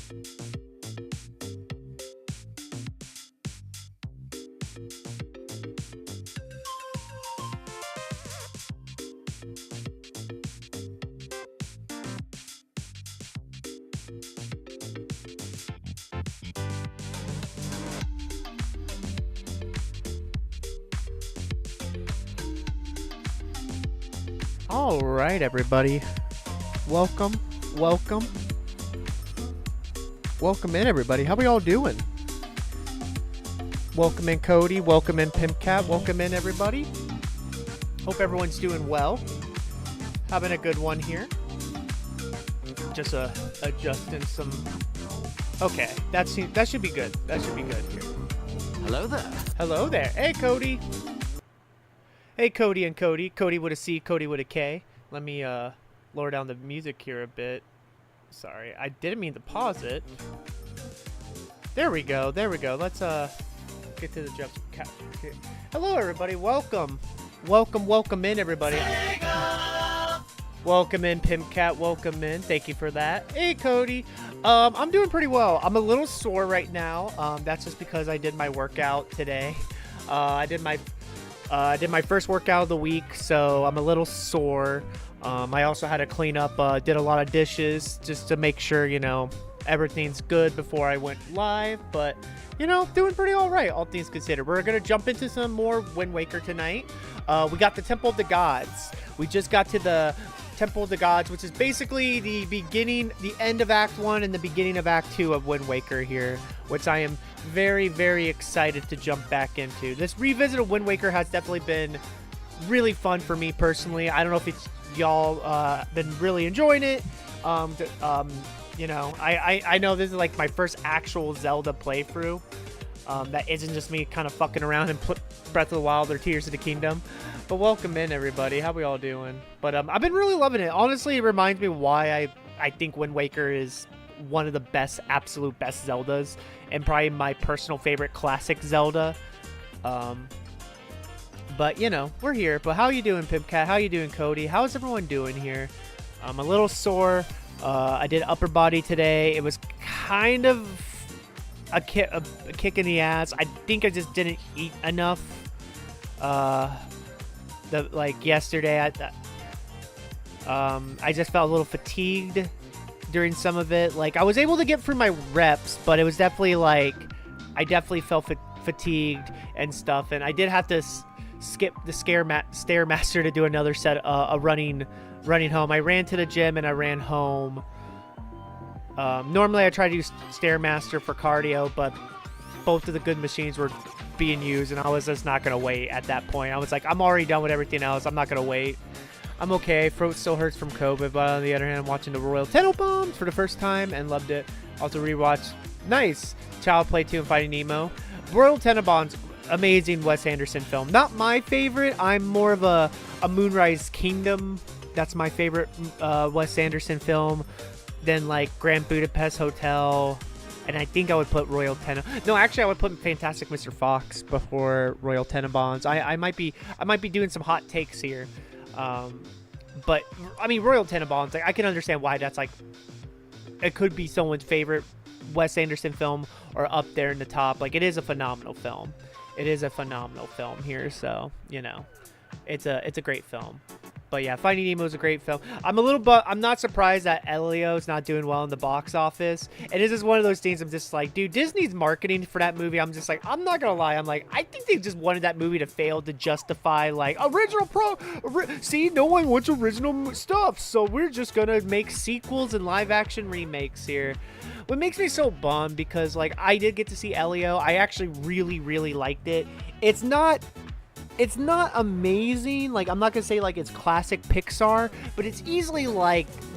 All right, everybody. Welcome in, everybody. How we all doing? Welcome in, Cody. Welcome in, Pimpcat. Welcome in, everybody. Hope everyone's doing well. Having a good one here. Just adjusting some. Okay, that should be good. That should be good here. Hello there. Hello there. Hey, Cody. Hey, Cody and Cody. Cody with a C, Cody with a K. Let me lower down the music here a bit. Sorry, I didn't mean to pause it. There we go. Let's get to the jump. Hello, everybody. Welcome in, everybody. Welcome in, Pimpcat. Welcome in. Thank you for that. Hey, Cody. I'm doing pretty well. I'm a little sore right now. That's just because I did my workout today. I did my first workout of the week, so I'm a little sore. I also had to clean up, did a lot of dishes just to make sure, everything's good before I went live. But, doing pretty all right, all things considered. We're going to jump into some more Wind Waker tonight. We got the Temple of the Gods. We just got to the Temple of the Gods, which is basically the end of Act 1 and the beginning of Act 2 of Wind Waker here, which I am very, very excited to jump back into. This revisit of Wind Waker has definitely been really fun for me personally. I don't know if it's y'all been really enjoying it. I know this is like my first actual Zelda playthrough. That isn't just me kind of fucking around and Breath of the Wild or Tears of the Kingdom. But welcome in, everybody. How we all doing? But I've been really loving it. Honestly, it reminds me why I think Wind Waker is one of the absolute best Zeldas, and probably my personal favorite classic Zelda. But we're here. But how you doing, Pimpcat? How you doing, Cody? How's everyone doing here? I'm a little sore. I did upper body today. It was kind of a kick in the ass. I think I just didn't eat enough. Yesterday, I just felt a little fatigued during some of it. Like, I was able to get through my reps, but it was definitely I definitely felt fatigued and stuff. And I did have to skip the Stairmaster to do another set of running home. I ran to the gym and I ran home. Normally I try to use Stairmaster for cardio, but both of the good machines were being used, and I was just not going to wait at that point. I was like, I'm already done with everything else. I'm not going to wait. I'm okay. Throat still hurts from COVID, but on the other hand, I'm watching the Royal Tenenbaums for the first time and loved it. Also rewatched Child Play 2 and Finding Nemo. Royal Tenenbaums, amazing Wes Anderson film. Not my favorite. I'm more of a Moonrise Kingdom. That's my favorite Wes Anderson film. Then Grand Budapest Hotel. And I think I would put Royal Tenenbaums. No, actually, I would put Fantastic Mr. Fox before Royal Tenenbaums. I might be doing some hot takes here. But I mean, Royal Tenenbaums, I can understand why that's it could be someone's favorite Wes Anderson film or up there in the top. It is a phenomenal film. It is a phenomenal film here, so it's a great film. But yeah, Finding Nemo is a great film. I'm not surprised that Elio's not doing well in the box office. And this is one of those things I'm just like, dude, Disney's marketing for that movie. I'm just like, I'm not gonna lie. I'm like, I think they just wanted that movie to fail to justify see, no one wants original stuff, so we're just gonna make sequels and live action remakes here. What makes me so bummed, because I did get to see Elio. I actually really, really liked it. It's not amazing. I'm not gonna say it's classic Pixar, but it's easily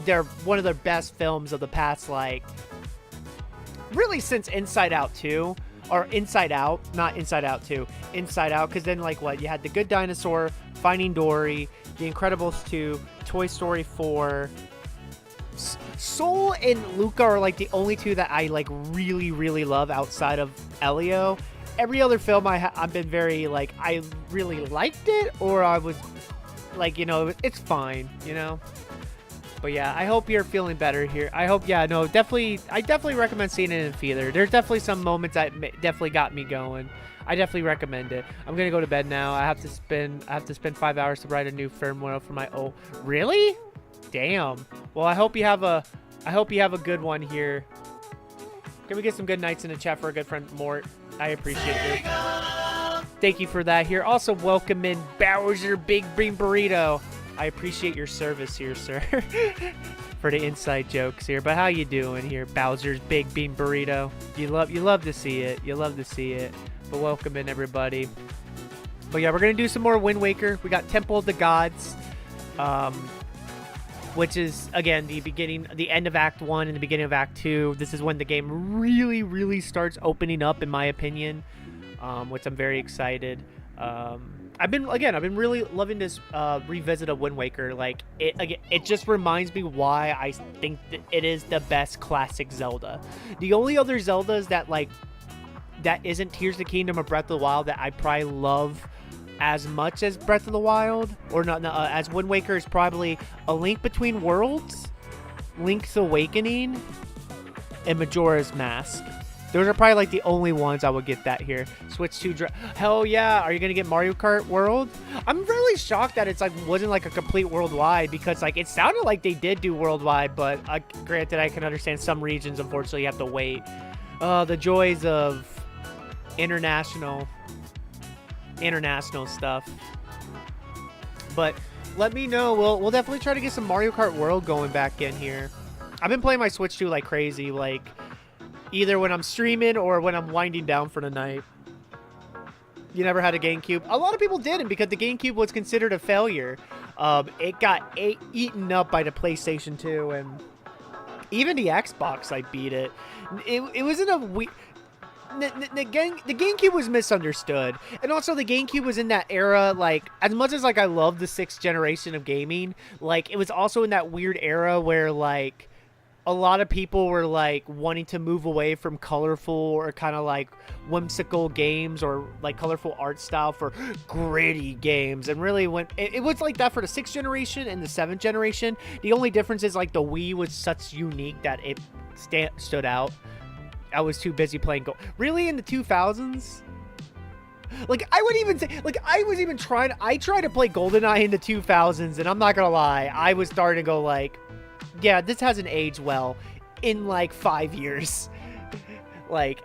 they're one of their best films of the past, really since Inside Out 2, or Inside Out, not Inside Out 2, Inside Out, because then you had The Good Dinosaur, Finding Dory, The Incredibles 2, Toy Story 4. Soul and Luca are the only two that I really, really love outside of Elio. Every other film I've been very I really liked it, or I was it's fine, But yeah, I hope you're feeling better here. I hope, yeah, no, definitely, I definitely recommend seeing it in theater. There's definitely some moments that definitely got me going. I definitely recommend it. I'm gonna go to bed now. I have to spend 5 hours to write a new firmware for my really? Damn. Well, I hope you have a good one here. Can we get some good nights in the chat for our good friend Mort? I appreciate it. Thank you for that here. Also, welcome in Bowser Big Bean Burrito. I appreciate your service here, sir. For the inside jokes here. But how you doing here, Bowser's Big Bean Burrito? You love to see it. You love to see it. But welcome in, everybody. But yeah, we're gonna do some more Wind Waker. We got Temple of the Gods, which is again the end of Act 1 and the beginning of Act 2. This is when the game really, really starts opening up, in my opinion, which I'm very excited. I've been really loving this revisit of Wind Waker. Like it just reminds me why I think that it is the best classic Zelda. The only other Zeldas that isn't Tears of the Kingdom or Breath of the Wild that I probably love as much as Breath of the Wild, or not as Wind Waker, is probably A Link Between Worlds, Link's Awakening, and Majora's Mask. Those are probably like the only ones I would get that here. Switch to hell yeah! Are you gonna get Mario Kart World? I'm really shocked that it's wasn't like a complete worldwide, because it sounded like they did do worldwide, but granted, I can understand some regions unfortunately you have to wait. The joys of international stuff. But let me know. We'll definitely try to get some Mario Kart World going back in here. I've been playing my Switch 2 like crazy, either when I'm streaming or when I'm winding down for the night. You never had a GameCube? A lot of people didn't, because the GameCube was considered a failure. It got eaten up by the PlayStation 2, and even the Xbox, I beat it. It wasn't a the GameCube was misunderstood, and also the GameCube was in that era, as much as I love the 6th generation of gaming, it was also in that weird era where a lot of people were wanting to move away from colorful or kind of whimsical games, or colorful art style for gritty games, and really it was like that for the 6th generation and the 7th generation. The only difference is the Wii was such unique that it stood out. I was too busy playing really in the 2000s. I would even say, I was even I tried to play GoldenEye in the 2000s, and I'm not gonna lie, I was starting to go yeah, this hasn't aged well in 5 years.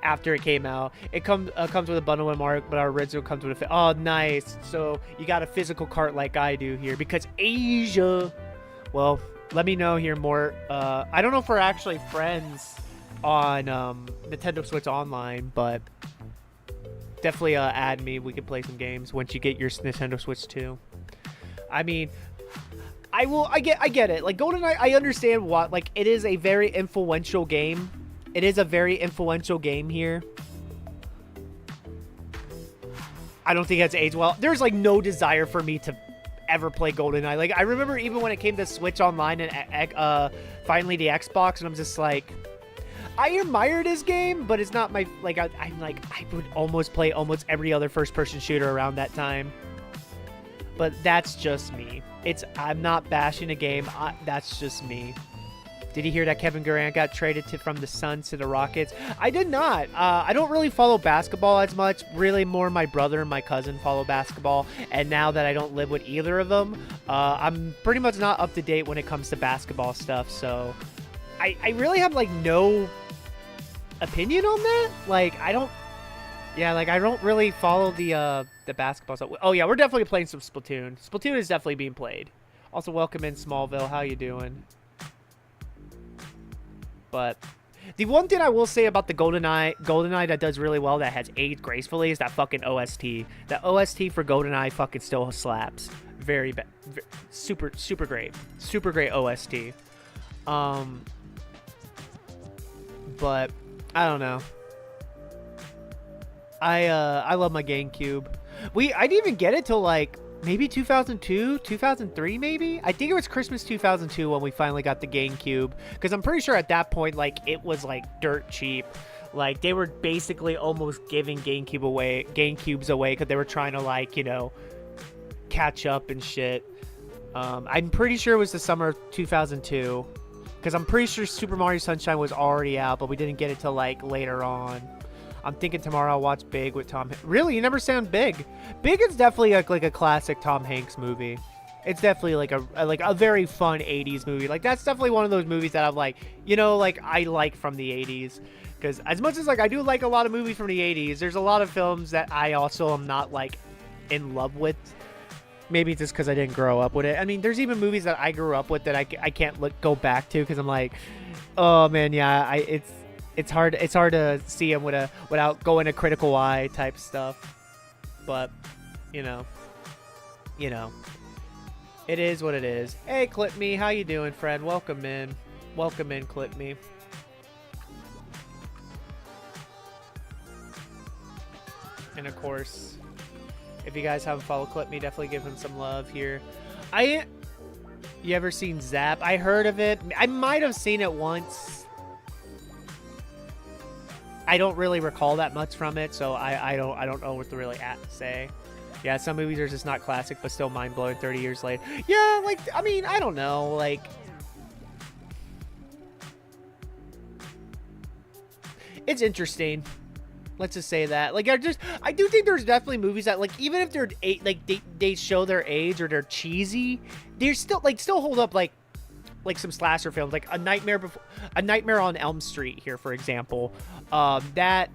After it came out, it comes with a bundle with Mario, but our original comes with oh nice. So you got a physical cart like I do here, because Asia. Well, let me know here more. I don't know if we're actually friends on Nintendo Switch Online, but definitely add me. We can play some games once you get your Nintendo Switch 2. I mean, I get it. GoldenEye, I understand what, it is a very influential game. It is a very influential game here. I don't think it's aged well. There's no desire for me to ever play GoldenEye. I remember even when it came to Switch Online and finally the Xbox, and I'm just I admire this game, but it's not my I would almost play almost every other first-person shooter around that time. But that's just me. I'm not bashing a game. That's just me. Did you hear that Kevin Durant got traded from the Suns to the Rockets? I did not. I don't really follow basketball as much. Really, more my brother and my cousin follow basketball. And now that I don't live with either of them, I'm pretty much not up to date when it comes to basketball stuff. So I really have no opinion on that. I don't really follow the basketball stuff. Oh yeah, we're definitely playing some Splatoon. Splatoon is definitely being played. Also, welcome in Smallville. How you doing? But the one thing I will say about the GoldenEye that does really well, that has aged gracefully, is that fucking OST. The OST for GoldenEye fucking still slaps. Very bad. Super great. Super great OST. But I don't know. I love my GameCube. I didn't even get it till maybe 2002, 2003 maybe? I think it was Christmas 2002 when we finally got the GameCube, because I'm pretty sure at that point it was dirt cheap. They were basically almost giving GameCubes away because they were trying to catch up and shit. I'm pretty sure it was the summer of 2002, because I'm pretty sure Super Mario Sunshine was already out, but we didn't get it till like later on. I'm thinking tomorrow I'll watch Big with Tom. Really, you never sound Big. Big is definitely like a classic Tom Hanks movie. It's definitely like a very fun 80s movie. Like that's definitely one of those movies that I'm like, like I like from the 80s. Because as much as like I do like a lot of movies from the 80s, there's a lot of films that I also am not like in love with. Maybe it's just because I didn't grow up with it. I mean, there's even movies that I grew up with that I can't go back to because I'm like, oh man, yeah, it's hard to see them without going to critical eye type stuff. But you know, it is what it is. Hey, Clip Me, how you doing, friend? Welcome in, Clip Me. And of course, if you guys haven't followed Clip Me, definitely give him some love here. You ever seen Zap? I heard of it. I might have seen it once. I don't really recall that much from it, so I don't know what to really say. Yeah, some movies are just not classic, but still mind-blowing 30 years later. Yeah, like, I mean, I don't know, like... It's interesting. Let's just say that. Like, I do think there's definitely movies that, like, even if they're, like, they show their age or they're cheesy, they're still hold up, like some slasher films, like A Nightmare on Elm Street here, for example. That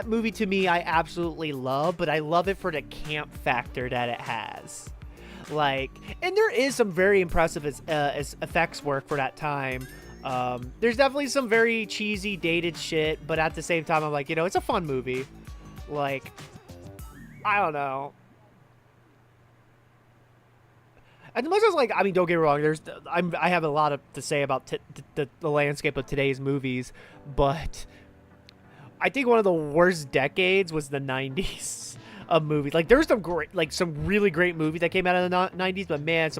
movie to me I absolutely love, but I love it for the camp factor that it has. Like, and there is some very impressive as effects work for that time. There's definitely some very cheesy, dated shit, but at the same time I'm like, it's a fun movie. Like, I don't know. As much as, like, I mean, don't get me wrong, I have a lot to say about the landscape of today's movies, but I think one of the worst decades was the 90s of movies. Like, there's some really great movies that came out of the 90s, but man,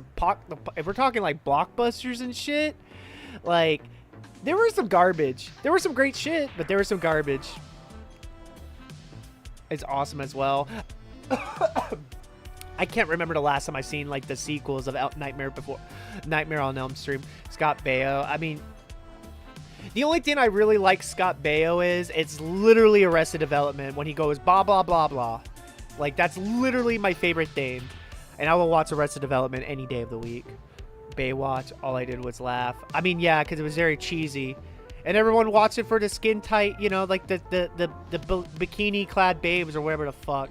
if we're talking like blockbusters and shit, like, there was some garbage. There was some great shit, but there was some garbage. It's awesome as well. I can't remember the last time I seen like the sequels of Nightmare on Elm Street. Scott Baio. I mean, the only thing I really like Scott Baio is it's literally Arrested Development when he goes blah blah blah blah. Like, that's literally my favorite thing, and I will watch Arrested Development any day of the week. Baywatch, all I did was laugh. I mean, yeah, because it was very cheesy, and everyone watched it for the skin tight, like the bikini clad babes or whatever the fuck.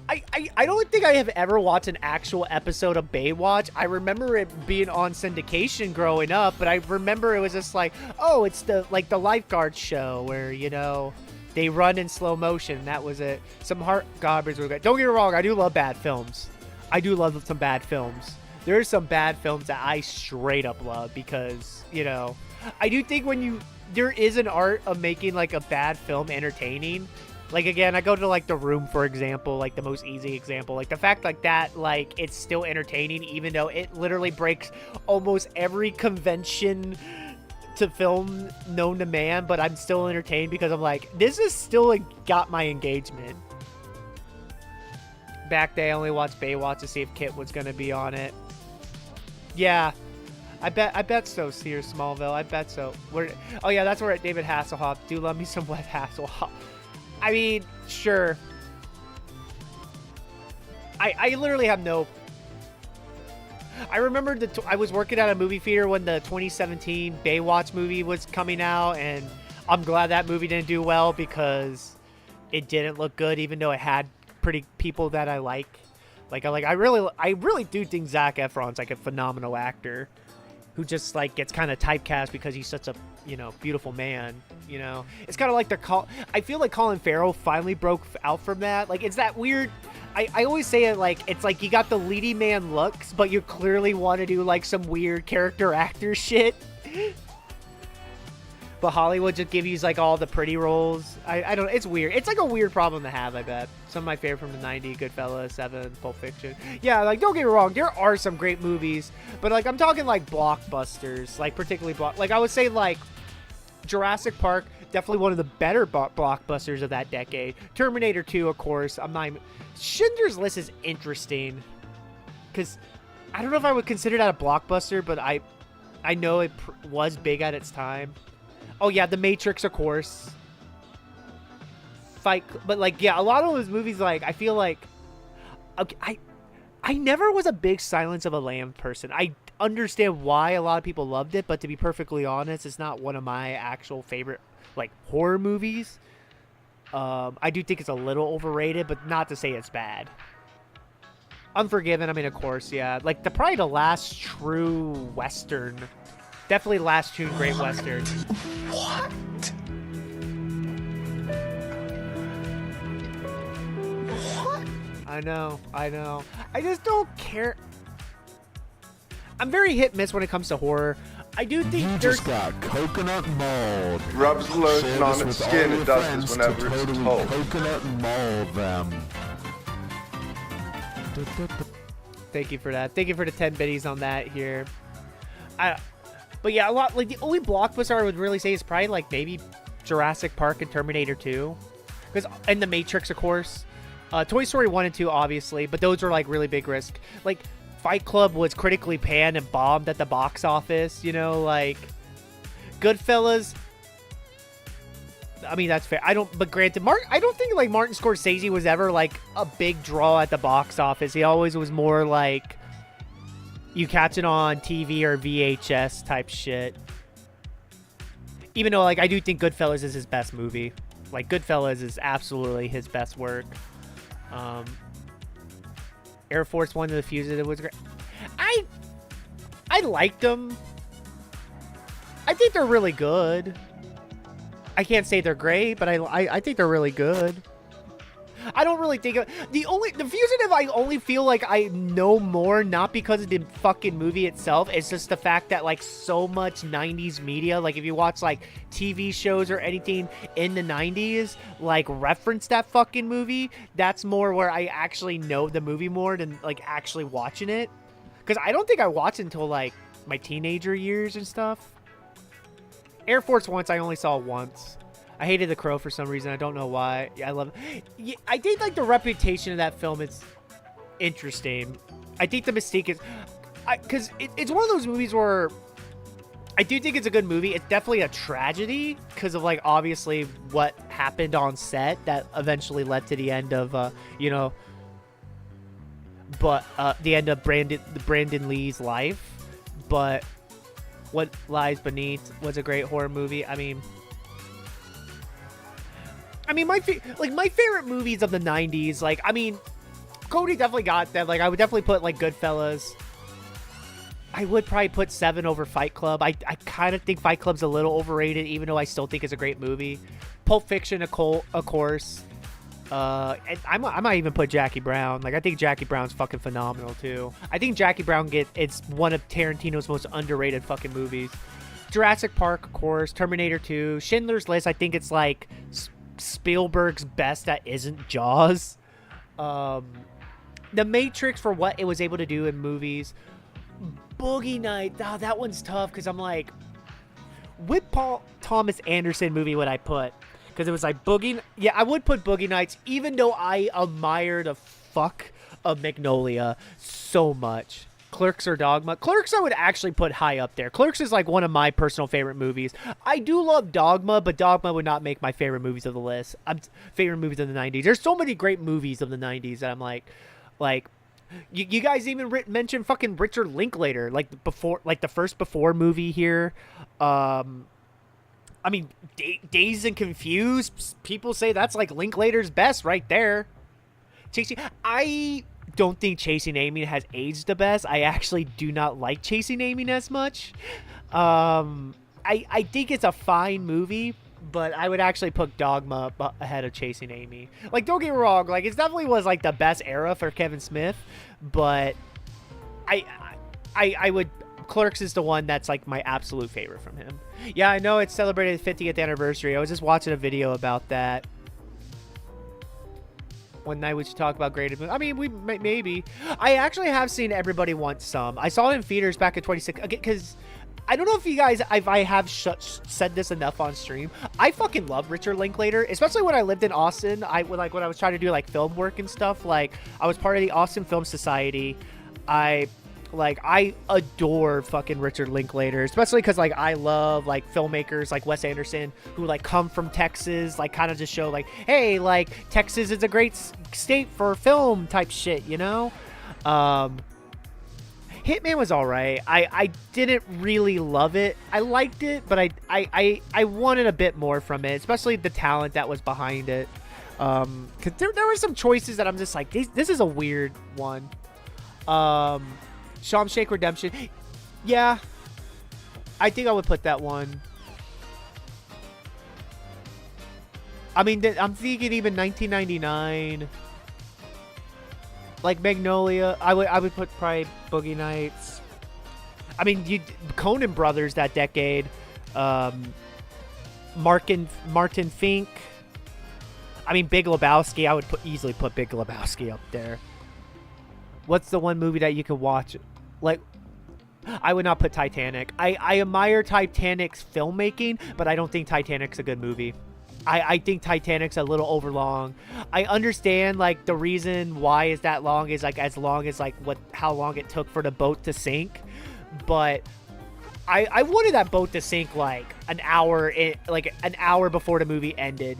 I don't think I have ever watched an actual episode of Baywatch. I remember it being on syndication growing up, but I remember it was just like, oh, it's the lifeguard show where, they run in slow motion. That was it. Some heart garbage were good. Don't get me wrong, I do love bad films. I do love some bad films. There are some bad films that I straight up love because, I do think there is an art of making like a bad film entertaining. Like, again, I go to, like, The Room, for example, like, the most easy example. Like, the fact like that, like, it's still entertaining, even though it literally breaks almost every convention to film known to man, but I'm still entertained because I'm like, this is still got my engagement. Back day, I only watched Baywatch to see if Kit was going to be on it. Yeah. I bet so, Sears Smallville. I bet so. Oh, yeah, that's where David Hasselhoff. Do love me some Web Hasselhoff. I mean, sure. I literally have no... I remember I was working at a movie theater when the 2017 Baywatch movie was coming out, and I'm glad that movie didn't do well because it didn't look good, even though it had pretty people that I like. I really do think Zac Efron's like a phenomenal actor who just like gets kind of typecast because he's such a beautiful man. It's kind of like I feel like Colin Farrell finally broke out from that. Like, it's that weird. I always say it like it's like you got the leading man looks, but you clearly want to do like some weird character actor shit. But Hollywood just gives you like all the pretty roles. I don't. It's weird. It's like a weird problem to have. I bet some of my favorite from the '90s: Goodfellas, Seven, Pulp Fiction. Yeah, like don't get me wrong, there are some great movies, but like I'm talking like blockbusters, like particularly like I would say like Jurassic Park, definitely one of the better blockbusters of that decade. Terminator 2, of course. Schindler's List is interesting. because I don't know if I would consider that a blockbuster, but I know it was big at its time. Oh yeah, The Matrix, of course. But like, yeah, a lot of those movies, like, I feel like, okay, I never was a big Silence of a Lamb person. I understand why a lot of people loved it, but to be perfectly honest, it's not one of my actual favorite, like, horror movies. I do think it's a little overrated, but not to say it's bad. Unforgiven, I mean, of course, yeah. Like, probably the last true Western. Definitely last true great Western. What? I know. I just don't care. I'm very hit miss when it comes to horror. I do think you just got coconut mold. Rubs the lotion on its skin and does this whenever it's cold. Coconut mold them. Thank you for that. Thank you for the 10 biddies on that here. But yeah, a lot, like, the only blockbuster I would really say is probably like maybe Jurassic Park and Terminator 2, and The Matrix, of course. Toy Story 1 and 2, obviously, but those were like really big risk. Like, Fight Club was critically panned and bombed at the box office, you know, like, Goodfellas. I mean, that's fair. But granted, I don't think like Martin Scorsese was ever like a big draw at the box office. He always was more like you catch it on TV or VHS type shit. Even though, like, I do think Goodfellas is his best movie. Like, Goodfellas is absolutely his best work. Air Force One and The Fugitive was great. I liked them. I think they're really good. I can't say they're great, but I think they're really good. I don't really think The Fugitive, I only feel like I know more, not because of the fucking movie itself. It's just the fact that, like, so much 90s media, like, if you watch, like, TV shows or anything in the 90s, like, reference that fucking movie, that's more where I actually know the movie more than, like, actually watching it. Because I don't think I watched it until, like, my teenager years and stuff. Air Force One, I only saw once. I hated The Crow for some reason. I don't know why. Yeah, I love it. Yeah, I think, like, the reputation of that film is interesting. I think the mistake is... Because it's one of those movies where... I do think it's a good movie. It's definitely a tragedy because of, like, obviously what happened on set that eventually led to the end of, you know... But, the end of Brandon Lee's life. But What Lies Beneath was a great horror movie. I mean, my favorite movies of the 90s, like, I mean, Cody definitely got them. Like, I would definitely put, like, Goodfellas. I would probably put Seven over Fight Club. I kind of think Fight Club's a little overrated, even though I still think it's a great movie. Pulp Fiction, of course. And I might even put Jackie Brown. Like, I think Jackie Brown's fucking phenomenal, too. I think Jackie Brown it's one of Tarantino's most underrated fucking movies. Jurassic Park, of course. Terminator 2. Schindler's List, I think it's, like, Spielberg's best that isn't Jaws. The Matrix, for what it was able to do in movies. Boogie Nights, oh, that one's tough because I'm like, what Paul Thomas Anderson movie would I put? Because it was like yeah, I would put Boogie Nights, even though I admire the fuck of Magnolia so much. Clerks or Dogma? Clerks I would actually put high up there. Clerks is like one of my personal favorite movies. I do love Dogma, but Dogma would not make my favorite movies of the list. Favorite movies of the 90s. There's so many great movies of the 90s that I'm like, you guys even mentioned fucking Richard Linklater, like the first Before movie here. I mean, Dazed and Confused, people say that's like Linklater's best right there. I don't think Chasing Amy has aged the best. I actually do not like Chasing Amy as much. I think it's a fine movie, but I would actually put Dogma ahead of Chasing Amy. Like, don't get me wrong, like, it definitely was like the best era for Kevin Smith, but I would... Clerks is the one that's like my absolute favorite from him. Yeah, I know it's celebrated 50th anniversary. I was just watching a video about that. One night we should talk about graded movies. I mean, we maybe. I actually have seen Everybody Wants Some. I saw it in theaters back in 2016 because I don't know if you guys, if I have said this enough on stream. I fucking love Richard Linklater, especially when I lived in Austin. When I was trying to do like film work and stuff. Like, I was part of the Austin Film Society. I adore fucking Richard Linklater, especially because like I love like filmmakers like Wes Anderson who like come from Texas, like kind of just show like, hey, like Texas is a great state for film type shit, you know. Hitman was all right. I didn't really love it. I liked it, but I wanted a bit more from it, especially the talent that was behind it. Because there were some choices that I'm just like, this is a weird one. Shawshank Redemption. Yeah. I think I would put that one. I mean, I'm thinking even 1999. Like Magnolia. I would put probably Boogie Nights. I mean, Coen Brothers that decade. Martin Fink. I mean, Big Lebowski. I would easily put Big Lebowski up there. What's the one movie that you could watch? Like, I would not put Titanic. I admire Titanic's filmmaking, but I don't think Titanic's a good movie. I think Titanic's a little overlong. I understand, like, the reason why is that long is, like, as long as, like, how long it took for the boat to sink. But I wanted that boat to sink, like, an hour before the movie ended.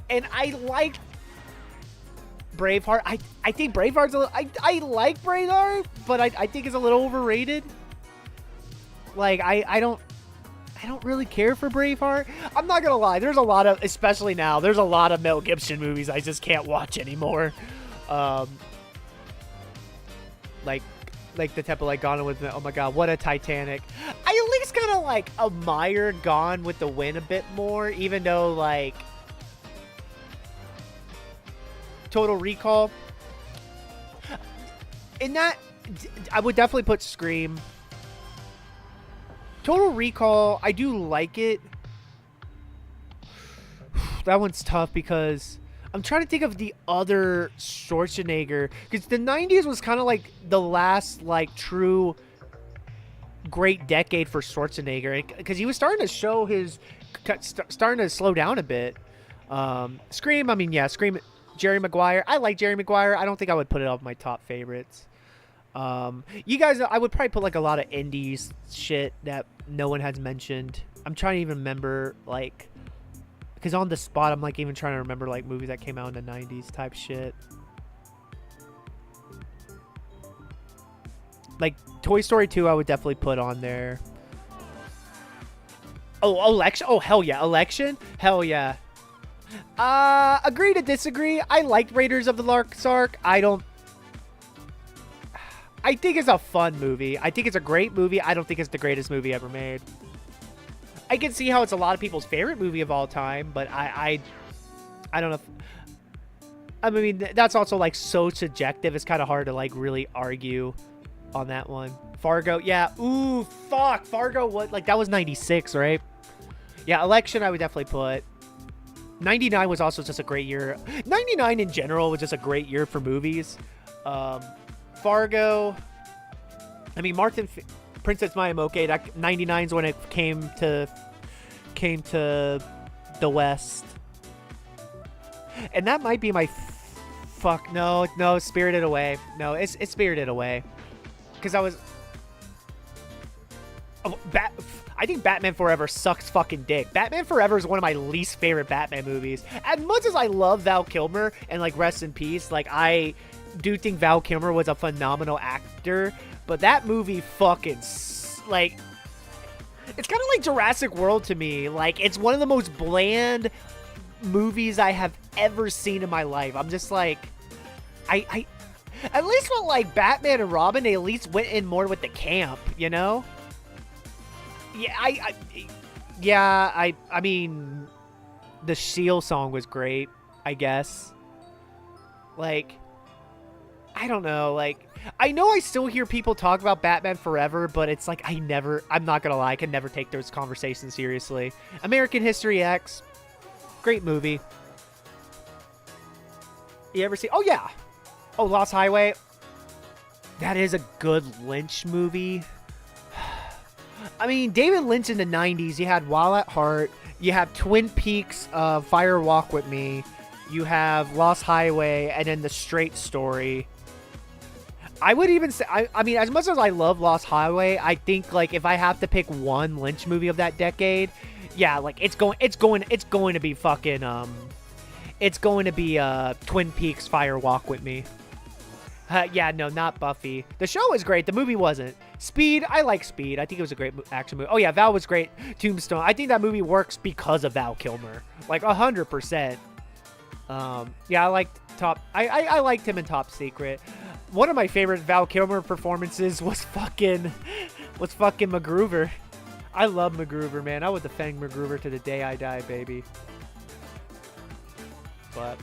And I liked Braveheart. I think Braveheart's a little... I like Braveheart, but I think it's a little overrated. Like, I don't really care for Braveheart. I'm not gonna lie. There's a lot of... Especially now, there's a lot of Mel Gibson movies I just can't watch anymore. Like the Temple like Gone with... Oh my god, what a Titanic. I at least kind of, like, admire Gone with the Wind a bit more, even though, like... Total Recall. In that, I would definitely put Scream. Total Recall, I do like it. That one's tough because I'm trying to think of the other Schwarzenegger. Because the 90s was kind of like the last, like, true great decade for Schwarzenegger. Because he was starting to show his... Starting to slow down a bit. Scream, I mean, yeah, Scream... Jerry Maguire. I like Jerry Maguire. I don't think I would put it on my top favorites. You guys, I would probably put like a lot of indies shit that no one has mentioned. I'm trying to even remember, like, because on the spot, I'm like even trying to remember like movies that came out in the 90s type shit. Like Toy Story 2, I would definitely put on there. Oh, Election. Oh, hell yeah. Election. Hell yeah. Agree to disagree. I liked Raiders of the Lost Ark. I think it's a fun movie. I think it's a great movie. I don't think it's the greatest movie ever made. I can see how it's a lot of people's favorite movie of all time, but I don't know. I mean, that's also like so subjective. It's kind of hard to like really argue on that one. Fargo, yeah. Ooh, fuck. Fargo, what? Like that was 96, right? Yeah, Election, I would definitely put. 99 was also just a great year. 99 in general was just a great year for movies. Fargo. I mean, Princess Mononoke. That 99 is when it came to the West. And that might be my fuck. No, Spirited Away. No, it's Spirited Away. Because I was. Oh, I think Batman Forever sucks fucking dick. Batman Forever is one of my least favorite Batman movies. As much as I love Val Kilmer and like rest in peace, like I do think Val Kilmer was a phenomenal actor, but that movie fucking like it's kind of like Jurassic World to me. Like it's one of the most bland movies I have ever seen in my life. I'm just like I at least with like Batman and Robin, they at least went in more with the camp, you know? Yeah, I mean, the Seal song was great, I guess. Like, I don't know, like, I know I still hear people talk about Batman Forever, but it's like, I'm not gonna lie, I can never take those conversations seriously. American History X, great movie. You ever see, oh yeah, oh, Lost Highway, that is a good Lynch movie. I mean, David Lynch in the 90s, you had Wild at Heart, you have Twin Peaks, Fire Walk With Me, you have Lost Highway, and then The Straight Story. I would even say, I mean, as much as I love Lost Highway, I think like if I have to pick one Lynch movie of that decade, yeah, like it's going to be fucking it's going to be Twin Peaks Fire Walk with Me. Yeah, no, not Buffy. The show was great. The movie wasn't. Speed, I like Speed. I think it was a great action movie. Oh yeah, Val was great. Tombstone. I think that movie works because of Val Kilmer, like 100%. Yeah, I liked I liked him in Top Secret. One of my favorite Val Kilmer performances was fucking MacGruber. I love MacGruber, man. I would defend MacGruber to the day I die, baby. But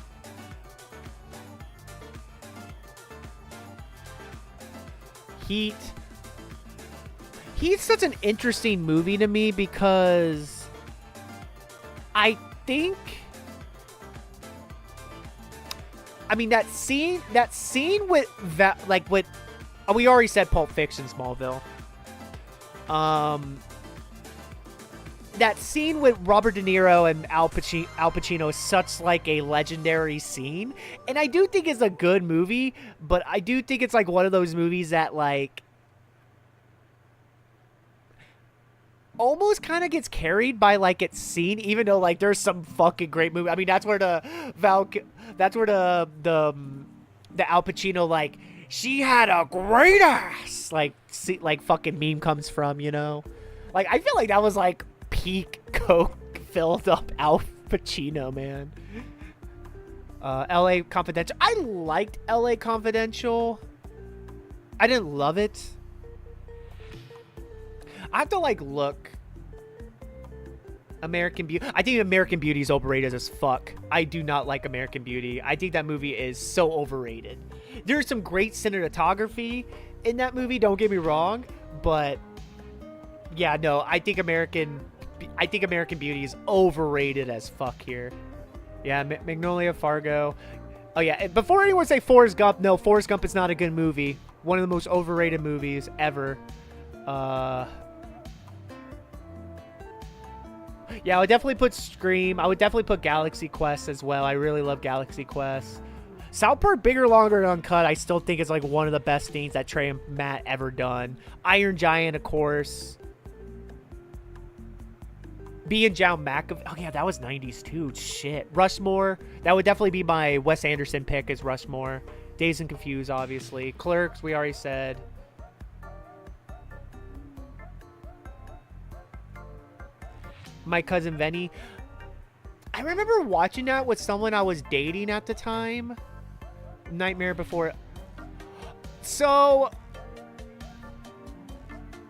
Heat's such an interesting movie to me because I think, I mean, that scene with that, like with, we already said Pulp Fiction, Smallville. That scene with Robert De Niro and Al Pacino is such like a legendary scene, and I do think it's a good movie, but I do think it's like one of those movies that like almost kind of gets carried by like its scene, even though like there's some fucking great movie. I mean, that's where the Al Pacino, like, she had a great ass, like, like fucking meme comes from, you know? Like, I feel like that was like peak coke filled up Al Pacino, man. LA Confidential. I liked LA Confidential. I didn't love it. I have to like look. American Beauty. I think American Beauty is overrated as fuck. I do not like American Beauty. I think that movie is so overrated. There's some great cinematography in that movie, don't get me wrong, but yeah, no, I think American Beauty is overrated as fuck here. Yeah, Magnolia, Fargo. Oh yeah, before anyone say Forrest Gump, no, Forrest Gump is not a good movie. One of the most overrated movies ever. Yeah, I would definitely put Scream. I would definitely put Galaxy Quest as well. I really love Galaxy Quest. South Park Bigger, Longer, and Uncut, I still think is like one of the best things that Trey and Matt ever done. Iron Giant, of course. Being John McAvoy. Oh, yeah, that was 90s too. Shit. Rushmore. That would definitely be my Wes Anderson pick, is Rushmore. Dazed and Confused, obviously. Clerks, we already said. My Cousin Vinny. I remember watching that with someone I was dating at the time. Nightmare Before. So,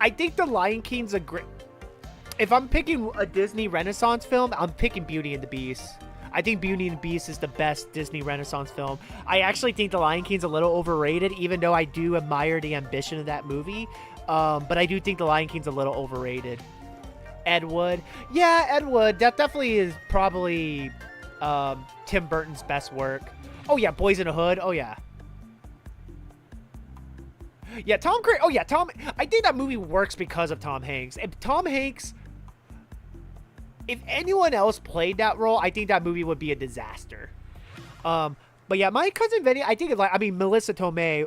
I think The Lion King's a great... If I'm picking a Disney Renaissance film, I'm picking Beauty and the Beast. I think Beauty and the Beast is the best Disney Renaissance film. I actually think The Lion King's a little overrated, even though I do admire the ambition of that movie. But I do think The Lion King's a little overrated. Ed Wood. Yeah, Ed Wood. That definitely is probably Tim Burton's best work. Oh, yeah, Boys in the Hood. Oh, yeah. Yeah, Tom Cruise. Oh, yeah, Tom. I think that movie works because of Tom Hanks. If Tom Hanks... If anyone else played that role, I think that movie would be a disaster. But yeah, My Cousin Vinny, I think, like, I mean, Melissa Tomei,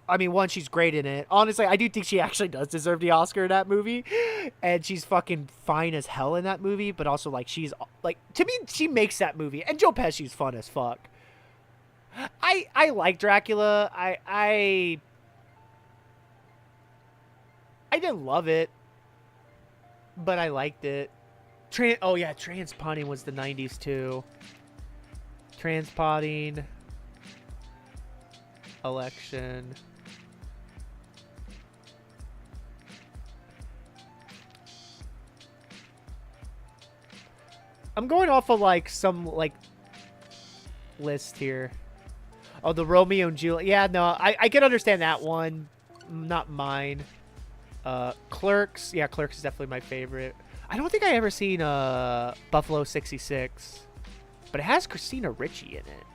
I mean, one, she's great in it. Honestly, I do think she actually does deserve the Oscar in that movie. And she's fucking fine as hell in that movie. But also, like, she's, like, to me, she makes that movie. And Joe Pesci's fun as fuck. I like Dracula. I didn't love it. But I liked it. Oh, yeah, Transpotting was the 90s, too. Transpotting. Election. I'm going off of, like, some, like, list here. Oh, the Romeo and Juliet. Yeah, no, I can understand that one. Not mine. Clerks. Yeah, Clerks is definitely my favorite. I don't think I ever seen Buffalo 66. But it has Christina Ricci in it.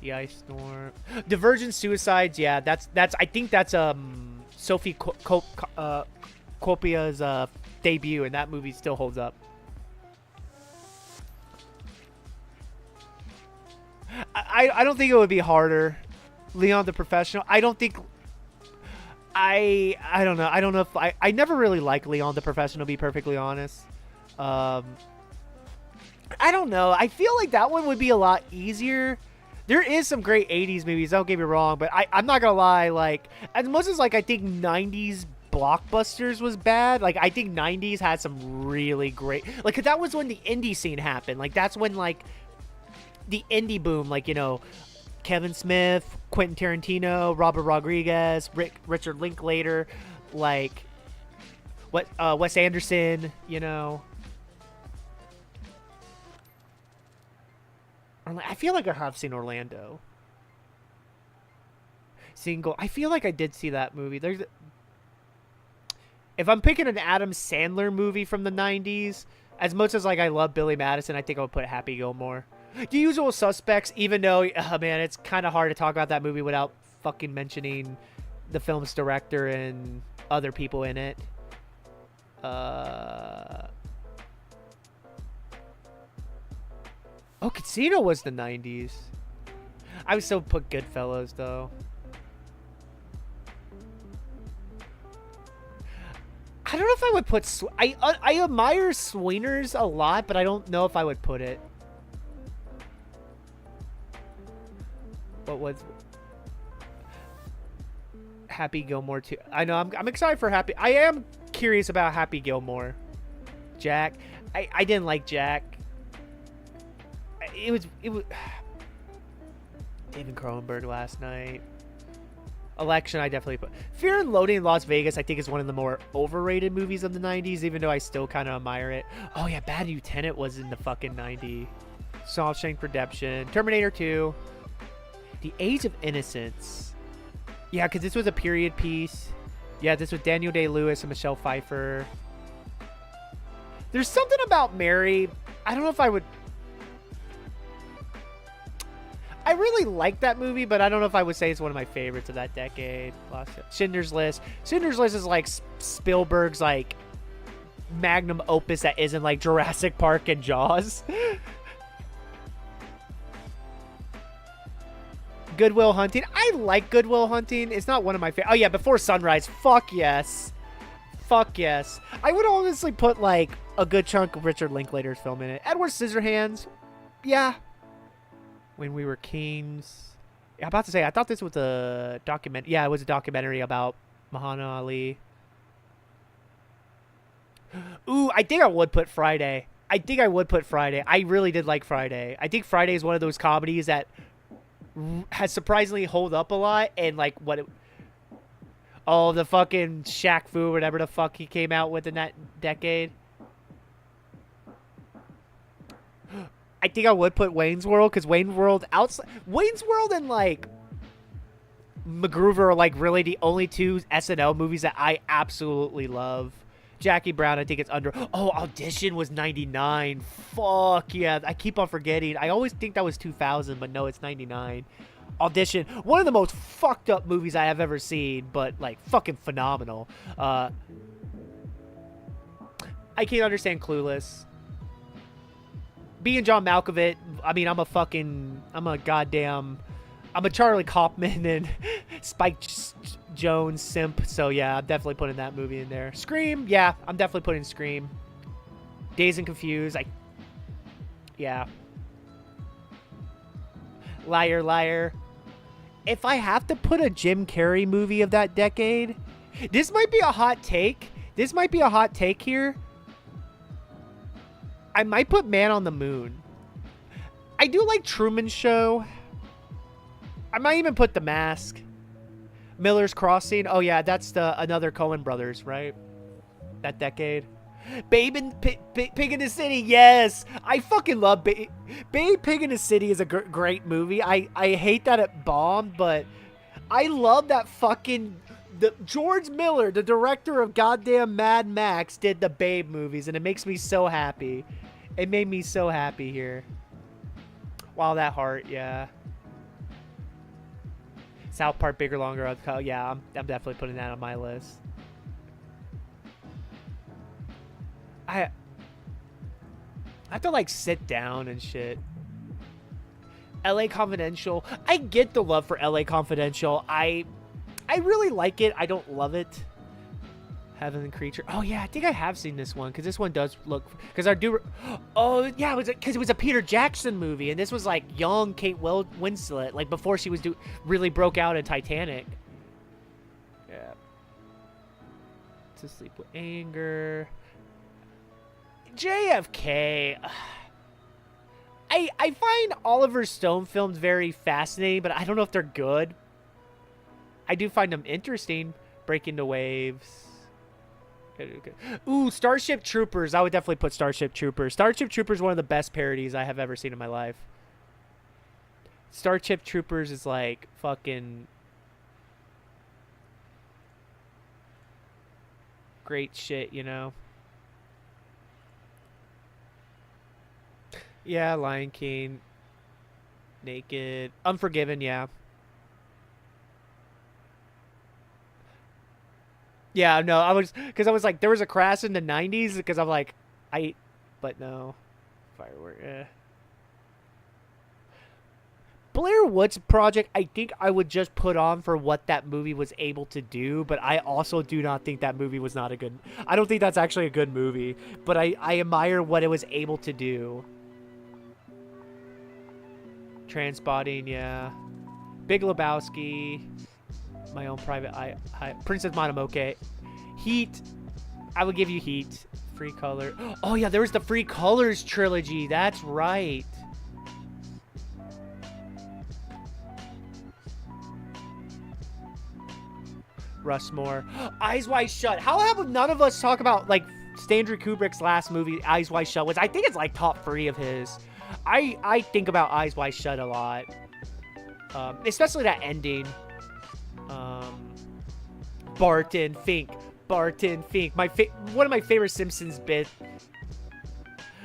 The Ice Storm. Divergent Suicides. Yeah, that's I think that's Sophie Coppola's debut, and that movie still holds up. I don't think it would be harder. Leon the Professional. I don't think. I don't know. I don't know if I never really liked Leon the Professional, to be perfectly honest. I don't know. I feel like that one would be a lot easier. There is some great 80s movies, don't get me wrong, but I'm not gonna lie, like, as much as, like, I think 90s blockbusters was bad, like, I think 90s had some really great, like, 'cause that was when the indie scene happened. Like, that's when, like, the indie boom, like, you know, Kevin Smith, Quentin Tarantino, Robert Rodriguez, Richard Linklater, like, Wes Anderson, you know. I feel like I have seen Orlando. I feel like I did see that movie. If I'm picking an Adam Sandler movie from the 90s, as much as, like, I love Billy Madison, I think I would put Happy Gilmore. The Usual Suspects, even though, man, it's kind of hard to talk about that movie without fucking mentioning the film's director and other people in it. Oh, Casino was the 90s. I would still put Goodfellas, though. I don't know if I would put... I admire Swingers a lot, but I don't know if I would put it. What was... Happy Gilmore, too. I know, I'm excited for Happy... I am curious about Happy Gilmore. Jack. I didn't like Jack. It was David Cronenberg last night. Election, I definitely put. Fear and Loathing in Las Vegas, I think, is one of the more overrated movies of the 90s, even though I still kind of admire it. Oh, yeah, Bad Lieutenant was in the fucking 90s. Shawshank Redemption. Terminator 2. The Age of Innocence. Yeah, because this was a period piece. Yeah, this was Daniel Day-Lewis and Michelle Pfeiffer. There's something about Mary. I don't know if I would... I really like that movie, but I don't know if I would say it's one of my favorites of that decade. Schindler's List. Schindler's List is like Spielberg's like magnum opus that isn't like Jurassic Park and Jaws. Good Will Hunting. I like Good Will Hunting. It's not one of my favorites. Oh yeah, Before Sunrise. Fuck yes. Fuck yes. I would honestly put like a good chunk of Richard Linklater's film in it. Edward Scissorhands. Yeah. When We Were Kings. Yeah, I'm about to say, I thought this was a document. Yeah, it was a documentary about Muhammad Ali. Ooh, I think I would put Friday. I really did like Friday. I think Friday is one of those comedies that has surprisingly hold up a lot. And like the fucking Shaq Fu, whatever the fuck he came out with in that decade. I think I would put Wayne's World, because Wayne's World and like MacGruber are like really the only two SNL movies that I absolutely love. Jackie Brown, I think it's under. Oh, Audition was 99. Fuck yeah, I keep on forgetting. I always think that was 2000, but no, it's 99. Audition, one of the most fucked up movies I have ever seen, but like fucking phenomenal. I can't understand Clueless. Being John Malkovich, I mean, I'm a Charlie Kaufman and Spike Jones simp. So yeah, I'm definitely putting that movie in there. Scream, yeah, I'm definitely putting Scream. Dazed and Confused, yeah. Liar, Liar. If I have to put a Jim Carrey movie of that decade, this might be a hot take. Here. I might put Man on the Moon. I do like Truman Show. I might even put The Mask. Miller's Crossing. Oh yeah, that's another Coen Brothers, right? That decade. Babe and Pig in the City. Yes, I fucking love Babe Pig in the City is a great movie. I hate that it bombed, but I love that fucking... George Miller, the director of goddamn Mad Max, did the Babe movies, and it makes me so happy. It made me so happy here. Wow, That Heart, yeah. South Park, Bigger, Longer. Yeah, I'm definitely putting that on my list. I have to like sit down and shit. LA Confidential. I get the love for LA Confidential. I really like it. I don't love it. Heavenly Creature. Oh yeah, I think I have seen this one because this one does look. Because I do. Oh yeah, it was because it was a Peter Jackson movie, and this was like young Kate Winslet, like before she was really broke out in Titanic. Yeah. To Sleep with Anger. JFK. I find Oliver Stone films very fascinating, but I don't know if they're good. I do find them interesting. Breaking the Waves. Ooh, Starship Troopers. I would definitely put Starship Troopers. Starship Troopers is one of the best parodies I have ever seen in my life. Starship Troopers is like fucking great shit, you know? Yeah, Lion King. Naked. Unforgiven, yeah. Yeah, no, I was like, there was a crash in the 90s because I'm like, but no. Firework, eh. Blair Witch Project, I think I would just put on for what that movie was able to do, but I also do not think that movie was not a good, I don't think that's actually a good movie, but I admire what it was able to do. Transpotting, yeah. Big Lebowski. My Own Private Eye. Princess Mononoke. Heat. I would give you Heat. Free Color. Oh yeah, there was the Free Colors trilogy. That's right. Rushmore. Eyes Wide Shut. How have none of us talk about like Stanley Kubrick's last movie, Eyes Wide Shut? Was I think it's like top 3 of his. I think about Eyes Wide Shut a lot, especially that ending. Barton Fink. One of my favorite Simpsons bits.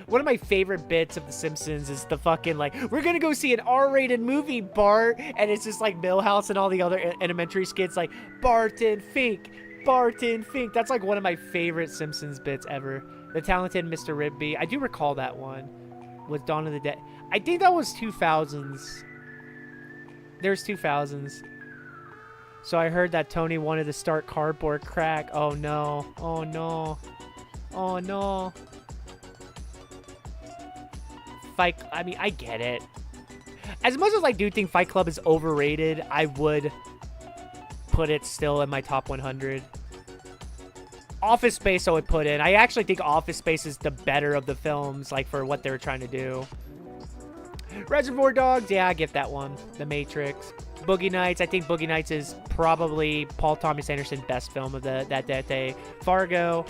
One of my favorite bits of The Simpsons is the fucking like, we're gonna go see an R-rated movie, Bart, and it's just like Milhouse and all the other elementary skits like Barton Fink. That's like one of my favorite Simpsons bits ever. The Talented Mr. Rigby. I do recall that one with Dawn of the Dead. I think that was 2000s. There's 2000s. So I heard that Tony wanted to start Cardboard Crack. Oh no. Oh no. Oh no. I mean, I get it. As much as I do think Fight Club is overrated, I would put it still in my top 100. Office Space I would put in. I actually think Office Space is the better of the films, like for what they were trying to do. Reservoir Dogs, yeah, I give that one. The Matrix. Boogie Nights, I think Boogie Nights is probably Paul Thomas Anderson's best film of that day. Fargo.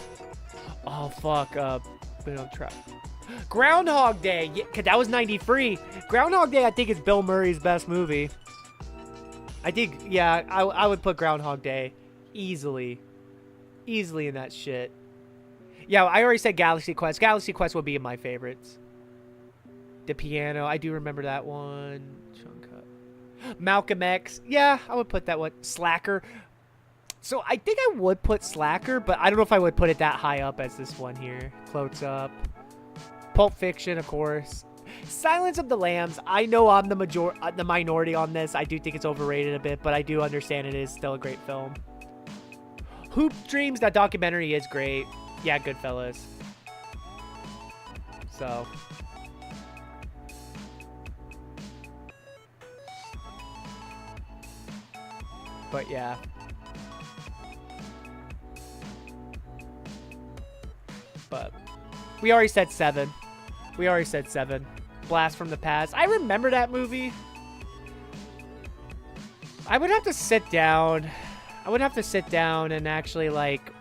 Oh, fuck. Groundhog Day. Yeah, 'cause that was 93. Groundhog Day, I think, is Bill Murray's best movie. I think, yeah, I would put Groundhog Day easily in that shit. Yeah, I already said Galaxy Quest. Galaxy Quest would be in my favorites. The Piano, I do remember that one. Malcolm X, yeah, I would put that one. Slacker. So I think I would put Slacker, but I don't know if I would put it that high up as this one here. Close Up. Pulp Fiction, of course. Silence of the Lambs. I know I'm the minority on this. I do think it's overrated a bit, but I do understand it is still a great film. Hoop Dreams, that documentary is great. Yeah, Goodfellas. So. But yeah. But we already said 7. Blast from the Past. I remember that movie. I would have to sit down and actually like,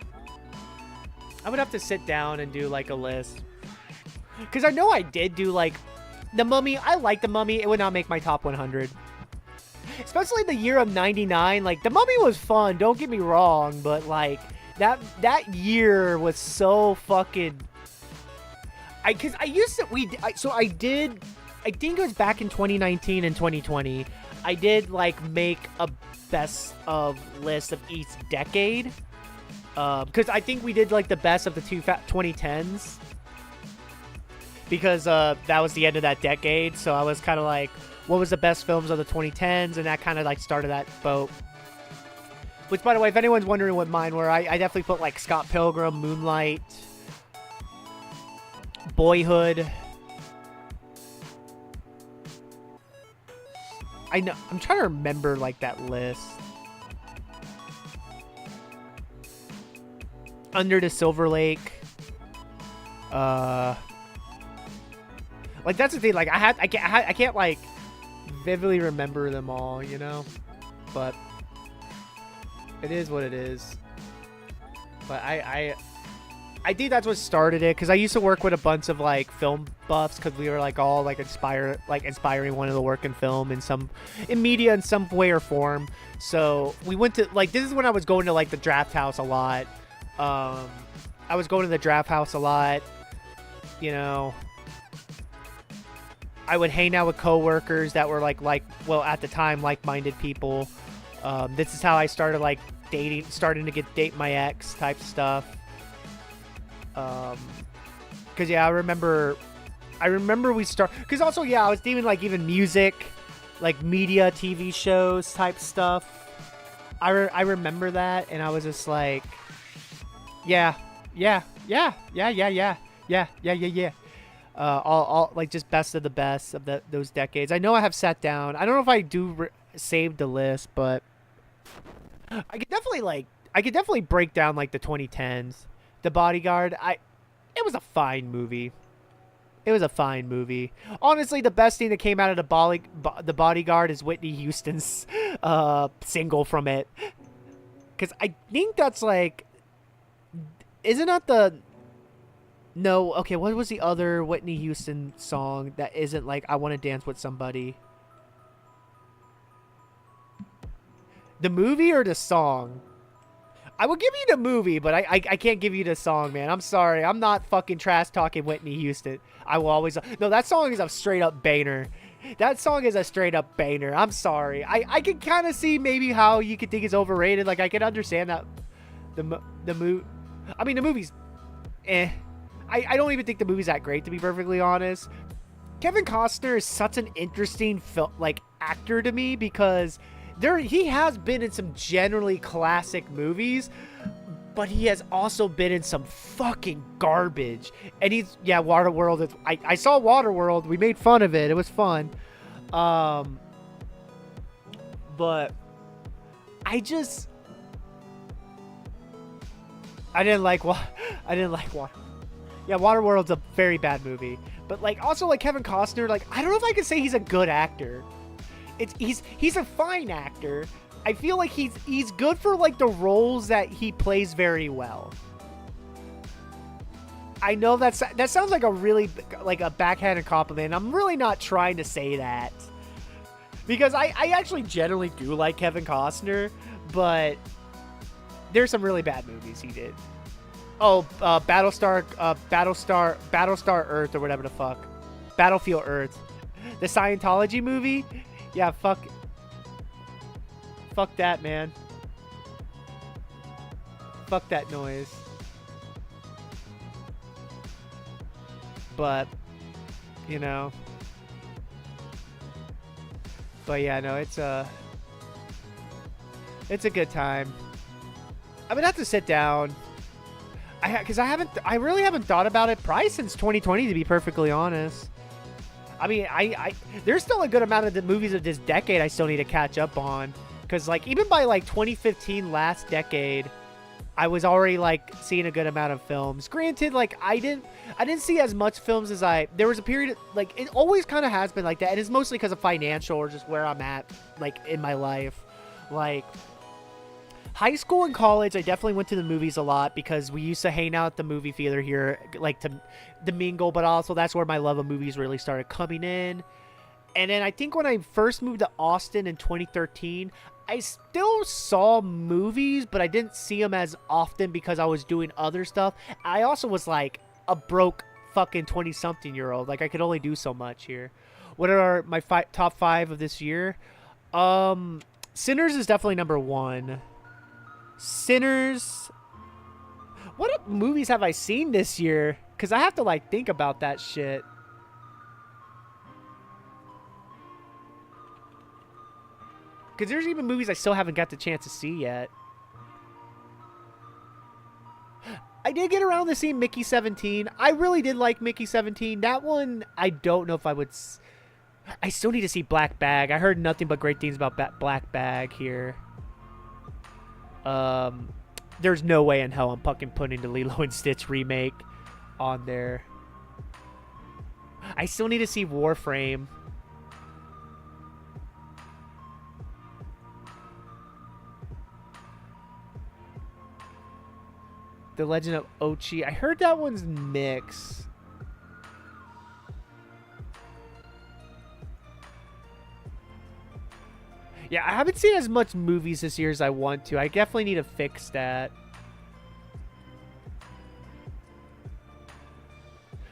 I would have to sit down and do like a list. Because I know I did do like The Mummy. I like The Mummy. It would not make my top 100. Especially the year of 99. Like, The Mummy was fun, don't get me wrong, but like that year was so fucking. I think it was back in 2019 and 2020. I did like make a best of list of each decade. Because I think we did like the best of the 2010s. Because that was the end of that decade. So I was kind of like, what was the best films of the 2010s, and that kind of like started that boat. Which, by the way, if anyone's wondering what mine were, I definitely put like Scott Pilgrim, Moonlight, Boyhood. I know, I'm trying to remember like that list. Under the Silver Lake. Like that's the thing. Like I can't like vividly remember them all, you know. But it is what it is. But I think that's what started it, because I used to work with a bunch of like film buffs, because we were like all like inspiring one of the work in film in media in some way or form. So we went to like, this is when I was going to like the draft house a lot. I was going to the draft house a lot, you know. I would hang out with coworkers that were well, at the time, like-minded people. This is how I started like starting to date my ex type stuff. Cause yeah, I remember we cause also, yeah, I was doing like even music, like media, TV shows type stuff. I remember that, and I was just like, yeah. All like just best of the best of those decades. I know I have sat down. I don't know if I do save the list, but I could definitely break down like the 2010s. The Bodyguard. It was a fine movie. Honestly, the best thing that came out of the Bodyguard is Whitney Houston's single from it, because I think that's like, isn't that the. No, okay, what was the other Whitney Houston song that isn't like I Want to Dance with Somebody? The movie or the song? I will give you the movie, but I can't give you the song, man. I'm sorry. I'm not fucking trash talking Whitney Houston. I will always... No, that song is a straight up banger. That song is a straight up banger. I'm sorry. I can kind of see maybe how you could think it's overrated. Like, I can understand that the movie... I mean, the movie's... I don't even think the movie's that great, to be perfectly honest. Kevin Costner is such an interesting actor to me, because he has been in some generally classic movies, but he has also been in some fucking garbage. And Waterworld. I saw Waterworld. We made fun of it. It was fun. But I didn't like Waterworld. Yeah, Waterworld's a very bad movie. But also Kevin Costner, I don't know if I can say he's a good actor. He's a fine actor. I feel like he's good for the roles that he plays very well. I know that sounds like a really a backhanded compliment. I'm really not trying to say that, because I actually generally do like Kevin Costner, but there's some really bad movies he did. Oh, Battlestar Earth, or whatever the fuck. Battlefield Earth. The Scientology movie? Yeah, fuck that, man. Fuck that noise. But, you know. But yeah, no, it's a good time. I'm gonna have to sit down. Because I really haven't thought about it probably since 2020, to be perfectly honest. I mean, there's still a good amount of the movies of this decade I still need to catch up on. Because even by 2015, last decade, I was already seeing a good amount of films. Granted, I didn't see as much films as there was a period it always kind of has been like that, and it's mostly because of financial or just where I'm at in my life. High school and college, I definitely went to the movies a lot, because we used to hang out at the movie theater here, to mingle, but also that's where my love of movies really started coming in. And then I think when I first moved to Austin in 2013, I still saw movies, but I didn't see them as often because I was doing other stuff. I also was a broke fucking 20-something-year-old. I could only do so much here. What are my top 5 of this year? Sinners is definitely number 1. Sinners. What movies have I seen this year? Because I have to think about that shit. Because there's even movies I still haven't got the chance to see yet. I did get around to seeing Mickey 17. I really did like Mickey 17. That one, I don't know if I would... I still need to see Black Bag. I heard nothing but great things about Black Bag here. There's no way in hell I'm fucking putting the Lilo and Stitch remake on there. I still need to see Warframe. The Legend of Ochi. I heard that one's mixed. Yeah, I haven't seen as much movies this year as I want to. I definitely need to fix that.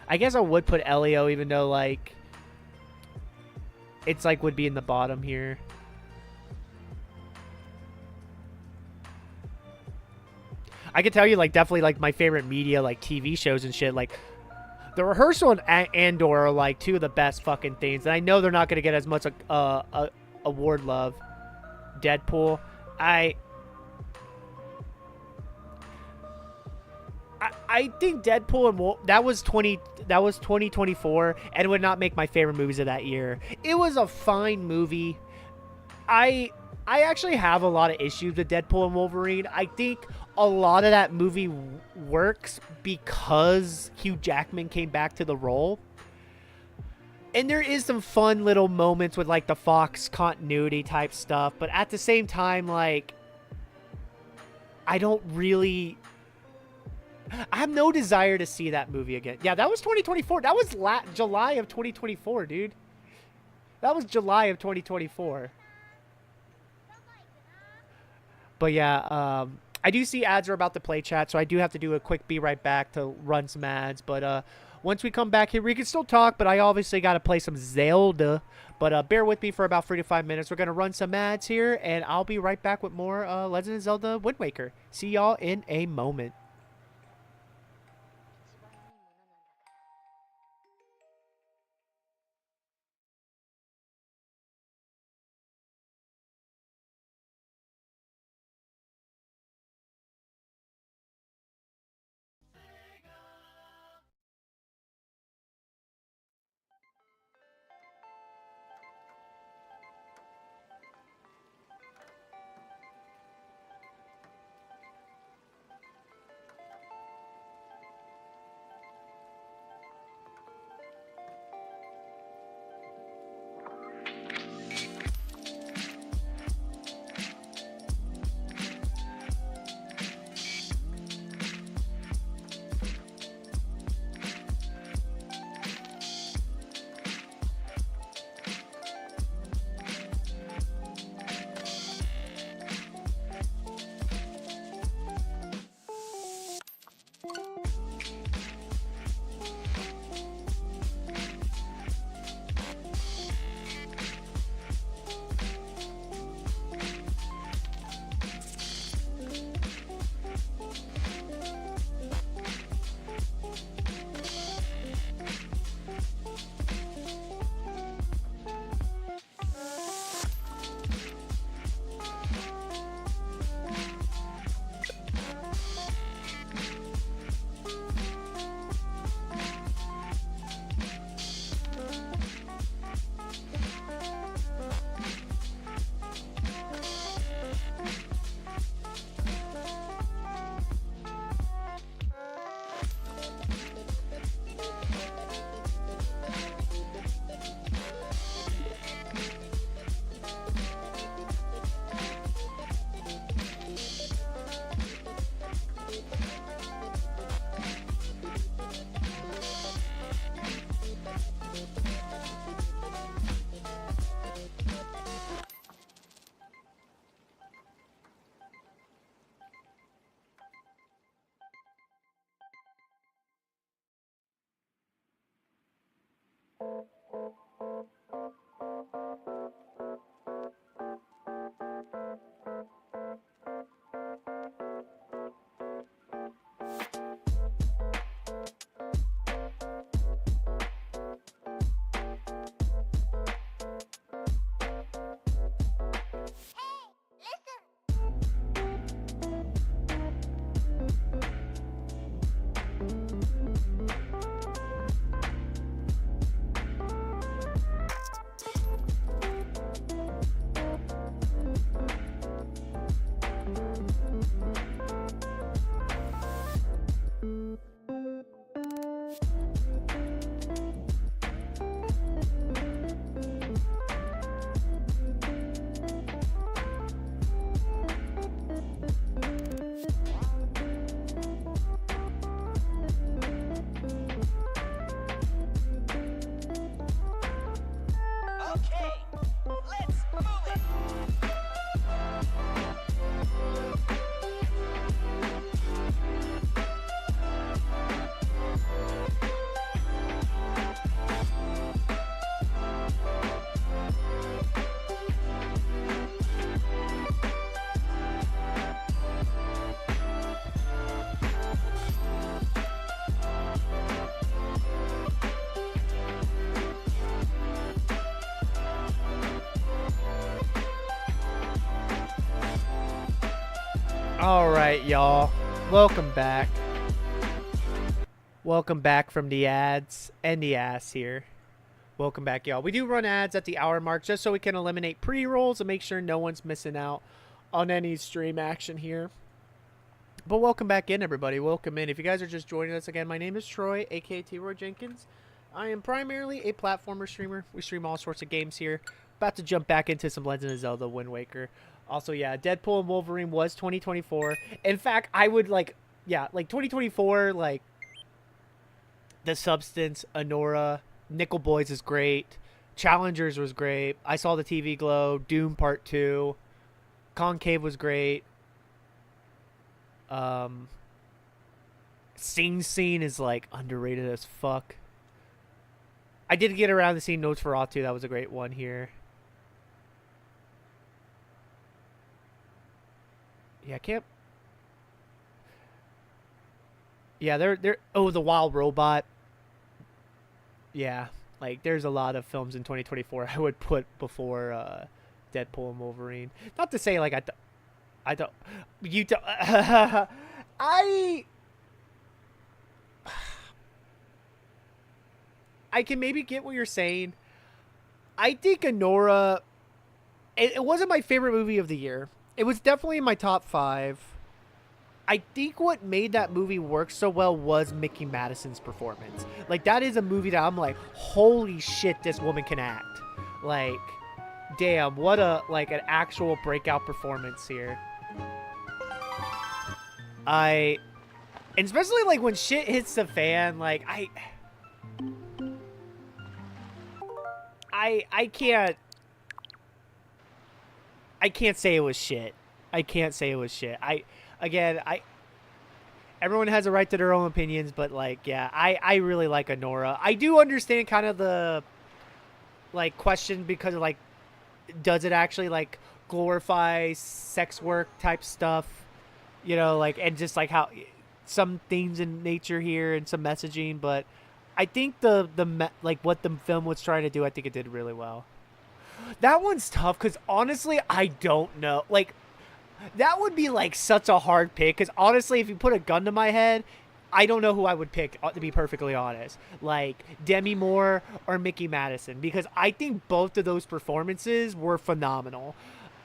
I guess I would put Elio, even though, like, it's, like, would be in the bottom here. I could tell you, like, definitely, like, my favorite media, like, TV shows and shit, like, The Rehearsal and Andor are, like, two of the best fucking things. And I know they're not going to get as much award love. Deadpool. I think Deadpool and that was 2024 and would not make my favorite movies of that year. It was a fine movie. I actually have a lot of issues with Deadpool and Wolverine. I think a lot of that movie works because Hugh Jackman came back to the role. And there is some fun little moments with, like, the Fox continuity type stuff. But at the same time, like, I don't really... I have no desire to see that movie again. Yeah, that was 2024. That was July of 2024, dude. That was July of 2024. But yeah, I do see ads are about to play, chat, so I do have to do a quick be right back to run some ads. But once we come back here, we can still talk, but I obviously got to play some Zelda. But bear with me for about 3 to 5 minutes. We're going to run some ads here, and I'll be right back with more Legend of Zelda Wind Waker. See y'all in a moment. All right, y'all. Welcome back. Welcome back from the ads and the ass here. Welcome back, y'all. We do run ads at the hour mark just so we can eliminate pre-rolls and make sure no one's missing out on any stream action here. But welcome back in, everybody. Welcome in. If you guys are just joining us again, my name is Troy, aka T-Roy Jenkins. I am primarily a platformer streamer. We stream all sorts of games here. About to jump back into some Legend of Zelda Wind Waker. Also, yeah, Deadpool and Wolverine was 2024. In fact, I would like 2024, like The Substance, Anora, Nickel Boys is great. Challengers was great. I Saw the TV Glow, Doom Part 2. Concave was great. Sing Scene is like underrated as fuck. I did get around to seeing Notes for All 2. That was a great one here. Yeah, I can't. Yeah, they're. Oh, The Wild Robot. Yeah, like there's a lot of films in 2024 I would put before Deadpool and Wolverine. Not to say like I don't. You don't. I can maybe get what you're saying. I think Anora. It wasn't my favorite movie of the year. It was definitely in my top 5. I think what made that movie work so well was Mickey Madison's performance. Like, that is a movie that I'm like, holy shit, this woman can act. Like, damn, what a, like, an actual breakout performance here. And especially, like, when shit hits the fan, like, I can't say it was shit. I can't say it was shit. Everyone has a right to their own opinions, but like, yeah, I really like Anora. I do understand kind of the like question because of like, does it actually like glorify sex work type stuff? You know, like, and just like how some themes in nature here and some messaging, but I think like what the film was trying to do, I think it did really well. That one's tough because honestly, I don't know. Like, that would be like such a hard pick because honestly, if you put a gun to my head, I don't know who I would pick, to be perfectly honest. Like Demi Moore or Mickey Madison, because I think both of those performances were phenomenal.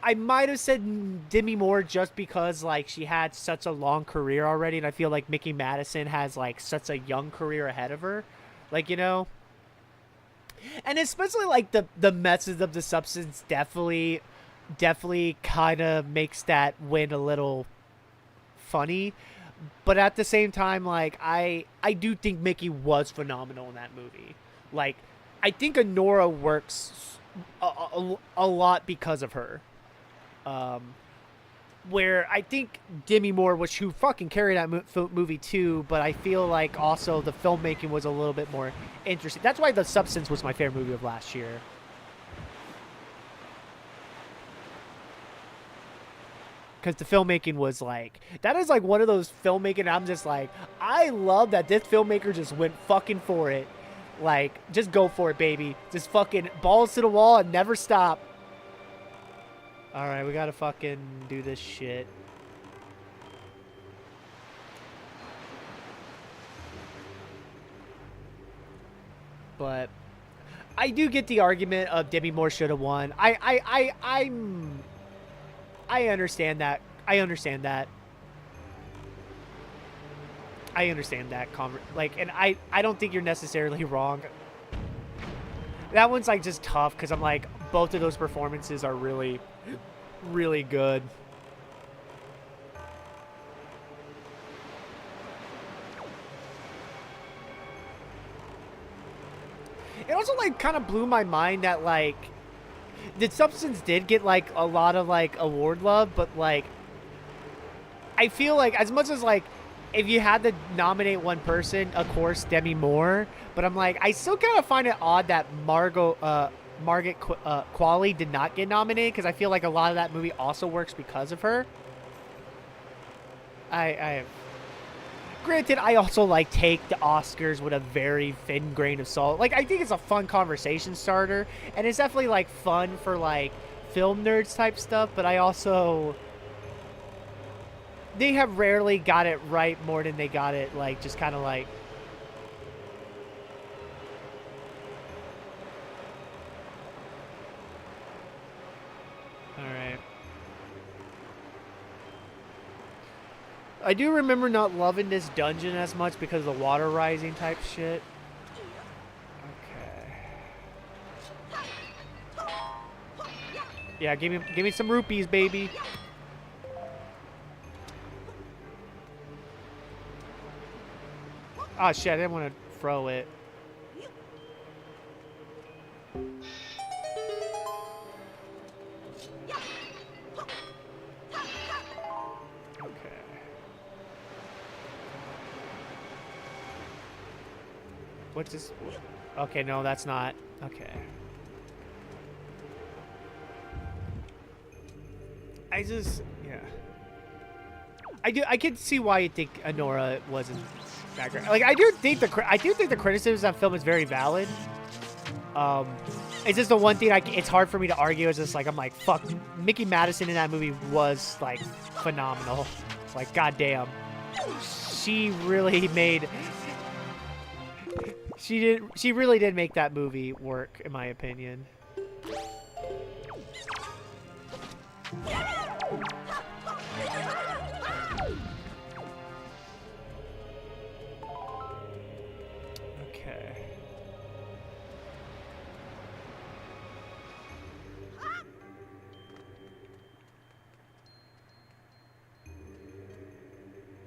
I might have said Demi Moore just because like she had such a long career already, and I feel like Mickey Madison has like such a young career ahead of her. Like, you know. And especially like the message of The Substance definitely kind of makes that win a little funny, but at the same time, like I do think Mickey was phenomenal in that movie. Like, I think Anora works a lot because of her. Where I think Demi Moore was who fucking carried that movie too, but I feel like also the filmmaking was a little bit more interesting. That's why The Substance was my favorite movie of last year. Because the filmmaking was like, that is like one of those filmmaking, I'm just like, I love that this filmmaker just went fucking for it. Like, just go for it, baby. Just fucking balls to the wall and never stop. Alright, we gotta fucking do this shit. But I do get the argument of Demi Moore should have won. I understand that. I understand that. Like, and I don't think you're necessarily wrong. That one's like just tough because I'm like, both of those performances are really, really good. It also like kind of blew my mind that like The Substance did get like a lot of like award love, but like I feel like as much as like if you had to nominate one person, of course Demi Moore, but I'm like I still kind of find it odd that Margaret Qualley did not get nominated because I feel like a lot of that movie also works because of her. Granted, I also like take the Oscars with a very thin grain of salt. Like, I think it's a fun conversation starter, and it's definitely like fun for like film nerds type stuff. But I also they have rarely got it right more than they got it, like, just kind of like... Alright. I do remember not loving this dungeon as much because of the water rising type shit. Okay. Yeah, give me some rupees, baby. Oh shit, I didn't want to throw it. Okay. What's this? Okay, no, that's not. Okay. Yeah. I can see why you think Honora wasn't that great. Like, I do think the criticism of that film is very valid. It's just the one thing it's hard for me to argue. It's just like, I'm like, fuck, Mickey Madison in that movie was like phenomenal. Like, goddamn, she really made. She really did make that movie work, in my opinion. Okay.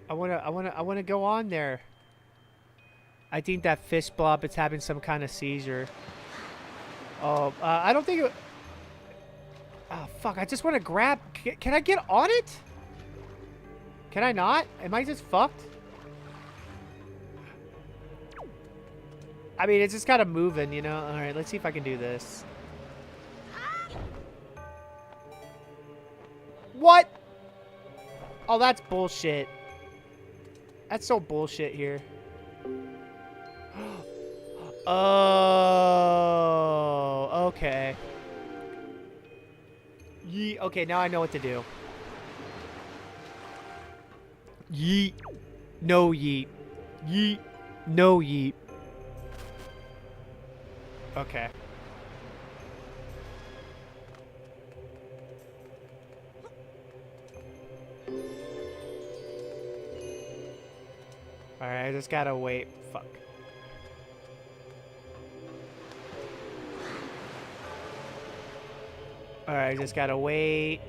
I wanna go on there. I think that fish blob is having some kind of seizure. Oh, I don't think it... Oh, fuck. I just want to grab... Can I get on it? Can I not? Am I just fucked? I mean, it's just kind of moving, you know? Alright, let's see if I can do this. What? Oh, that's bullshit. That's so bullshit here. Oh, okay. Yeet. Okay, now I know what to do. Yeet. No yeet. Yeet. No yeet. Okay. Alright, I just gotta wait. Fuck. Alright, just gotta wait.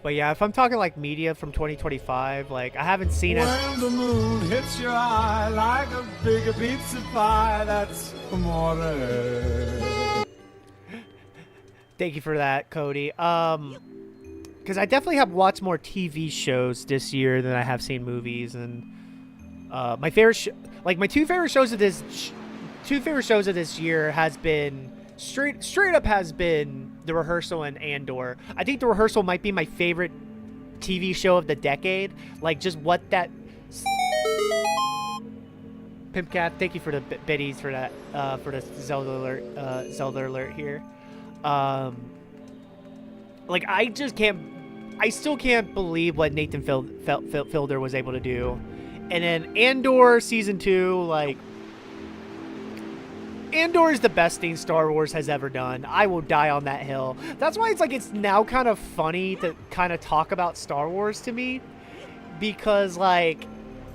But yeah, if I'm talking like media from 2025, like I haven't seen it. When the moon hits your eye like a big pizza pie, that's amore. Thank you for that, Cody. Because I definitely have watched more TV shows this year than I have seen movies, and my favorite, my two favorite shows of this year has been straight up has been The Rehearsal and Andor. I think The Rehearsal might be my favorite TV show of the decade. Like, just what that... Pimpcat, thank you for the biddies for that, for the Zelda alert here. Like, I still can't believe what Nathan Fielder was able to do. And then Andor Season 2, like... Andor is the best thing Star Wars has ever done. I will die on that hill. That's why it's now kind of funny to kind of talk about Star Wars to me. Because, like,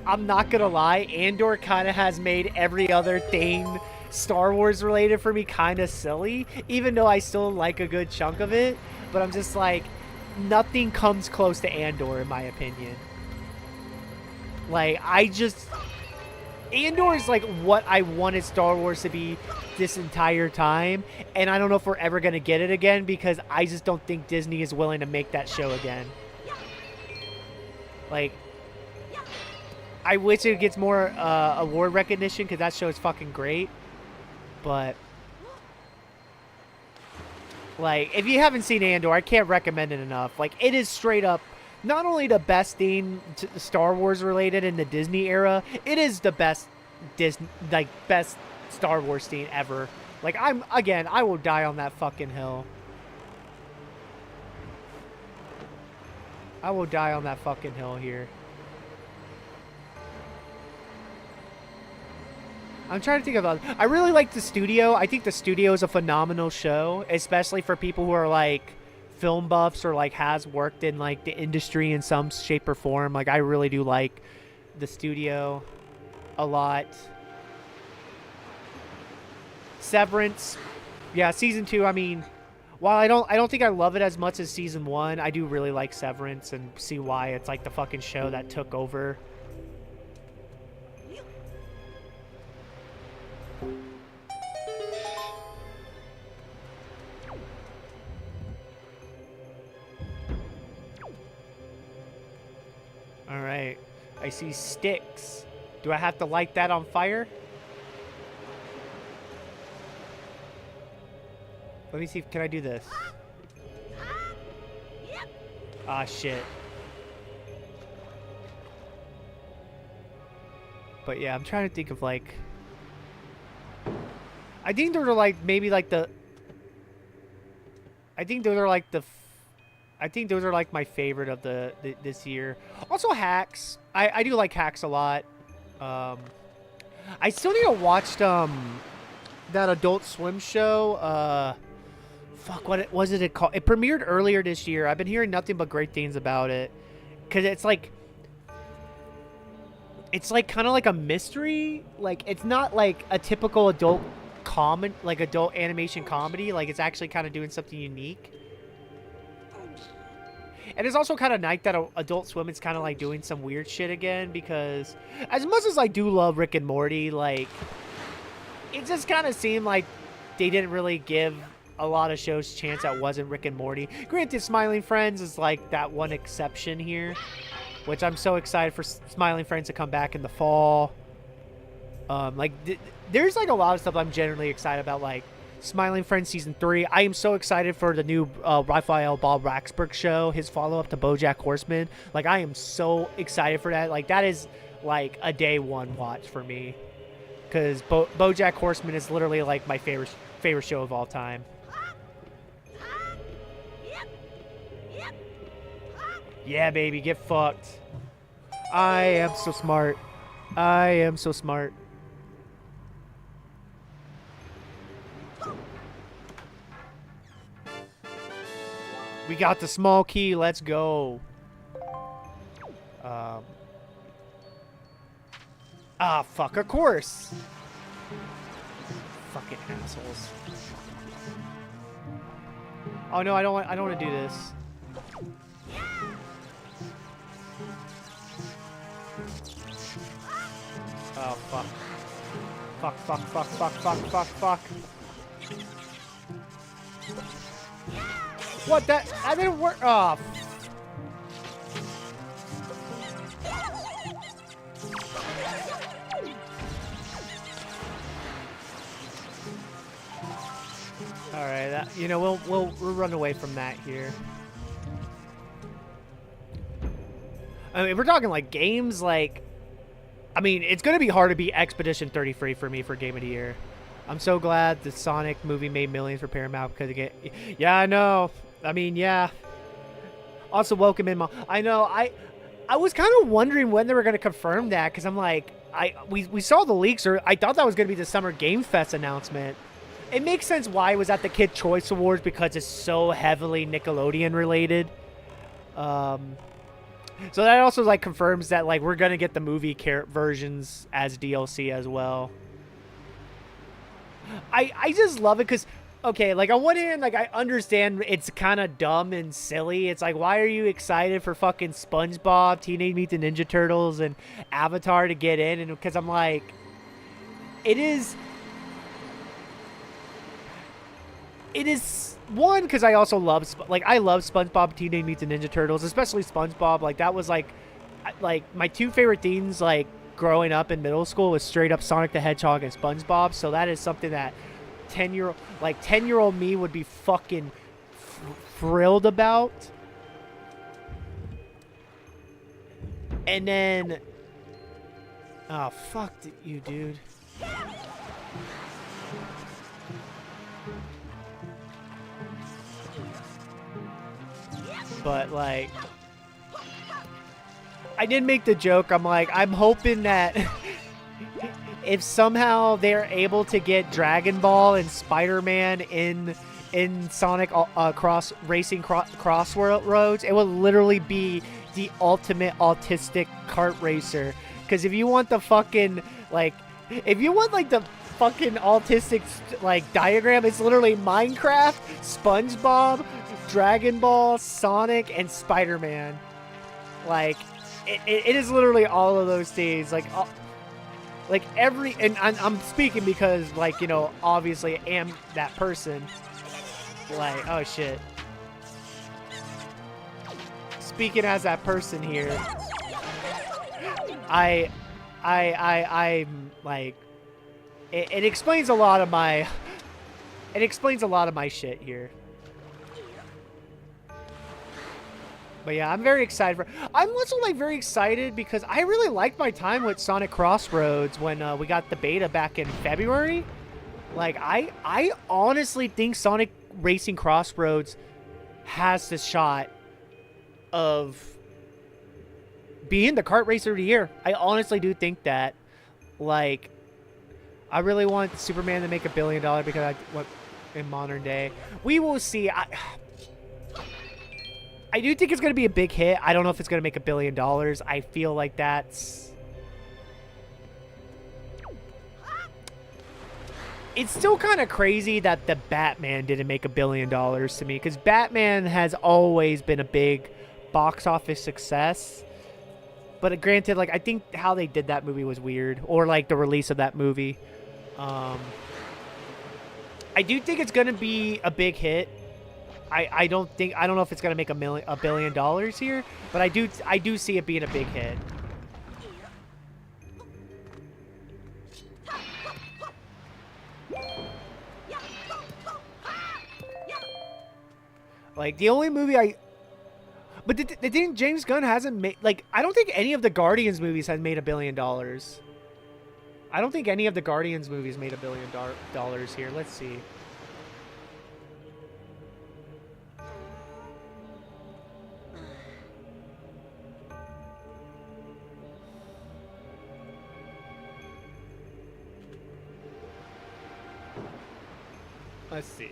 I'm not gonna lie, Andor kind of has made every other thing Star Wars related for me kind of silly. Even though I still like a good chunk of it. But I'm just like, nothing comes close to Andor in my opinion. Like, Andor is like what I wanted Star Wars to be this entire time, and I don't know if we're ever going to get it again because I just don't think Disney is willing to make that show again. Like, I wish it gets more award recognition because that show is fucking great, but like, if you haven't seen Andor, I can't recommend it enough. Like, it is straight up not only the best thing Star Wars related in the Disney era, it is the best best Star Wars thing ever. Like, I will die on that fucking hill. I will die on that fucking hill here. I'm trying to think of I really like the studio. I think the studio is a phenomenal show, especially for people who are like film buffs or like has worked in like the industry in some shape or form. Like I really do like the studio a lot. Severance, yeah, season 2. I mean, while I don't think I love it as much as season 1, I do really like Severance and see why it's like the fucking show that took over. All right, I see sticks. Do I have to light that on fire? Let me see. Can I do this? Ah, shit. But yeah, I'm trying to think of like. I think those are like maybe like the. I think those are like the. I think those are like my favorite of this year. Also, Hacks. I do like Hacks a lot. I still need to watch that Adult Swim show. Fuck, what was it called? It premiered earlier this year. I've been hearing nothing but great things about it. Cause it's like kind of like a mystery. Like it's not like a typical adult adult animation comedy. Like it's actually kind of doing something unique. And it's also kind of nice that Adult Swim is kind of like doing some weird shit again, because as much as I do love Rick and Morty, like it just kind of seemed like they didn't really give a lot of shows a chance that wasn't Rick and Morty. Granted, Smiling Friends is like that one exception here, which I'm so excited for Smiling Friends to come back in the fall. There's like a lot of stuff I'm generally excited about, like Smiling Friends season 3. I am so excited for the new Raphael Bob Raxburgh show, his follow-up to BoJack Horseman. Like I am so excited for that. Like that is like a day one watch for me, because BoJack Horseman is literally like my favorite show of all time. Yeah, baby, get fucked. I am so smart. I am so smart. We got the small key. Let's go. Fuck, of course. Fucking assholes. Oh no, I don't want to do this. Oh fuck. Fuck. What? That didn't work. Oh. All right, we'll run away from that here. I mean, if we're talking like games, like, I mean, it's gonna be hard to beat Expedition 33 for me for Game of the Year. I'm so glad the Sonic movie made millions for Paramount because yeah, I know. I mean, yeah. Also, welcome in, Mom. I know. I was kind of wondering when they were gonna confirm that, because I'm like, we saw the leaks, or I thought that was gonna be the Summer Game Fest announcement. It makes sense why it was at the Kid Choice Awards, because it's so heavily Nickelodeon related. So that also like confirms that like we're gonna get the movie versions as DLC as well. I just love it because, okay, like on one hand, like I understand it's kind of dumb and silly. It's like, why are you excited for fucking SpongeBob, Teenage Mutant Ninja Turtles, and Avatar to get in? And because I'm like, it is one, because I also love I love SpongeBob, Teenage Mutant Ninja Turtles, especially SpongeBob. Like that was like my two favorite things like growing up in middle school was straight up Sonic the Hedgehog and SpongeBob. So that is something that 10-year-old me would be fucking thrilled about. And then, oh fuck you, dude. But like, I did make the joke. I'm like, I'm hoping that if somehow they're able to get Dragon Ball and Spider-Man in Sonic Crossroads, it will literally be the ultimate autistic kart racer. Because if you want the fucking like the fucking autistic like diagram, it's literally Minecraft, SpongeBob, Dragon Ball, Sonic, and Spider-Man. Like it is literally all of those things. Like every, and I'm speaking because, like, you know, obviously I am that person. Like, oh shit. Speaking as that person here, I'm like, it explains a lot of my, shit here. But yeah, I'm very excited I'm also like very excited because I really liked my time with Sonic Crossroads when we got the beta back in February. Like I honestly think Sonic Racing Crossroads has the shot of being the kart racer of the year. I honestly do think that. Like, I really want Superman to make $1 billion because in modern day. We will see. I do think it's going to be a big hit. I don't know if it's going to make $1 billion. I feel like that's... It's still kind of crazy that the Batman didn't make $1 billion to me, because Batman has always been a big box office success. But granted, like, I think how they did that movie was weird, or like the release of that movie. I do think it's going to be a big hit. I don't know if it's gonna make $1 billion here, but I do see it being a big hit. Like, the only movie but didn't James Gunn hasn't made, like, I don't think any of the Guardians movies has made $1 billion. I don't think any of the Guardians movies made $1 billion here. Let's see. Let's see.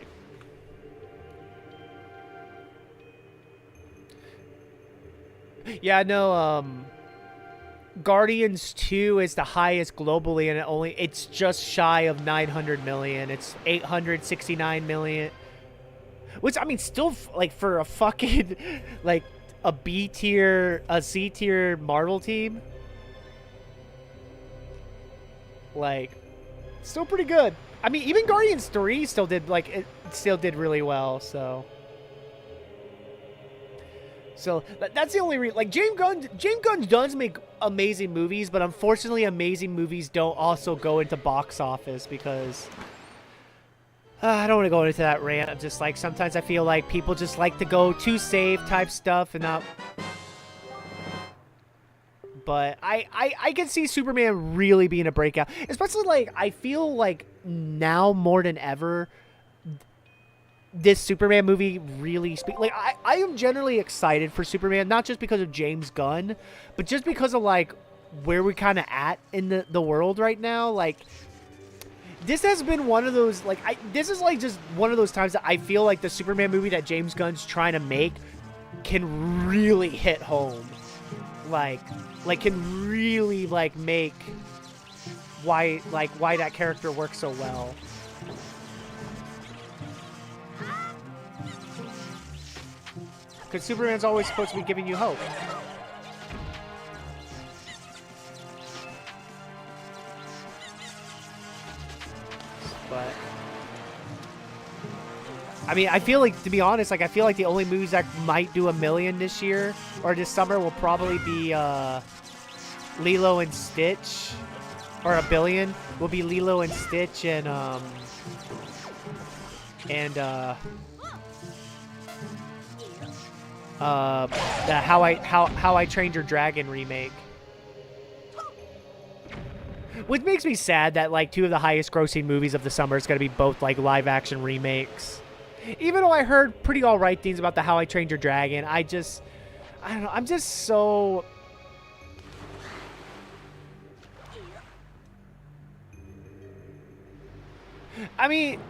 Yeah, no, Guardians 2 is the highest globally, and it's just shy of 900 million. It's 869 million. Which, I mean, still, like, for a fucking, like, a B tier, a C tier Marvel team. Like, still pretty good. I mean, even Guardians 3 still did, like, it still did really well, so that's the only reason. Like, James Gunn does make amazing movies, but unfortunately amazing movies don't also go into box office because I don't want to go into that rant. I'm just like, sometimes I feel like people just like to go too safe type stuff and not. But I can see Superman really being a breakout. Especially, like, I feel like now more than ever, this Superman movie really like, I am generally excited for Superman, not just because of James Gunn, but just because of, like, where we're kind of at in the world right now. Like, this has been one of those, like, this is, like, just one of those times that I feel like the Superman movie that James Gunn's trying to make can really hit home. Like can really, like, make why that character works so well. Because Superman's always supposed to be giving you hope. But I mean, I feel like, to be honest, like, I feel like the only movies that might do $1 million this year or this summer will probably be Lilo and Stitch, or $1 billion will be Lilo and Stitch and the How I Trained Your Dragon remake. Which makes me sad that, like, two of the highest grossing movies of the summer is going to be both, like, live action remakes. Even though I heard pretty alright things about the How I Trained Your Dragon, I don't know, I'm just so I mean,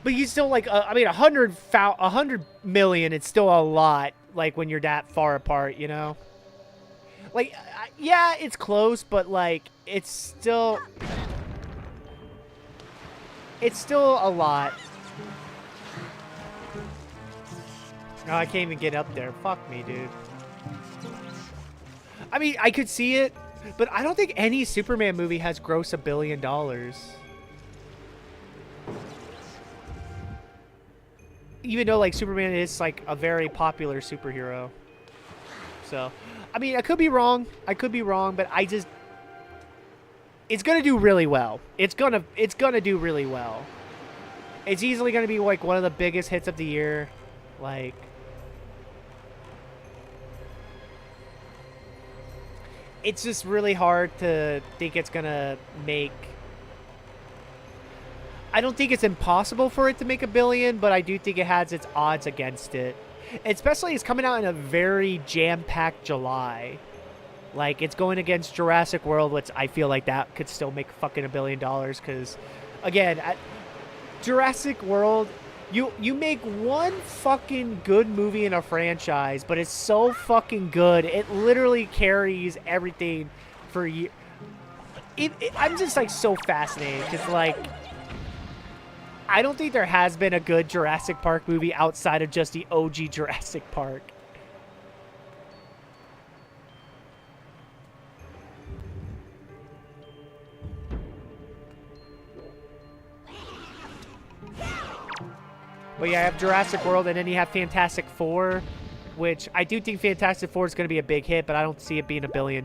but you still like, I mean, 100 million. It's still a lot. Like when you're that far apart, you know. Like, yeah, it's close, but like, it's still a lot. Oh, I can't even get up there. Fuck me, dude. I mean, I could see it, but I don't think any Superman movie has grossed $1 billion. Even though, like, Superman is, like, a very popular superhero. So, I mean, I could be wrong. But I just... It's gonna do really well. It's gonna do really well. It's easily gonna be, like, one of the biggest hits of the year. Like... It's just really hard to think it's gonna make... I don't think it's impossible for it to make $1 billion, but I do think it has its odds against it. Especially it's coming out in a very jam-packed July. Like, it's going against Jurassic World, which I feel like that could still make fucking $1 billion, because, again, at Jurassic World... You make one fucking good movie in a franchise, but it's so fucking good. It literally carries everything for you. I'm just, like, so fascinated because, like, I don't think there has been a good Jurassic Park movie outside of just the OG Jurassic Park. But yeah, I have Jurassic World, and then you have Fantastic Four, which I do think Fantastic Four is going to be a big hit, but I don't see it being $1 billion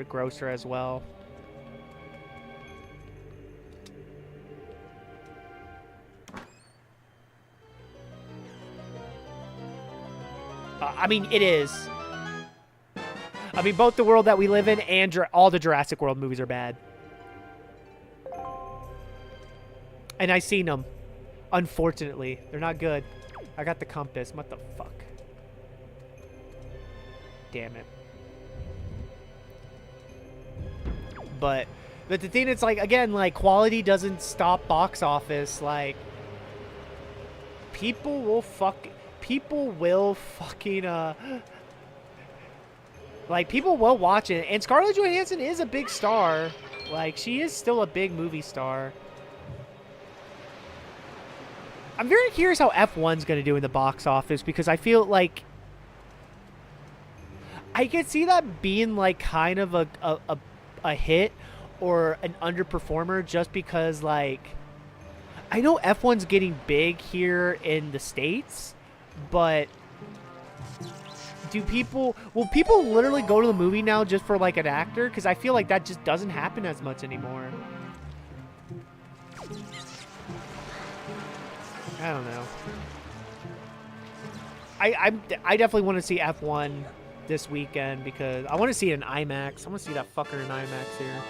grosser as well. I mean, it is. I mean, both the world that we live in and all the Jurassic World movies are bad. And I've seen them. Unfortunately, they're not good. I got the compass. What the fuck? Damn it. But the thing is, like, again, like, quality doesn't stop box office. Like, people will fucking, like, people will watch it. And Scarlett Johansson is a big star. Like, she is still a big movie star. I'm very curious how F1's going to do in the box office, because I feel like I could see that being like kind of a hit or an underperformer, just because, like, I know F1's getting big here in the States, but will people literally go to the movie now just for, like, an actor? Because I feel like that just doesn't happen as much anymore. I don't know. I definitely want to see F1 this weekend, because I want to see it in IMAX. I want to see that fucker in IMAX here.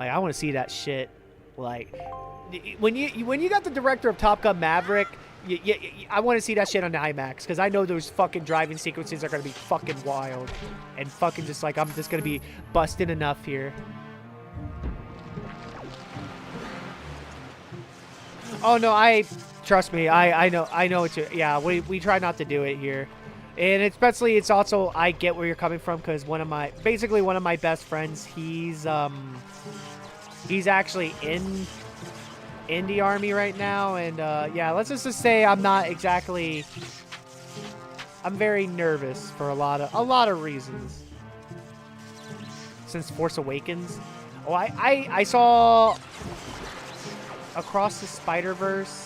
Like, I want to see that shit. Like, when you got the director of Top Gun Maverick, I want to see that shit on IMAX, because I know those fucking driving sequences are gonna be fucking wild, and fucking just like, I'm just gonna be busting enough here. Oh no, trust me, I know it's, yeah, we try not to do it here. And especially, it's also, I get where you're coming from, because one of my best friends, he's actually in the Army right now, and yeah, let's just say I'm very nervous for a lot of reasons. Since Force Awakens. Oh, I saw Across the Spider-Verse.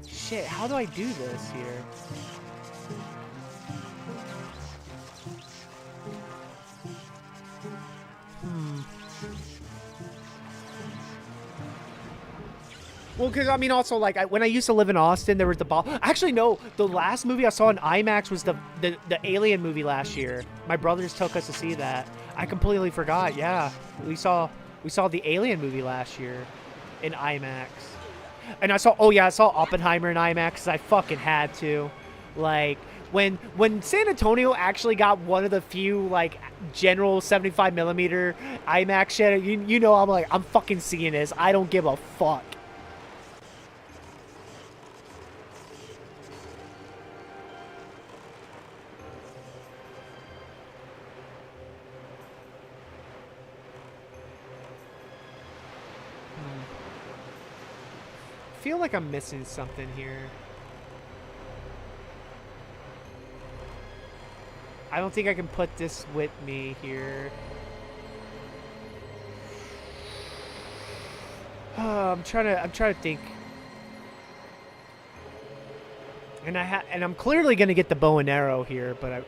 Shit, how do I do this here? Well, because, I mean, also, like, when I used to live in Austin, there was the ball. Actually, no, the last movie I saw in IMAX was the Alien movie last year. My brothers took us to see that. I completely forgot, yeah. We saw the Alien movie last year in IMAX. And I saw Oppenheimer in IMAX, because I fucking had to. Like, When San Antonio actually got one of the few like general 75mm IMAX shit, you know I'm fucking seeing this. I don't give a fuck. I feel like I'm missing something here. I don't think I can put this with me here. I'm trying to think. And I'm clearly gonna get the bow and arrow here, but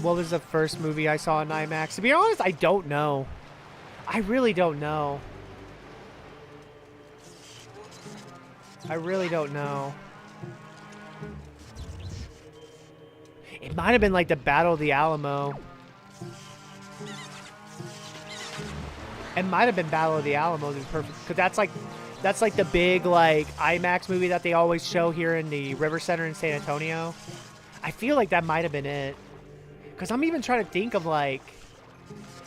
what was the first movie I saw in IMAX? To be honest, I don't know. I really don't know. I really don't know. It might have been like the Battle of the Alamo. It might have been Battle of the Alamo. Because that's like the big like IMAX movie that they always show here in the River Center in San Antonio. I feel like that might have been it. Because I'm even trying to think of like...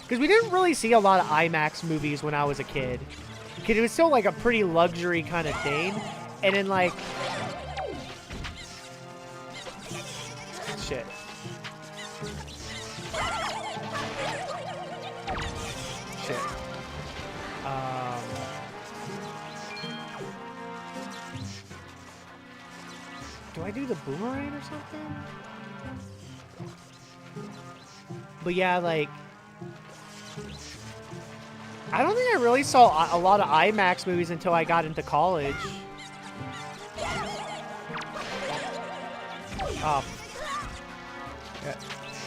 Because we didn't really see a lot of IMAX movies when I was a kid. Because it was still like a pretty luxury kind of thing. And then like... Shit. Shit. Do I do the boomerang or something? But yeah, like... I don't think I really saw a lot of IMAX movies until I got into college. Oh.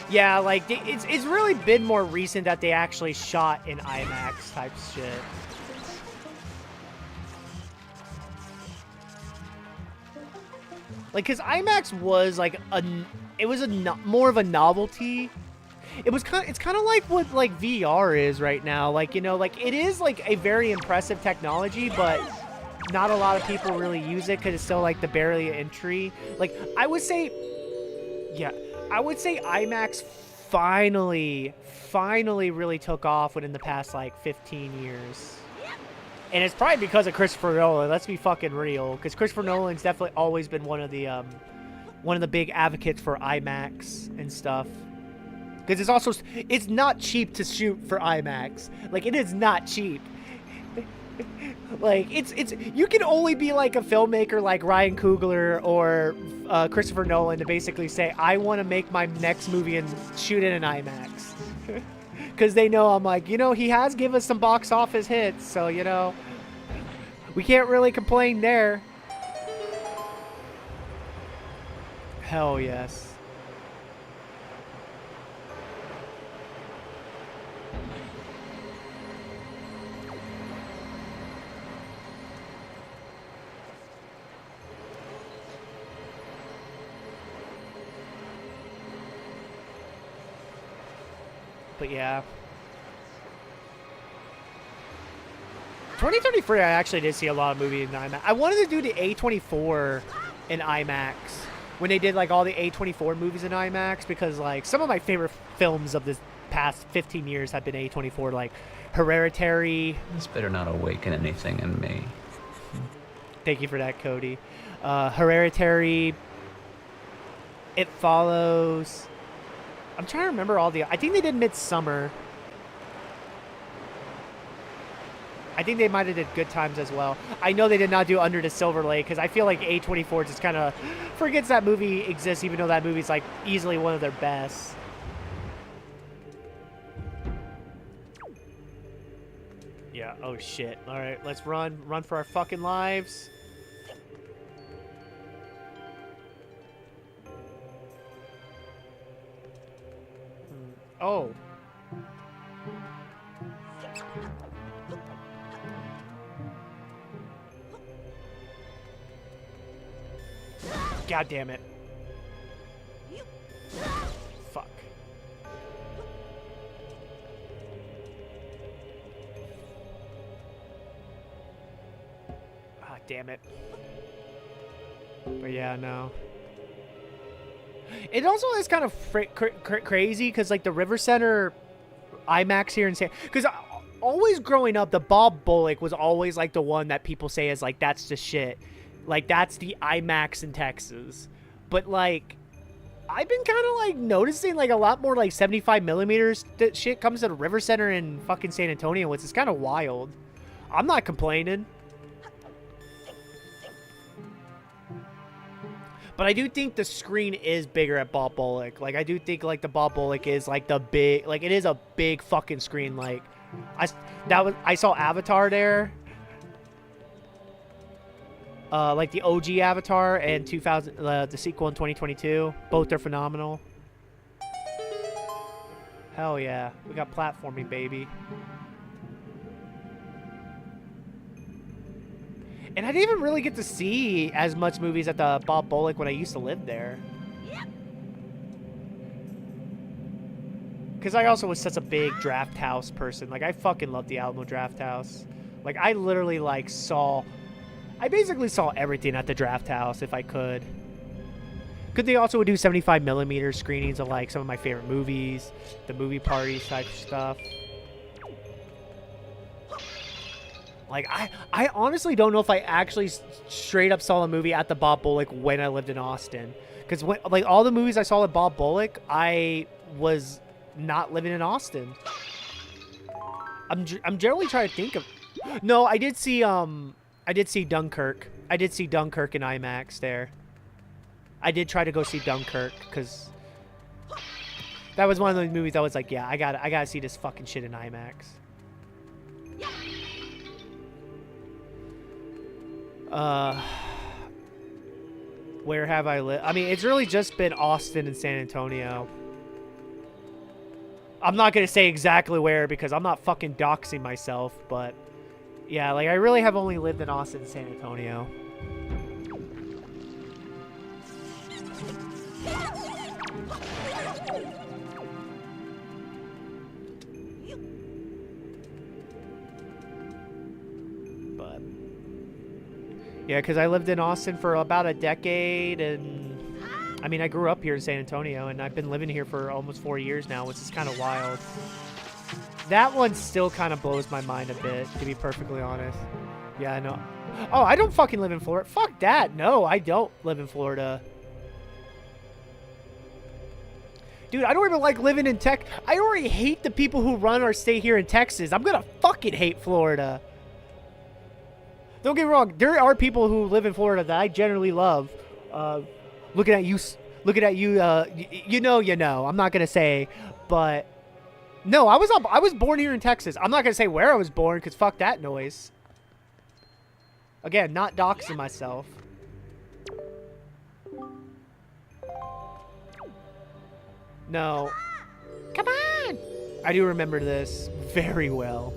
Yeah, like, it's really been more recent that they actually shot in IMAX type shit. Like, because IMAX was, like, more of a novelty. It's kind of like what, like, VR is right now. Like, you know, like, it is, like, a very impressive technology, but not a lot of people really use it because it's still, like, the barrier to entry. Like, I would say IMAX finally really took off within the past, like, 15 years. And it's probably because of Christopher Nolan. Let's be fucking real. Because Christopher Nolan's definitely always been one of the big advocates for IMAX and stuff. Because it's not cheap to shoot for IMAX. Like, it is not cheap. Like, you can only be like a filmmaker like Ryan Coogler or Christopher Nolan to basically say, I want to make my next movie and shoot it in IMAX. Because they know I'm like, you know, he has given us some box office hits, so, you know, we can't really complain there. Hell yes. But yeah. 2033, I actually did see a lot of movies in IMAX. I wanted to do the A24 in IMAX when they did like all the A24 movies in IMAX because like some of my favorite films of this past 15 years have been A24, like Hereditary. This better not awaken anything in me. Thank you for that, Cody. Hereditary. It Follows. I'm trying to remember all the... I think they did Midsummer. I think they might have did Good Times as well. I know they did not do Under the Silver Lake because I feel like A24 just kind of forgets that movie exists even though that movie's like easily one of their best. Yeah, oh shit. Alright, let's run. Run for our fucking lives. Oh. God damn it. Fuck. Ah, damn it. But yeah, no. It also is kind of crazy because, like, the River Center IMAX here in San... Because always growing up, the Bob Bullock was always, like, the one that people say is, like, that's the shit. Like, that's the IMAX in Texas. But, like, I've been kind of, like, noticing, like, a lot more, like, 75 millimeters shit comes to the River Center in fucking San Antonio, which is kind of wild. I'm not complaining. But I do think the screen is bigger at Bob Bullock. Like, I do think, like, the Bob Bullock is, like, the big... Like, it is a big fucking screen. Like, I saw Avatar there. Like, the OG Avatar and the sequel in 2022. Both are phenomenal. Hell yeah. We got platforming, baby. And I didn't even really get to see as much movies at the Bob Bullock when I used to live there. Because I also was such a big Draft House person. Like, I fucking love the Alamo Draft House. Like, I literally, like, I basically saw everything at the Draft House if I could. Could they also would do 75 millimeter screenings of, like, some of my favorite movies, the movie party type stuff. Like, I honestly don't know if I actually straight up saw a movie at the Bob Bullock when I lived in Austin. Because, like, all the movies I saw at Bob Bullock, I was not living in Austin. I'm generally trying to think of... No, I did see Dunkirk. I did see Dunkirk in IMAX there. I did try to go see Dunkirk, because that was one of those movies I was like, yeah, I gotta see this fucking shit in IMAX. Where have I lived? I mean, it's really just been Austin and San Antonio. I'm not going to say exactly where because I'm not fucking doxing myself, but yeah, like, I really have only lived in Austin and San Antonio. But yeah, because I lived in Austin for about a decade, and I mean, I grew up here in San Antonio, and I've been living here for almost 4 years now, which is kind of wild. That one still kind of blows my mind a bit, to be perfectly honest. Yeah, I know. Oh, I don't fucking live in Florida. Fuck that. No, I don't live in Florida. Dude, I don't even like living in Tech. I already hate the people who run or stay here in Texas. I'm gonna fucking hate Florida. Don't get me wrong. There are people who live in Florida that I generally love. Looking at you, you know. I'm not gonna say, but no, I was born here in Texas. I'm not gonna say where I was born because fuck that noise. Again, not doxing myself. No. Come on! I do remember this very well.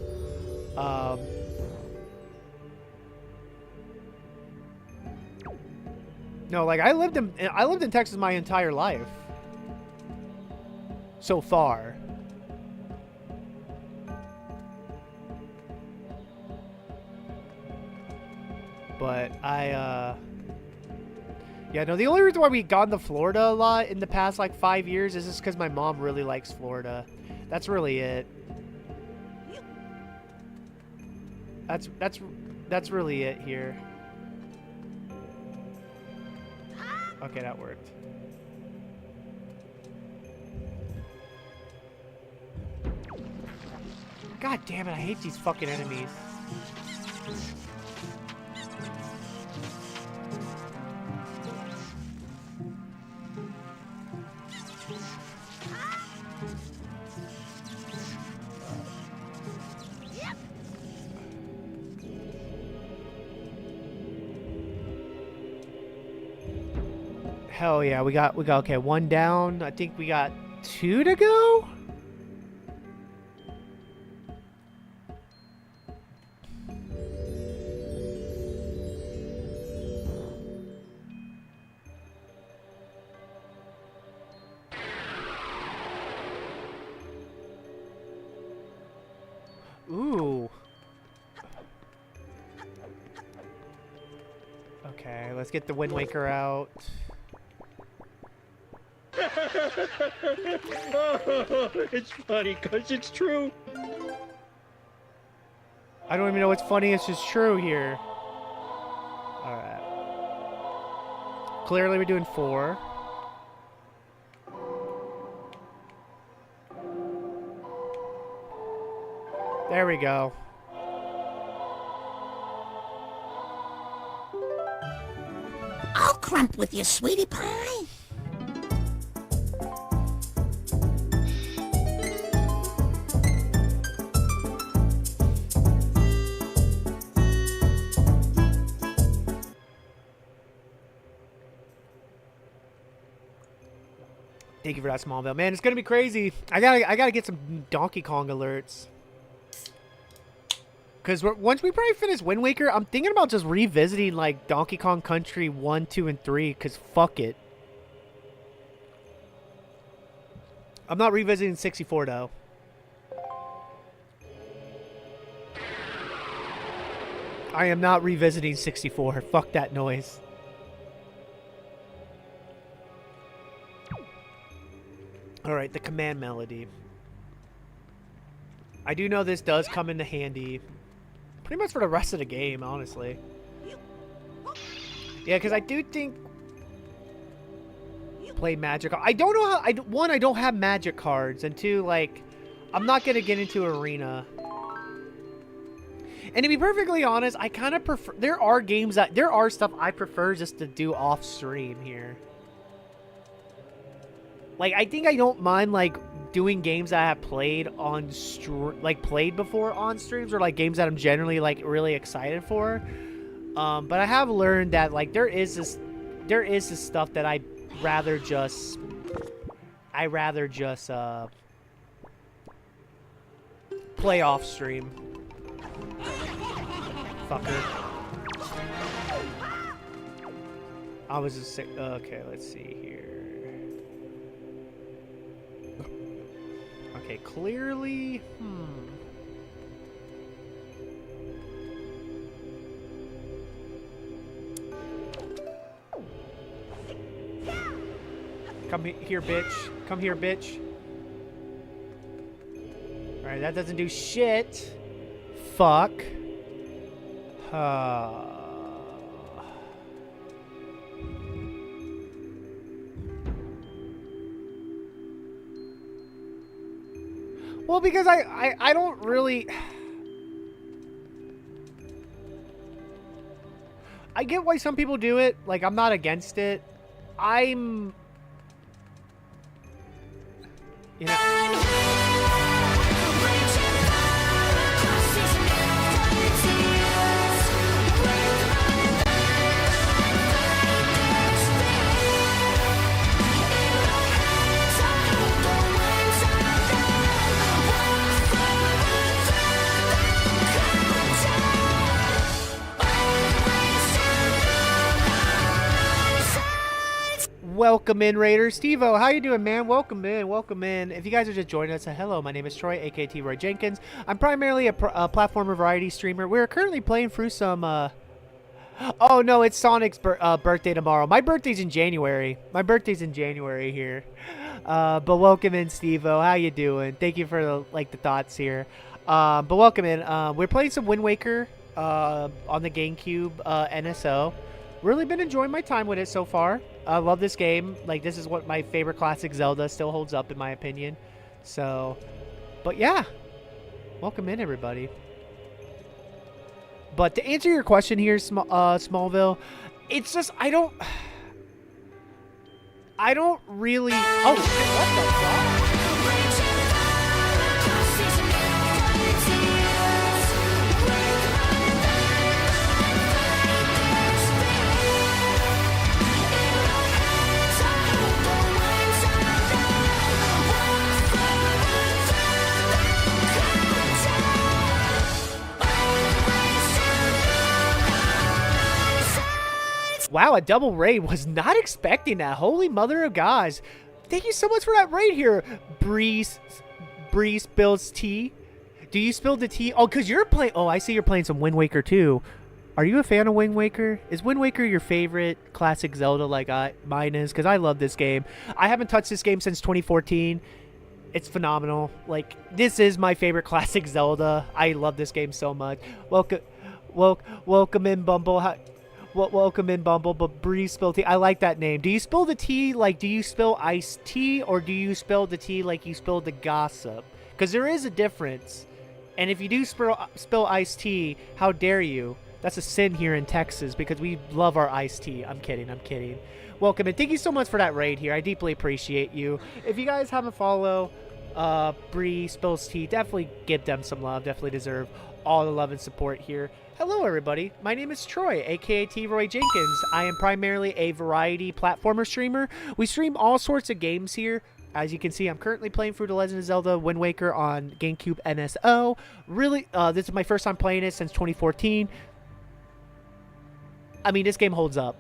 No, like, I lived in Texas my entire life. So far. But yeah, no, the only reason why we gone to Florida a lot in the past, like, 5 years is just because my mom really likes Florida. That's really it. That's really it here. Okay, that worked. God damn it, I hate these fucking enemies. Hell yeah, we got okay, one down. I think we got 2 to go. Ooh. Okay, let's get the Wind Waker out. It's funny because it's true. I don't even know what's funny. It's just true here. Alright. Clearly we're doing 4. There we go. I'll crump with you, sweetie pie. Thank you for that, Smallville. Man, it's gonna be crazy. I gotta get some Donkey Kong alerts. Because once we probably finish Wind Waker, I'm thinking about just revisiting like Donkey Kong Country 1, 2, and 3. Because fuck it. I'm not revisiting 64 though. I am not revisiting 64. Fuck that noise. Alright, the command melody. I do know this does come into handy pretty much for the rest of the game, honestly. Yeah, because I do think... Play Magic... I don't know how... One, I don't have Magic cards. And two, like... I'm not going to get into Arena. And to be perfectly honest, I kind of prefer... There are games that... There are stuff I prefer just to do off-stream here. Like, I think I don't mind, like, doing games that I have played on, played before on streams, or, like, games that I'm generally, like, really excited for. But I have learned that, like, there is this stuff that I'd rather just play off stream. Fucker. I was just saying, okay, let's see here. Okay, clearly, Come here, bitch. Come here, bitch. Alright, that doesn't do shit. Fuck. Well, because I don't really... I get why some people do it. Like, I'm not against it. I'm... You know... Welcome in, Raiders. Steve-O, how you doing, man? Welcome in, welcome in. If you guys are just joining us, hello, my name is Troy, aka T. Roy Jenkins. I'm primarily a platformer variety streamer. We're currently playing through some, Oh, no, it's Sonic's birthday tomorrow. My birthday's in January. My birthday's in January here. But welcome in, Steve-O. How you doing? Thank you for, the thoughts here. But welcome in. We're playing some Wind Waker on the GameCube NSO. Really been enjoying my time with it so far. I love this game. Like, this is what my favorite classic Zelda still holds up, in my opinion. So, but yeah. Welcome in, everybody. But to answer your question here, Smallville, it's just, I don't really... Oh, shit, what the fuck? Wow, a double raid. Was not expecting that. Holy mother of gods. Thank you so much for that raid here, Breeze Builds T. Do you spill the tea? Oh, because you're playing. Oh, I see you're playing some Wind Waker too. Are you a fan of Wind Waker? Is Wind Waker your favorite classic Zelda like mine is? Because I love this game. I haven't touched this game since 2014. It's phenomenal. Like, this is my favorite classic Zelda. I love this game so much. Welcome in, Bumble. Welcome in, Bumble. But Bree spill tea. I like that name. Do you spill the tea like, do you spill iced tea, or do you spill the tea like you spilled the gossip? Because there is a difference. And if you do spill iced tea, how dare you? That's a sin here in Texas because we love our iced tea. I'm kidding. Welcome, and thank you so much for that raid here. I deeply appreciate you. If you guys haven't followed Bree Spills Tea, definitely give them some love. Definitely deserve all the love and support here. Hello, everybody. My name is Troy, aka T. Roy Jenkins. I am primarily a variety platformer streamer. We stream all sorts of games here. As you can see, I'm currently playing through The Legend of Zelda Wind Waker on GameCube NSO. Really, this is my first time playing it since 2014. I mean, this game holds up.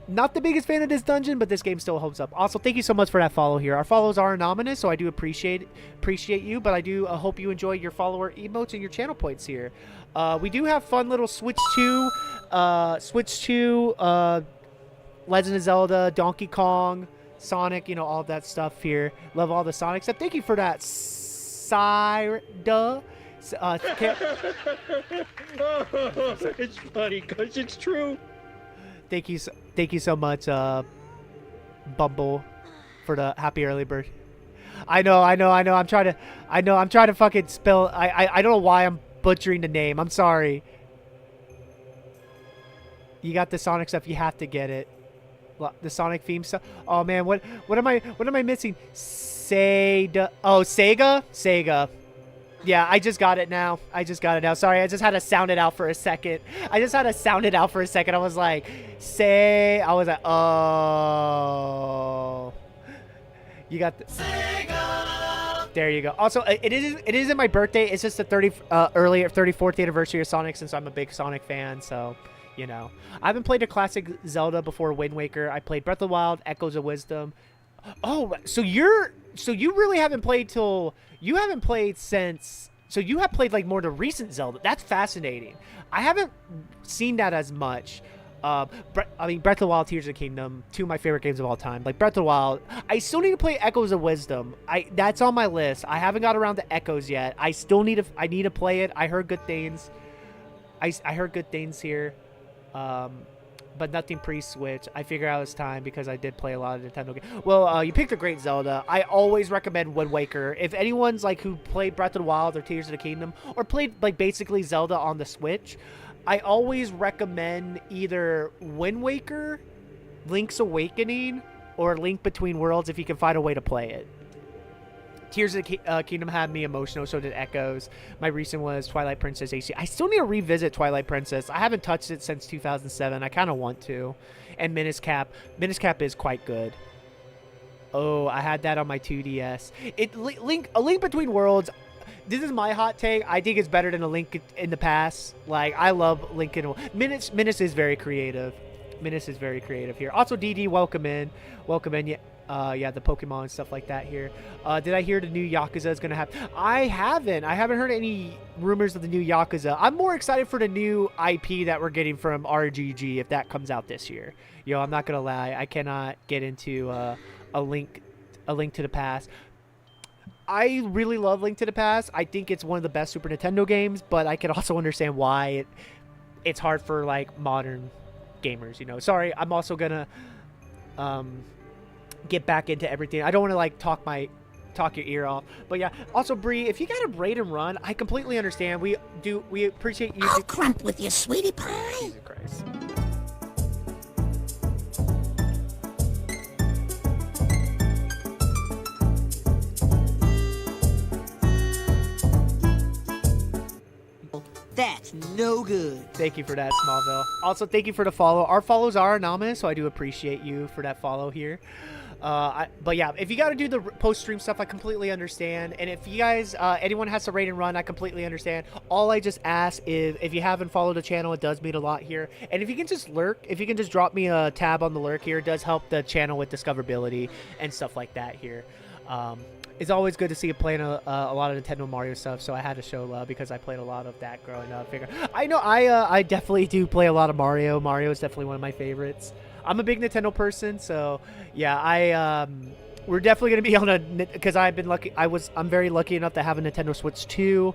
Not the biggest fan of this dungeon, but this game still holds up. Also, thank you so much for that follow here. Our follows are anonymous, so I do appreciate you, but I do hope you enjoy your follower emotes and your channel points here. We do have fun little Switch 2, Legend of Zelda, Donkey Kong, Sonic, you know, all that stuff here. Love all the Sonic stuff. Thank you for that, Syrda. It's funny because it's true. Thank you so much, Bumble, for the happy early bird. I know. I'm trying to fucking spell. I don't know why I'm butchering the name. I'm sorry. You got the Sonic stuff. You have to get it. The Sonic theme stuff. Oh man, what am I missing? Sega. Oh, Sega. Yeah, I just got it now. Sorry, I just had to sound it out for a second. I was like, oh. You got the Sega. There you go. Also, it isn't my birthday. It's just the 34th anniversary of Sonic, since I'm a big Sonic fan. So, you know, I haven't played a classic Zelda before Wind Waker. I played Breath of the Wild, Echoes of Wisdom. Oh, so you really haven't played since. So you have played like more the recent Zelda. That's fascinating. I haven't seen that as much. I mean, Breath of the Wild, Tears of the Kingdom, two of my favorite games of all time. Like Breath of the Wild, I still need to play Echoes of Wisdom. That's on my list. I haven't got around to Echoes yet. I need to play it. I heard good things. I heard good things here. But nothing pre-Switch. I figure out it's time because I did play a lot of Nintendo games. Well, you picked a great Zelda. I always recommend Wind Waker. If anyone's like who played Breath of the Wild or Tears of the Kingdom, or played like basically Zelda on the Switch, I always recommend either Wind Waker, Link's Awakening, or Link Between Worlds if you can find a way to play it. Tears of the Kingdom had me emotional, so did Echoes. My recent was Twilight Princess HD. I still need to revisit Twilight Princess. I haven't touched it since 2007. I kind of want to. And Menace Cap. Menace Cap is quite good. Oh, I had that on my 2DS. A Link Between Worlds. This is my hot take. I think it's better than A Link in the Past. Like, I love Link in Menace is very creative. Menace is very creative here. Also, DD, welcome in. Yeah, the Pokemon and stuff like that here. Did I hear the new Yakuza is gonna happen? I haven't heard any rumors of the new Yakuza. I'm more excited for the new IP that we're getting from RGG if that comes out this year. Yo, I'm not gonna lie, I cannot get into a Link to the Past. I really love Link to the Past. I think it's one of the best Super Nintendo games, but I can also understand why it's hard for like modern gamers, you know. Sorry, I'm also gonna get back into everything. I don't want to like talk your ear off, but yeah. Also, Bree, if you got a braid and run, I completely understand. We appreciate you. I'll crump with you, sweetie pie. Jesus Christ. That's no good. Thank you for that, Smallville. Also, thank you for the follow. Our follows are anonymous, so I do appreciate you for that follow here. But yeah, if you got to do the post-stream stuff, I completely understand. And if you guys, anyone has to raid and run, I completely understand. All I just ask is, if you haven't followed the channel, it does mean a lot here. And if you can just lurk, if you can just drop me a tab on the lurk here, it does help the channel with discoverability and stuff like that here. It's always good to see you playing a lot of Nintendo Mario stuff, so I had to show love because I played a lot of that growing up. I know I definitely do play a lot of Mario. Mario is definitely one of my favorites. I'm a big Nintendo person, so yeah, we're definitely gonna be on a, because I've been lucky. I'm very lucky enough to have a Nintendo Switch 2.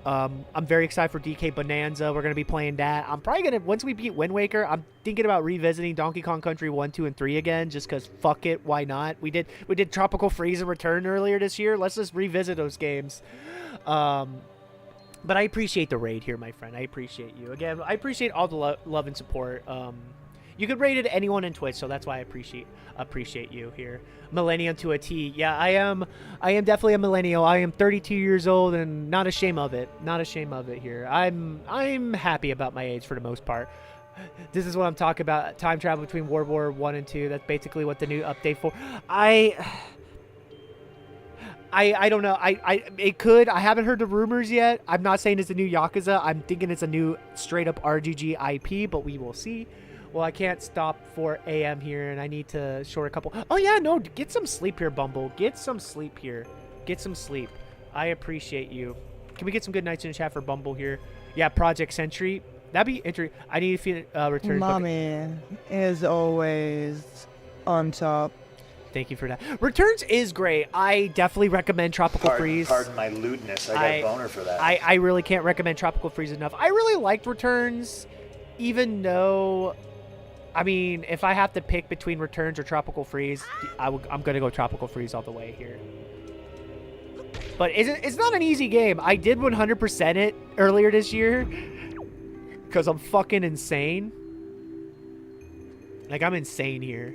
I'm very excited for DK Bonanza. We're gonna be playing that. I'm probably gonna, once we beat Wind Waker, I'm thinking about revisiting Donkey Kong Country 1, 2, and 3 again, just cause fuck it, why not? We did Tropical Freeze and Return earlier this year. Let's just revisit those games. But I appreciate the raid here, my friend. I appreciate you again. I appreciate all the love and support. You could rate it to anyone in Twitch, so that's why I appreciate you here. Millennium to a T. Yeah, I am definitely a millennial. I am 32 years old and not ashamed of it. Not ashamed of it here. I'm happy about my age for the most part. This is what I'm talking about. Time travel between World War 1 and 2. That's basically what the new update for. I don't know. It could. I haven't heard the rumors yet. I'm not saying it's a new Yakuza. I'm thinking it's a new straight up RGG IP, but we will see. Well, I can't stop 4 a.m. here, and I need to short a couple. Oh, yeah, no, get some sleep here, Bumble. Get some sleep here. Get some sleep. I appreciate you. Can we get some good nights in the chat for Bumble here? Yeah, Project Sentry. That'd be interesting. I need to feel return. Mommy is always on top. Thank you for that. Returns is great. I definitely recommend Tropical Freeze. Pardon my lewdness. I got a boner for that. I really can't recommend Tropical Freeze enough. I really liked Returns, even though... I mean, if I have to pick between Returns or Tropical Freeze, I'm going to go Tropical Freeze all the way here. But it's not an easy game. I did 100% it earlier this year because I'm fucking insane. Like, I'm insane here.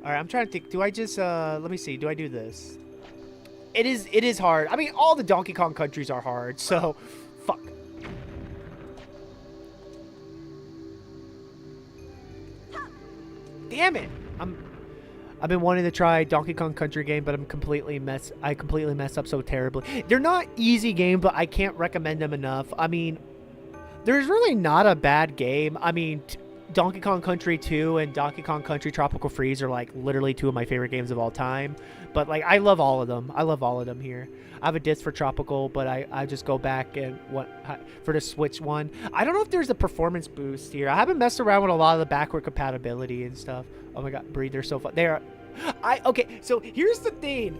All right, I'm trying to think. Do I just, let me see. Do I do this? It is hard. I mean, all the Donkey Kong countries are hard, so fuck. Damn it! I've been wanting to try Donkey Kong Country game, but I completely messed up so terribly. They're not easy games, but I can't recommend them enough. I mean, there's really not a bad game. I mean, Donkey Kong Country 2 and Donkey Kong Country Tropical Freeze are like literally two of my favorite games of all time. But like, I love all of them. I love all of them here. I have a disc for Tropical, but I just go back and for the Switch one. I don't know if there's a performance boost here. I haven't messed around with a lot of the backward compatibility and stuff. Oh my god, Breathe, they're so fun. They are. Okay, so here's the thing.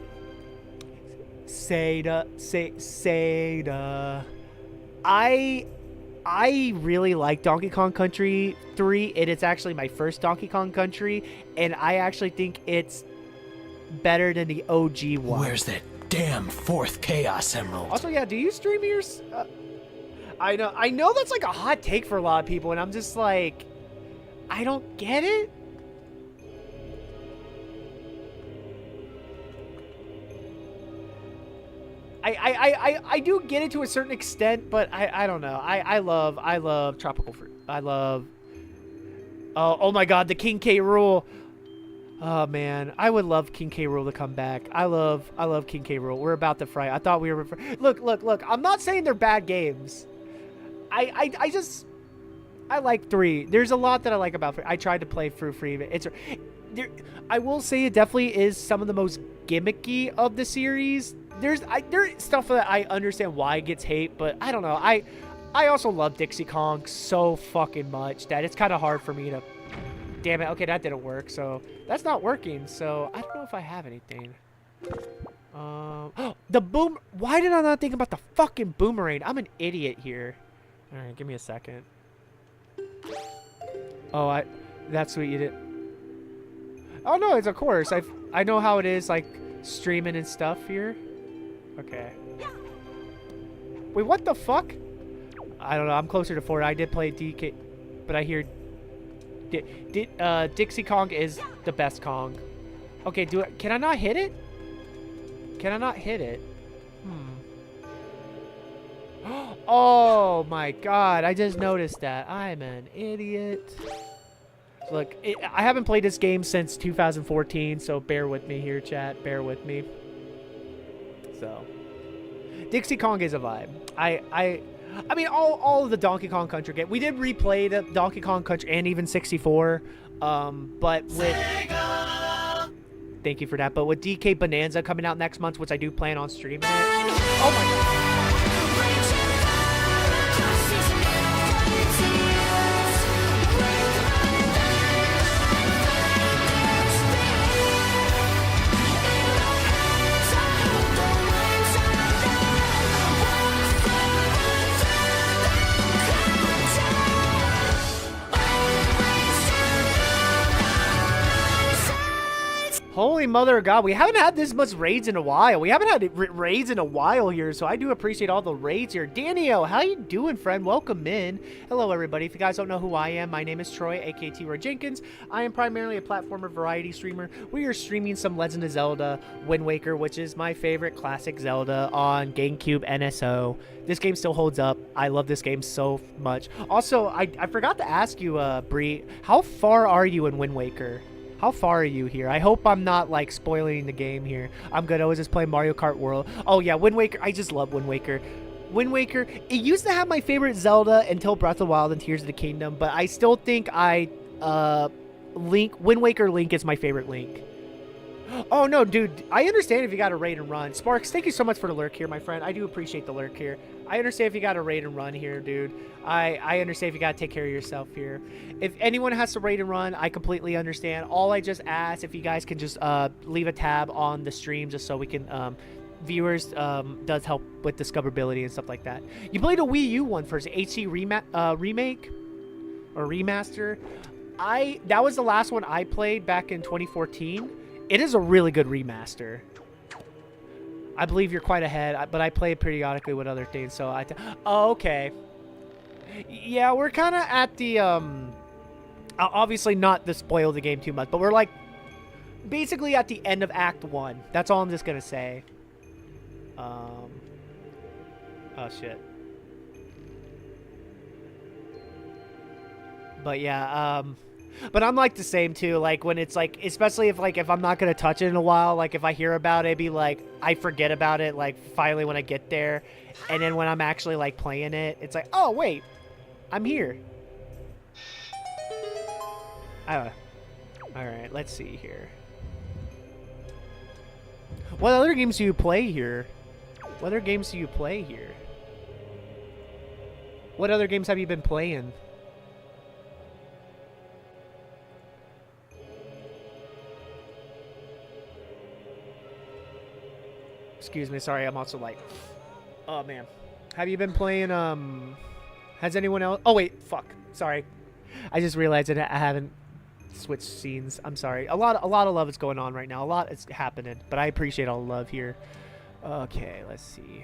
Seda. I really like Donkey Kong Country 3. It is actually my first Donkey Kong Country, and I actually think it's better than the OG one. Where's that damn fourth Chaos Emerald? Also, yeah, do you stream yours? I know that's like a hot take for a lot of people, and I'm just like, I don't get it. I do get it to a certain extent, but I don't know. I love Tropical Fruit. I love. Oh my God, the King K. Rool. Oh man, I would love King K. Rool to come back. I love King K. Rool. We're about to fry. I thought we were. Look. I'm not saying they're bad games. I like 3. There's a lot that I like about 3. I tried to play through 3. I will say it definitely is some of the most gimmicky of the series. There's stuff that I understand why it gets hate, but I don't know. I also love Dixie Kong so fucking much that it's kind of hard for me to. Damn it. Okay, that didn't work. So that's not working. So I don't know if I have anything. The boom. Why did I not think about the fucking boomerang? I'm an idiot here. All right, give me a second. Oh, that's what you did. Oh no, it's of course. I know how it is, like streaming and stuff here. Okay. Wait, what the fuck? I don't know. I'm closer to 4. I did play DK, but I hear Dixie Kong is the best Kong. Okay, can I not hit it? Can I not hit it? Oh my god, I just noticed that. I'm an idiot. Look, I haven't played this game since 2014, so bear with me here, chat. Bear with me. So, Dixie Kong is a vibe. I mean, all of the Donkey Kong Country game. We did replay the Donkey Kong Country and even 64, but with thank you for that. But with DK Bonanza coming out next month, which I do plan on streaming it. Oh my god. Holy mother of God, we haven't had this much raids in a while. We haven't had raids in a while here, so I do appreciate all the raids here. Daniel, how you doing, friend? Welcome in. Hello, everybody. If you guys don't know who I am, my name is Troy, aka T-Roy Jenkins. I am primarily a platformer variety streamer. We are streaming some Legend of Zelda Wind Waker, which is my favorite classic Zelda on GameCube NSO. This game still holds up. I love this game so much. Also, I forgot to ask you, Bree, how far are you in Wind Waker? How far are you here? I hope I'm not, like, spoiling the game here. I'm good. I was just playing Mario Kart World. Oh, yeah, Wind Waker. I just love Wind Waker. Wind Waker, it used to have my favorite Zelda until Breath of the Wild and Tears of the Kingdom, but I still think Wind Waker Link is my favorite Link. Oh, no, dude. I understand if you got to raid and run. Sparks, thank you so much for the lurk here, my friend. I do appreciate the lurk here. I understand if you got to raid and run here, dude. I understand if you got to take care of yourself here. If anyone has to raid and run, I completely understand. All I just ask, if you guys can just leave a tab on the stream just so we can... viewers does help with discoverability and stuff like that. You played a Wii U one first, HD remake or remaster. That was the last one I played back in 2014. It is a really good remaster. I believe you're quite ahead, but I play it periodically with other things, so oh, okay. Yeah, we're kind of at the obviously not to spoil the game too much, but we're like basically at the end of Act 1. That's all I'm just gonna say. Oh shit. But yeah, but I'm like the same too, like when it's like, especially if I'm not gonna touch it in a while, like if I hear about it, be like I forget about it like finally when I get there, and then when I'm actually like playing it, it's like, oh wait, I'm here. Alright, let's see here. What other games do you play here? What other games do you play here? What other games have you been playing? Excuse me, sorry, I'm also like... Oh, man. Have you been playing, Has anyone else... Oh, wait, fuck. Sorry. I just realized that I haven't switched scenes. I'm sorry. A lot of love is going on right now. A lot is happening, but I appreciate all the love here. Okay, let's see.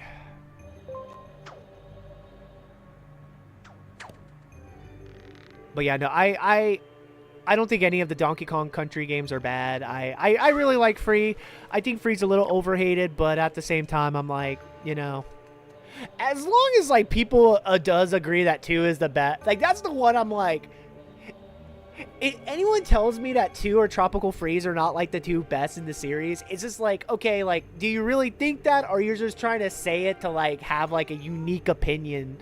But yeah, no, I don't think any of the Donkey Kong Country games are bad. I really like Free. I think Free's a little overhated, but at the same time, I'm like, you know, as long as like people does agree that 2 is the best, like that's the one I'm like, if anyone tells me that 2 or Tropical Freeze are not like the 2 best in the series, it's just like, okay, like, do you really think that, or you're just trying to say it to like have like a unique opinion?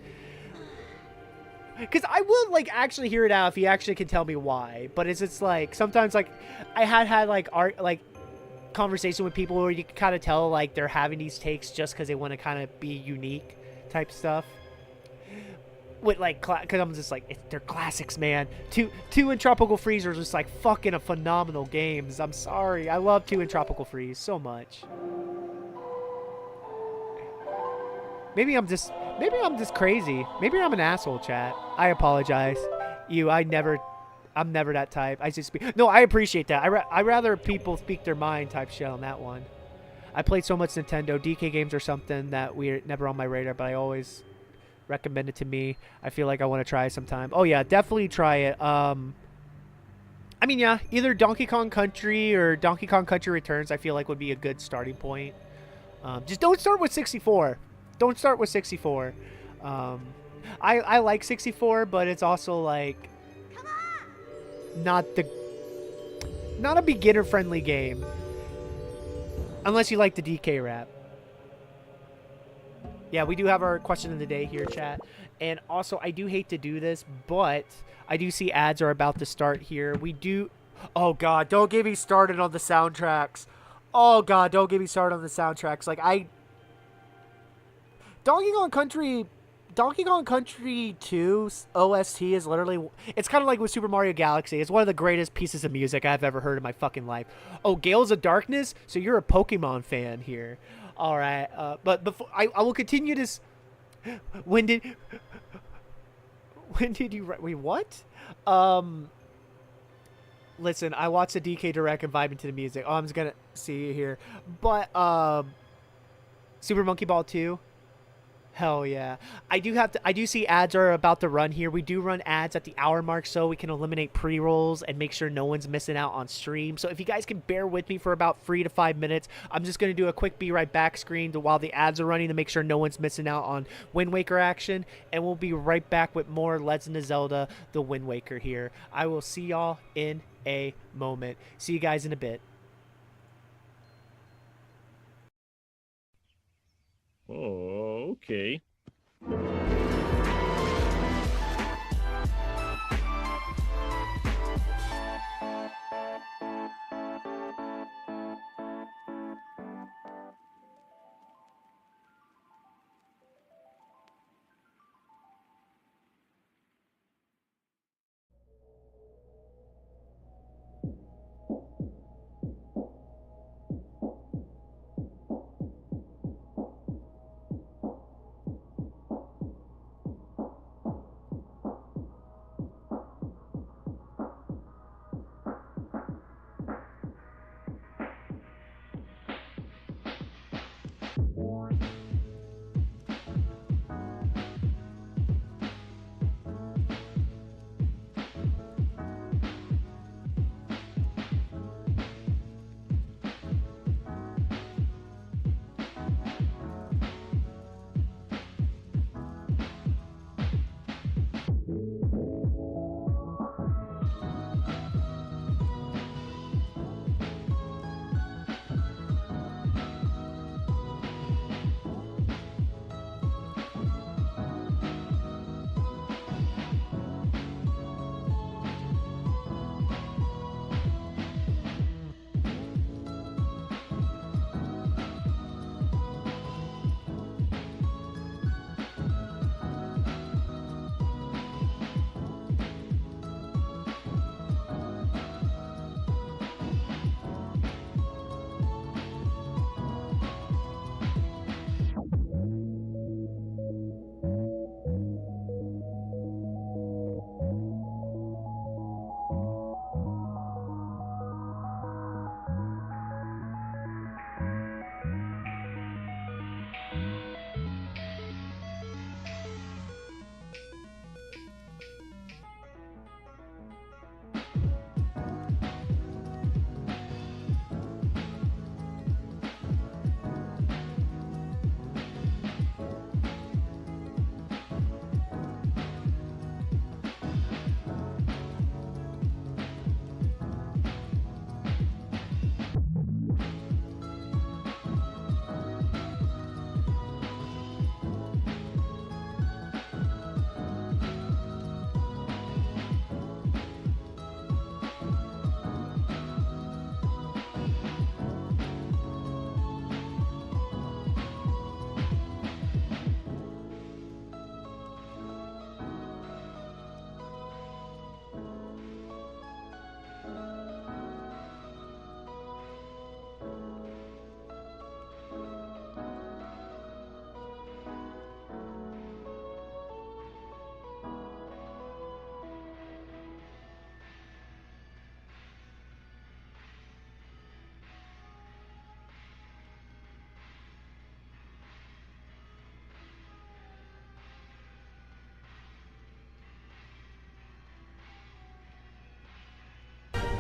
Because I will like actually hear it out if you actually can tell me why. But it's just like sometimes like I had like conversation with people where you can kind of tell like they're having these takes just because they want to kind of be unique type stuff. With like, because I'm just like, they're classics, man. 2 and Tropical Freeze are just like fucking a phenomenal games. I'm sorry, I love 2 and Tropical Freeze so much. Maybe I'm just crazy. Maybe I'm an asshole, chat. I apologize. I'm never that type. I just no, I appreciate that. I rather people speak their mind type shit on that one. I played so much Nintendo. DK games are something that we're never on my radar, but I always recommend it to me. I feel like I want to try it sometime. Oh yeah, definitely try it. I mean, yeah, either Donkey Kong Country or Donkey Kong Country Returns I feel like would be a good starting point. Just don't start with 64. Don't start with 64. I like 64, but it's also like not a beginner friendly game. Unless you like the DK rap. Yeah, we do have our question of the day here, chat. And also, I do hate to do this, but I do see ads are about to start here. We do... Oh God, don't get me started on the soundtracks. Oh God, don't get me started on the soundtracks. Like Donkey Kong Country, Donkey Kong Country 2's OST is literally, it's kind of like with Super Mario Galaxy. It's one of the greatest pieces of music I've ever heard in my fucking life. Oh, Gales of Darkness? So you're a Pokemon fan here. All right, but before I will continue this. When did you write? Wait, what? Listen, I watched the DK Direct and vibing to the music. Oh, I'm just gonna see you here. But Super Monkey Ball 2. Hell yeah. I do see ads are about to run here. We do run ads at the hour mark so we can eliminate pre-rolls and make sure no one's missing out on stream. So if you guys can bear with me for about 3 to 5 minutes, I'm just going to do a quick be right back screen while the ads are running to make sure no one's missing out on Wind Waker action. And we'll be right back with more Legend of Zelda The Wind Waker here. I will see y'all in a moment. See you guys in a bit. Oh, okay.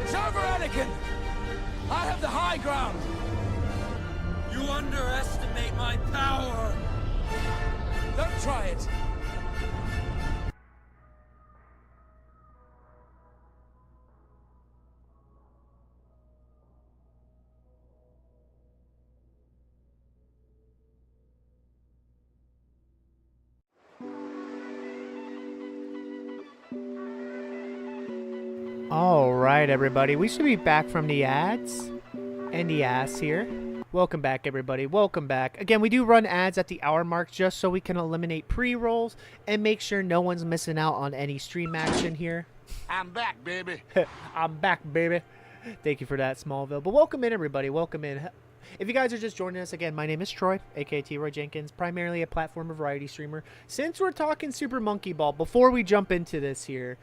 It's over, Anakin! I have the high ground! You underestimate my power! Don't try it! All right, everybody. We should be back from the ads and the ass here. Welcome back, everybody. Welcome back. Again, we do run ads at the hour mark just so we can eliminate pre-rolls and make sure no one's missing out on any stream action here. I'm back, baby. I'm back, baby. Thank you for that, Smallville. But welcome in, everybody. Welcome in. If you guys are just joining us, again, my name is Troy, aka T-Roy Jenkins, primarily a platform variety streamer. Since we're talking Super Monkey Ball, before we jump into this here,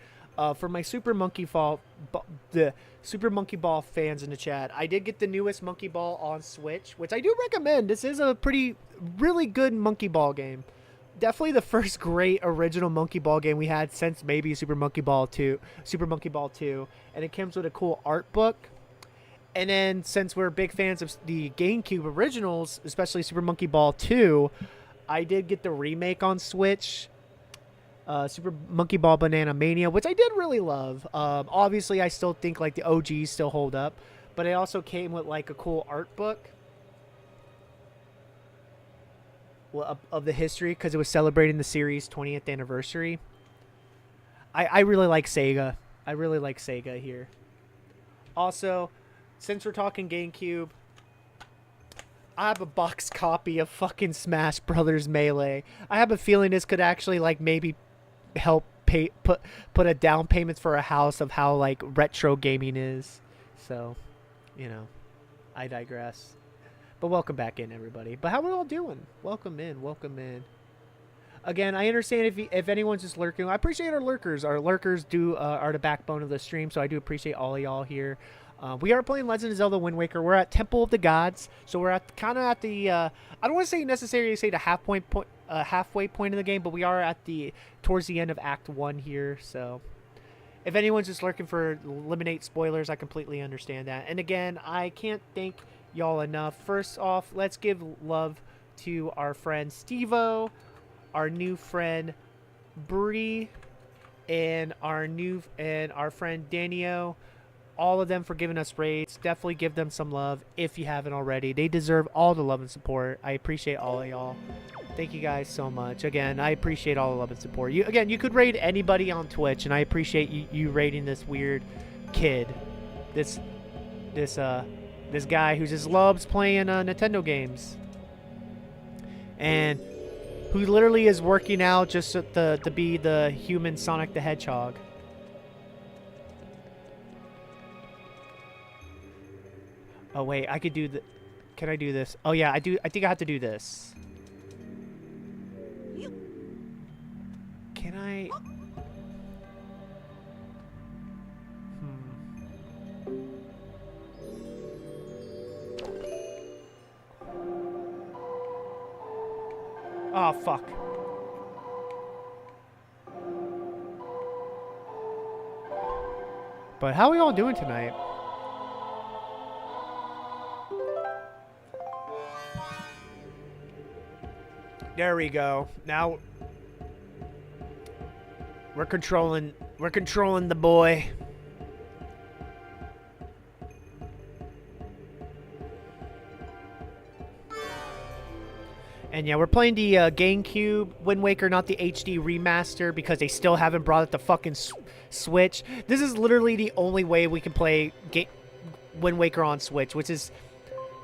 for my Super Monkey Ball fans in the chat, I did get the newest Monkey Ball on Switch, which I do recommend. This is a really good Monkey Ball game. Definitely the first great original Monkey Ball game we had since maybe Super Monkey Ball 2, and it comes with a cool art book. And then since we're big fans of the GameCube originals, especially Super Monkey Ball 2, I did get the remake on Switch. Super Monkey Ball Banana Mania, which I did really love. Obviously, I still think like the OGs still hold up, but it also came with like a cool art book of the history because it was celebrating the series' 20th anniversary. I really like Sega. I really like Sega here. Also, since we're talking GameCube, I have a box copy of fucking Smash Brothers Melee. I have a feeling this could actually like maybe help put a down payment for a house of how like retro gaming is. So, you know, I digress. But welcome back in, everybody. But how are we all doing? Welcome in. Welcome in. Again, I understand if anyone's just lurking. I appreciate our lurkers. Our lurkers are the backbone of the stream, so I do appreciate all of y'all here. We are playing Legend of Zelda Wind Waker. We're at Temple of the Gods, so we're kind of at the I don't want to say necessarily the halfway point of the game, but we are at towards the end of Act 1 here. So if anyone's just lurking for eliminate spoilers, I completely understand that. And again, I can't thank y'all enough. First off, let's give love to our friend Stevo, our new friend Bree, and our friend Danio. All of them for giving us raids. Definitely give them some love if you haven't already. They deserve all the love and support. I appreciate all of y'all. Thank you guys so much. Again, I appreciate all the love and support. You could raid anybody on Twitch, and I appreciate you raiding this weird kid. This guy who just loves playing Nintendo games. And who literally is working out just to be the human Sonic the Hedgehog. Oh wait, I could do the. Can I do this? Oh yeah, I do. I think I have to do this. Can I? Oh fuck. But how are we all doing tonight? There we go. Now we're controlling the boy. And yeah, we're playing the GameCube Wind Waker, not the HD remaster, because they still haven't brought it to fucking Switch. This is literally the only way we can play Wind Waker on Switch, which is,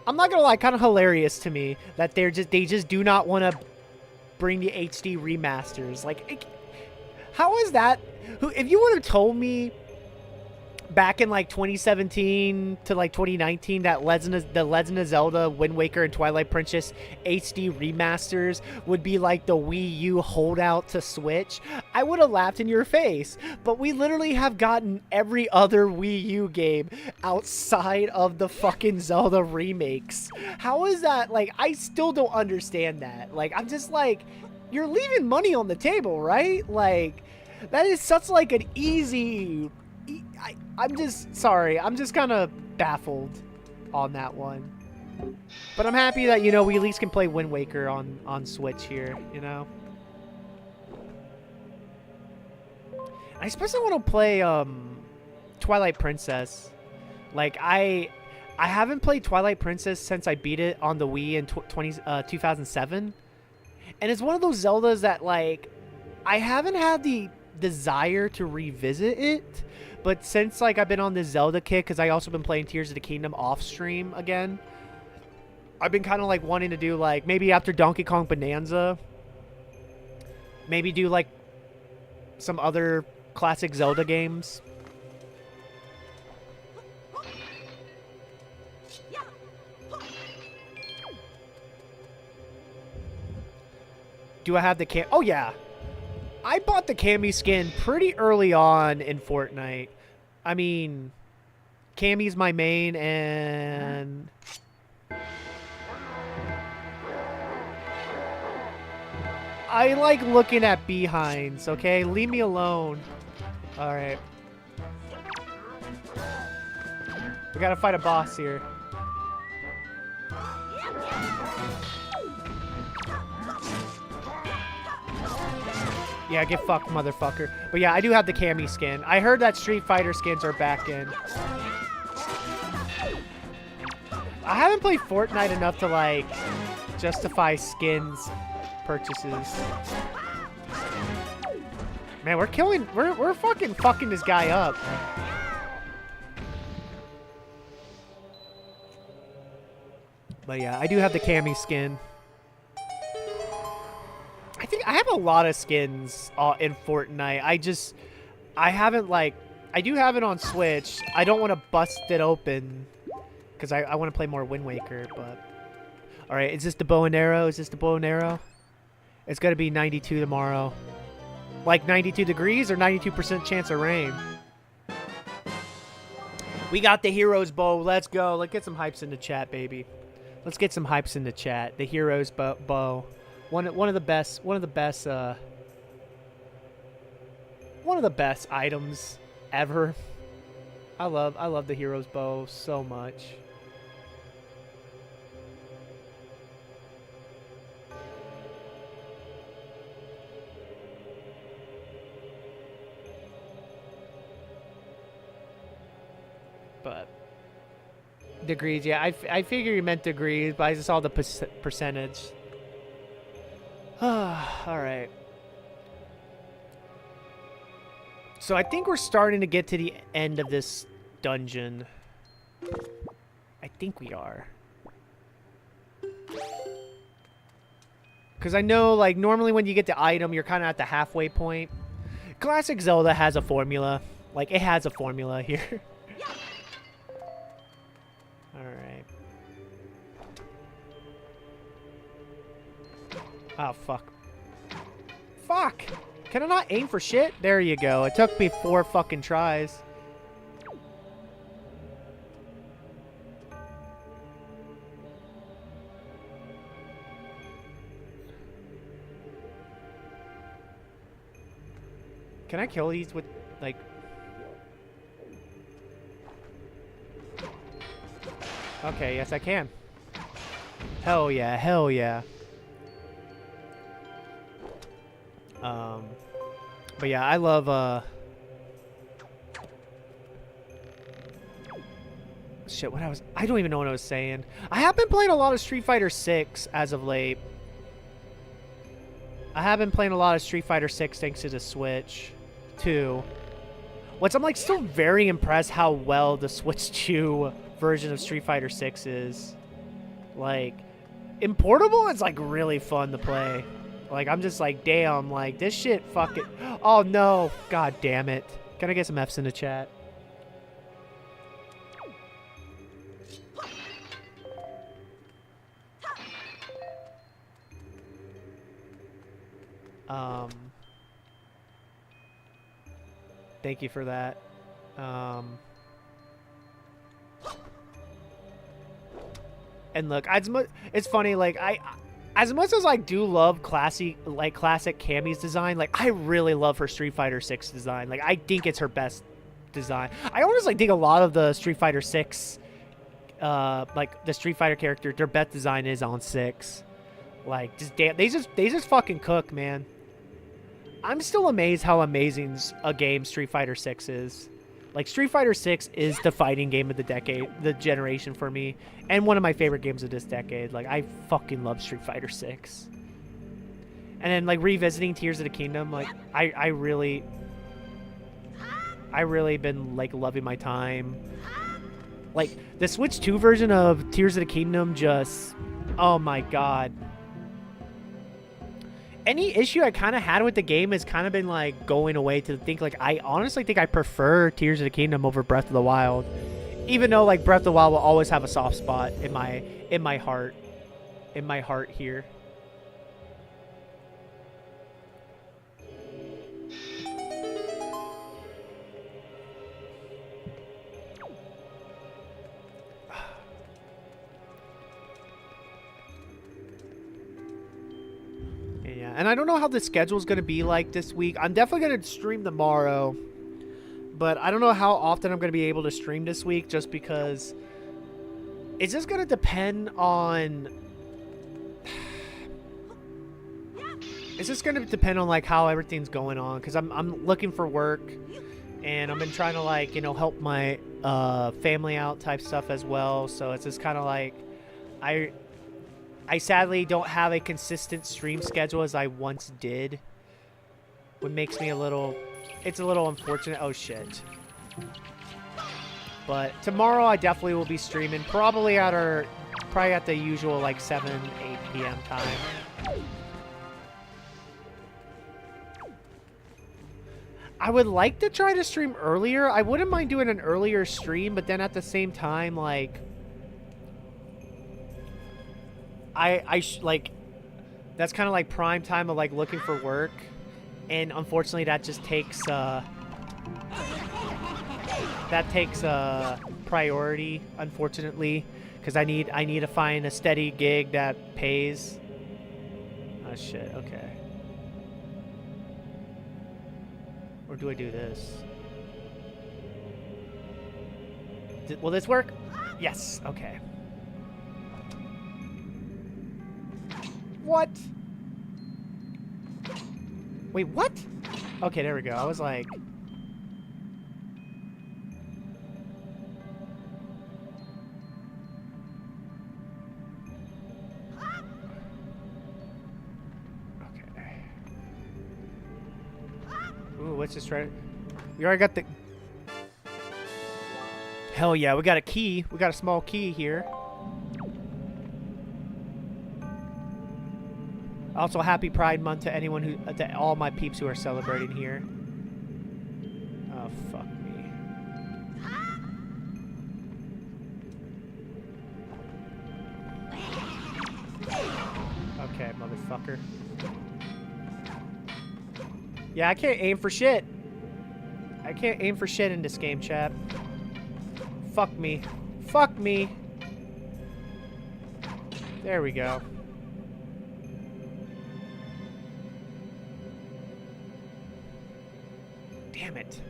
I'm not gonna lie, kind of hilarious to me that they just do not want to bring the HD remasters. Like, how is that? If you would have told me back in like 2017 to like 2019 that the Legend of Zelda Wind Waker and Twilight Princess HD remasters would be like the Wii U holdout to Switch, I would have laughed in your face. But we literally have gotten every other Wii U game outside of the fucking Zelda remakes. How is that? Like, I still don't understand that. Like, I'm just like, you're leaving money on the table, right? Like, that is such like an easy... I'm just sorry. I'm just kind of baffled on that one. But I'm happy that, you know, we at least can play Wind Waker on Switch here, you know. I especially want to play Twilight Princess. Like, I haven't played Twilight Princess since I beat it on the Wii in 2007. And it's one of those Zeldas that, like, I haven't had the desire to revisit it, but since like I've been on this Zelda kick, because I also been playing Tears of the Kingdom off stream again, I've been kind of like wanting to do like maybe after Donkey Kong Bonanza, maybe do like some other classic Zelda games. Do I have the cam? Oh yeah, I bought the Cammy skin pretty early on in Fortnite. I mean, Cammy's my main, and I like looking at behinds, okay? Leave me alone. Alright. We gotta fight a boss here. Yeah, get fucked, motherfucker. But yeah, I do have the Cammy skin. I heard that Street Fighter skins are back in. I haven't played Fortnite enough to, like, justify skins purchases. Man, we're fucking this guy up. But yeah, I do have the Cammy skin. I think I have a lot of skins in Fortnite. I haven't, like, I do have it on Switch. I don't want to bust it open because I want to play more Wind Waker, but... Alright, is this the bow and arrow? Is this the bow and arrow? It's going to be 92 tomorrow. Like 92 degrees or 92% chance of rain? We got the hero's bow. Let's go. Let's get some hypes in the chat, baby. Let's get some hypes in the chat. The hero's bow. One of the best items ever. I love the hero's bow so much. But degrees, yeah, I figure you meant degrees, but I just saw the percentage. Alright. So I think we're starting to get to the end of this dungeon. I think we are. Because I know, like, normally when you get the item, you're kind of at the halfway point. Classic Zelda has a formula. Like, it has a formula here. Alright. Oh, fuck. Fuck! Can I not aim for shit? There you go. It took me 4 fucking tries. Can I kill these with, like... Okay, yes I can. Hell yeah, hell yeah. But yeah, I love, shit, I don't even know what I was saying. I have been playing a lot of Street Fighter 6 as of late. I have been playing a lot of Street Fighter 6 thanks to the Switch, too. I'm, like, still very impressed how well the Switch 2 version of Street Fighter 6 is. Like, in portable, it's, like, really fun to play. Like, I'm just like, damn, like, this shit fucking... Oh, no. God damn it. Can I get some Fs in the chat? Thank you for that. And look, it's funny, like, as much as I do love classic Cammy's design, like, I really love her Street Fighter 6 design. Like, I think it's her best design. I honestly think a lot of the Street Fighter 6, like, the Street Fighter character, their best design is on 6. Like, just damn, they just fucking cook, man. I'm still amazed how amazing a game Street Fighter 6 is. Like, Street Fighter 6 is the fighting game of the decade, the generation for me, and one of my favorite games of this decade. Like, I fucking love Street Fighter 6. And then, like, revisiting Tears of the Kingdom, like, I really... I really been like loving my time. Like the Switch 2 version of Tears of the Kingdom just, oh my god. Any issue I kind of had with the game has kind of been like going away to think like I honestly think I prefer Tears of the Kingdom over Breath of the Wild, even though like Breath of the Wild will always have a soft spot in my heart here. Yeah, and I don't know how the schedule is going to be like this week. I'm definitely going to stream tomorrow, but I don't know how often I'm going to be able to stream this week just because it's just going to depend on... It's just going to depend on like how everything's going on because I'm looking for work and I've been trying to like, you know, help my family out type stuff as well. So it's just kind of like I sadly don't have a consistent stream schedule as I once did. What makes me it's a little unfortunate. Oh shit. But tomorrow I definitely will be streaming, probably at the usual like 7, 8 p.m. time. I would like to try to stream earlier. I wouldn't mind doing an earlier stream, but then at the same time, like, like, that's kind of like prime time of like looking for work, and unfortunately that just takes priority, unfortunately, because I need to find a steady gig that pays. Oh shit. Okay. Or do I do this? Will this work? Yes. Okay. What? Wait, what? Okay, there we go. I was like... Okay. Ooh, let's just try... We already got the... Hell yeah, we got a key. We got a small key here. Also, happy Pride Month to anyone to all my peeps who are celebrating here. Oh, fuck me. Okay, motherfucker. Yeah, I can't aim for shit. I can't aim for shit in this game, chat. Fuck me. Fuck me. There we go. Damn it.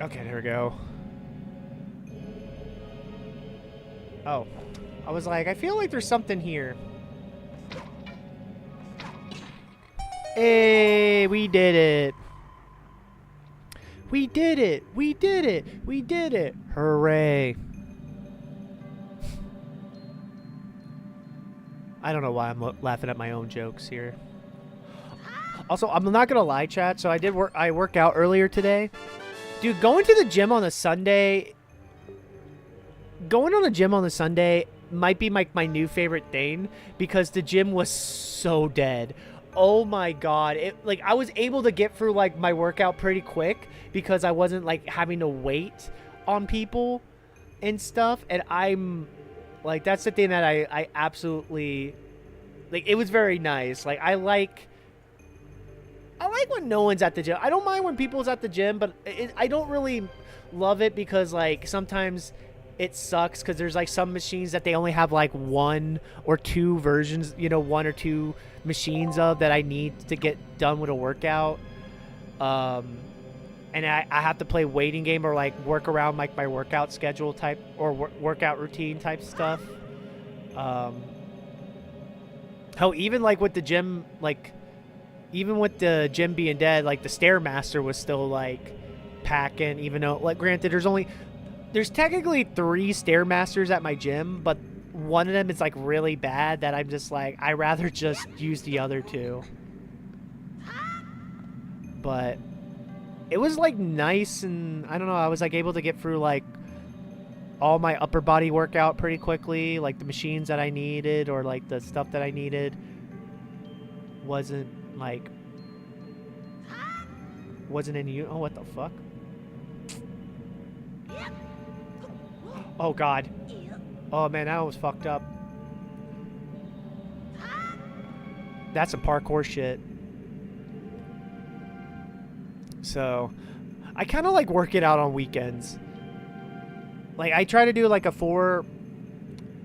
Okay, there we go. Oh. I was like, I feel like there's something here. Hey, we did it. We did it. We did it. We did it. Hooray. I don't know why I'm laughing at my own jokes here. Also, I'm not gonna lie, chat. So I worked out earlier today. Dude, going to the gym on a Sunday... Going on the gym on the Sunday might be my new favorite thing because the gym was so dead. Oh my god. Like, I was able to get through, like, my workout pretty quick because I wasn't, like, having to wait on people and stuff. And I'm... Like, that's the thing that I absolutely... Like, it was very nice. Like, I like when no one's at the gym. I don't mind when people's at the gym, but I don't really love it because, like, sometimes it sucks because there's, like, some machines that they only have, like, 1 or 2 versions, you know, 1 or 2 machines of that I need to get done with a workout. And I have to play waiting game or, like, work around, like, my workout schedule type or workout routine type stuff. Hell, even, like, with the gym, like, even with the gym being dead, like, the Stairmaster was still, like, packing, even though, like, granted, there's only... There's technically 3 Stairmasters at my gym, but one of them is like really bad that I'm just like, I'd rather just use the other 2. But it was like nice, and I don't know, I was like able to get through like all my upper body workout pretty quickly, like the machines that I needed or like the stuff that I needed wasn't in you. Oh, what the fuck? Oh god. Oh man, that was fucked up. That's some parkour shit. So, I kind of like work it out on weekends. Like, I try to do like a 4...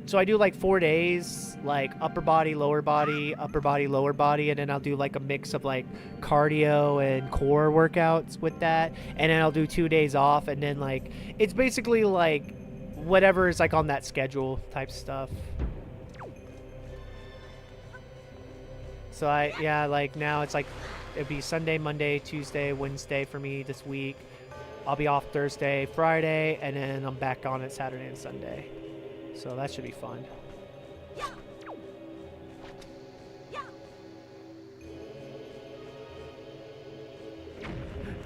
So I do like 4 days, like upper body, lower body, upper body, lower body, and then I'll do like a mix of like cardio and core workouts with that. And then I'll do 2 days off, and then like, it's basically like whatever is like on that schedule type stuff. So yeah, like now it's like, it'd be Sunday, Monday, Tuesday, Wednesday for me this week. I'll be off Thursday, Friday, and then I'm back on it Saturday and Sunday. So that should be fun.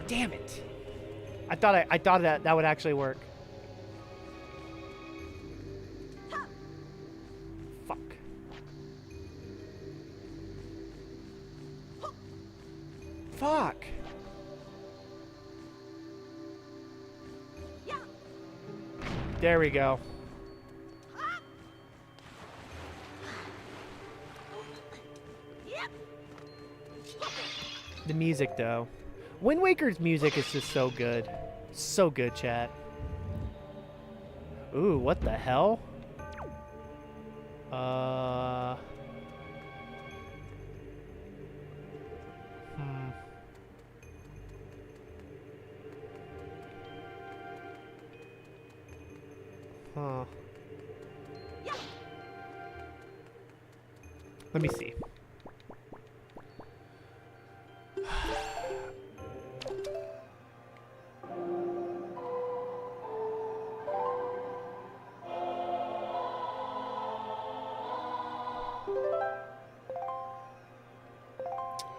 Damn it. I thought that would actually work. Fuck. Fuck. There we go. The music, though. Wind Waker's music is just so good. So good, chat. Ooh, what the hell? Huh. Let me see.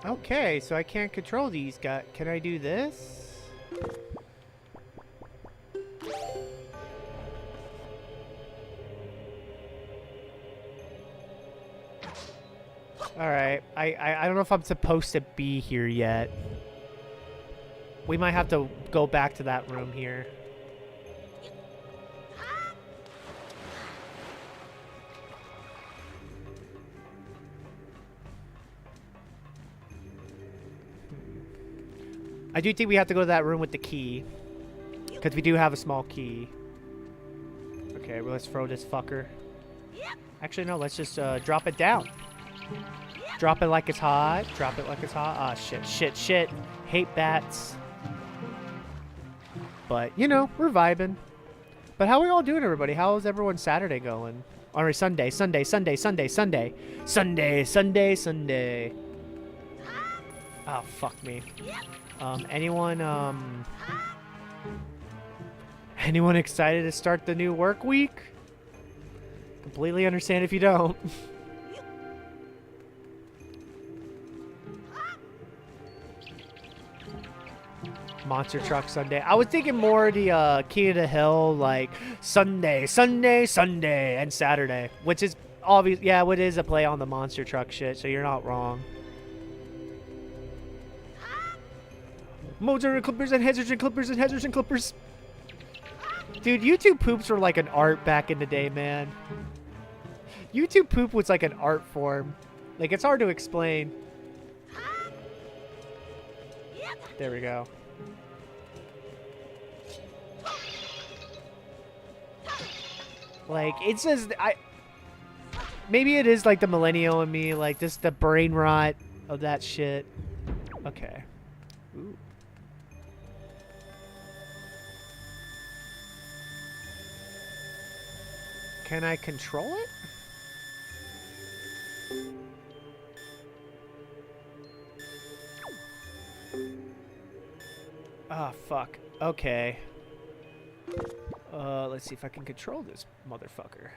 Okay, so I can't control these guys. Can I do this? Alright, I don't know if I'm supposed to be here yet. We might have to go back to that room here. I do think we have to go to that room with the key. Because we do have a small key. Okay, well, let's throw this fucker. Actually, no, let's just drop it down. Drop it like it's hot. Drop it like it's hot. Ah, shit, shit, shit. Hate bats. But, you know, we're vibing. But how are we all doing, everybody? How is everyone's Saturday going? Or Sunday, Sunday, Sunday, Sunday, Sunday. Sunday, Sunday, Sunday. Oh, fuck me. Anyone excited to start the new work week? Completely understand if you don't. Monster Truck Sunday. I was thinking more the Key to the Hill, like Sunday, Sunday, Sunday, and Saturday, which is obvious. Yeah, it is a play on the Monster Truck shit, so you're not wrong. Modes and clippers and hazards and clippers and hazards and clippers. Dude, YouTube poops were like an art back in the day, man. YouTube poop was like an art form. Like, it's hard to explain. There we go. Like, it's just, maybe it is like the millennial in me, like just the brain rot of that shit. Okay. Ooh. Can I control it? Oh, fuck. Okay. Let's see if I can control this motherfucker.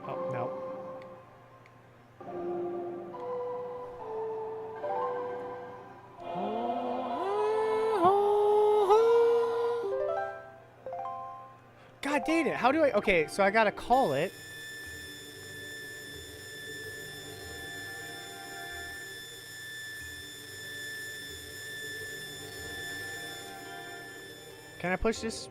Oh, no. God dang it. How do I... Okay, so I gotta call it. Can I push this?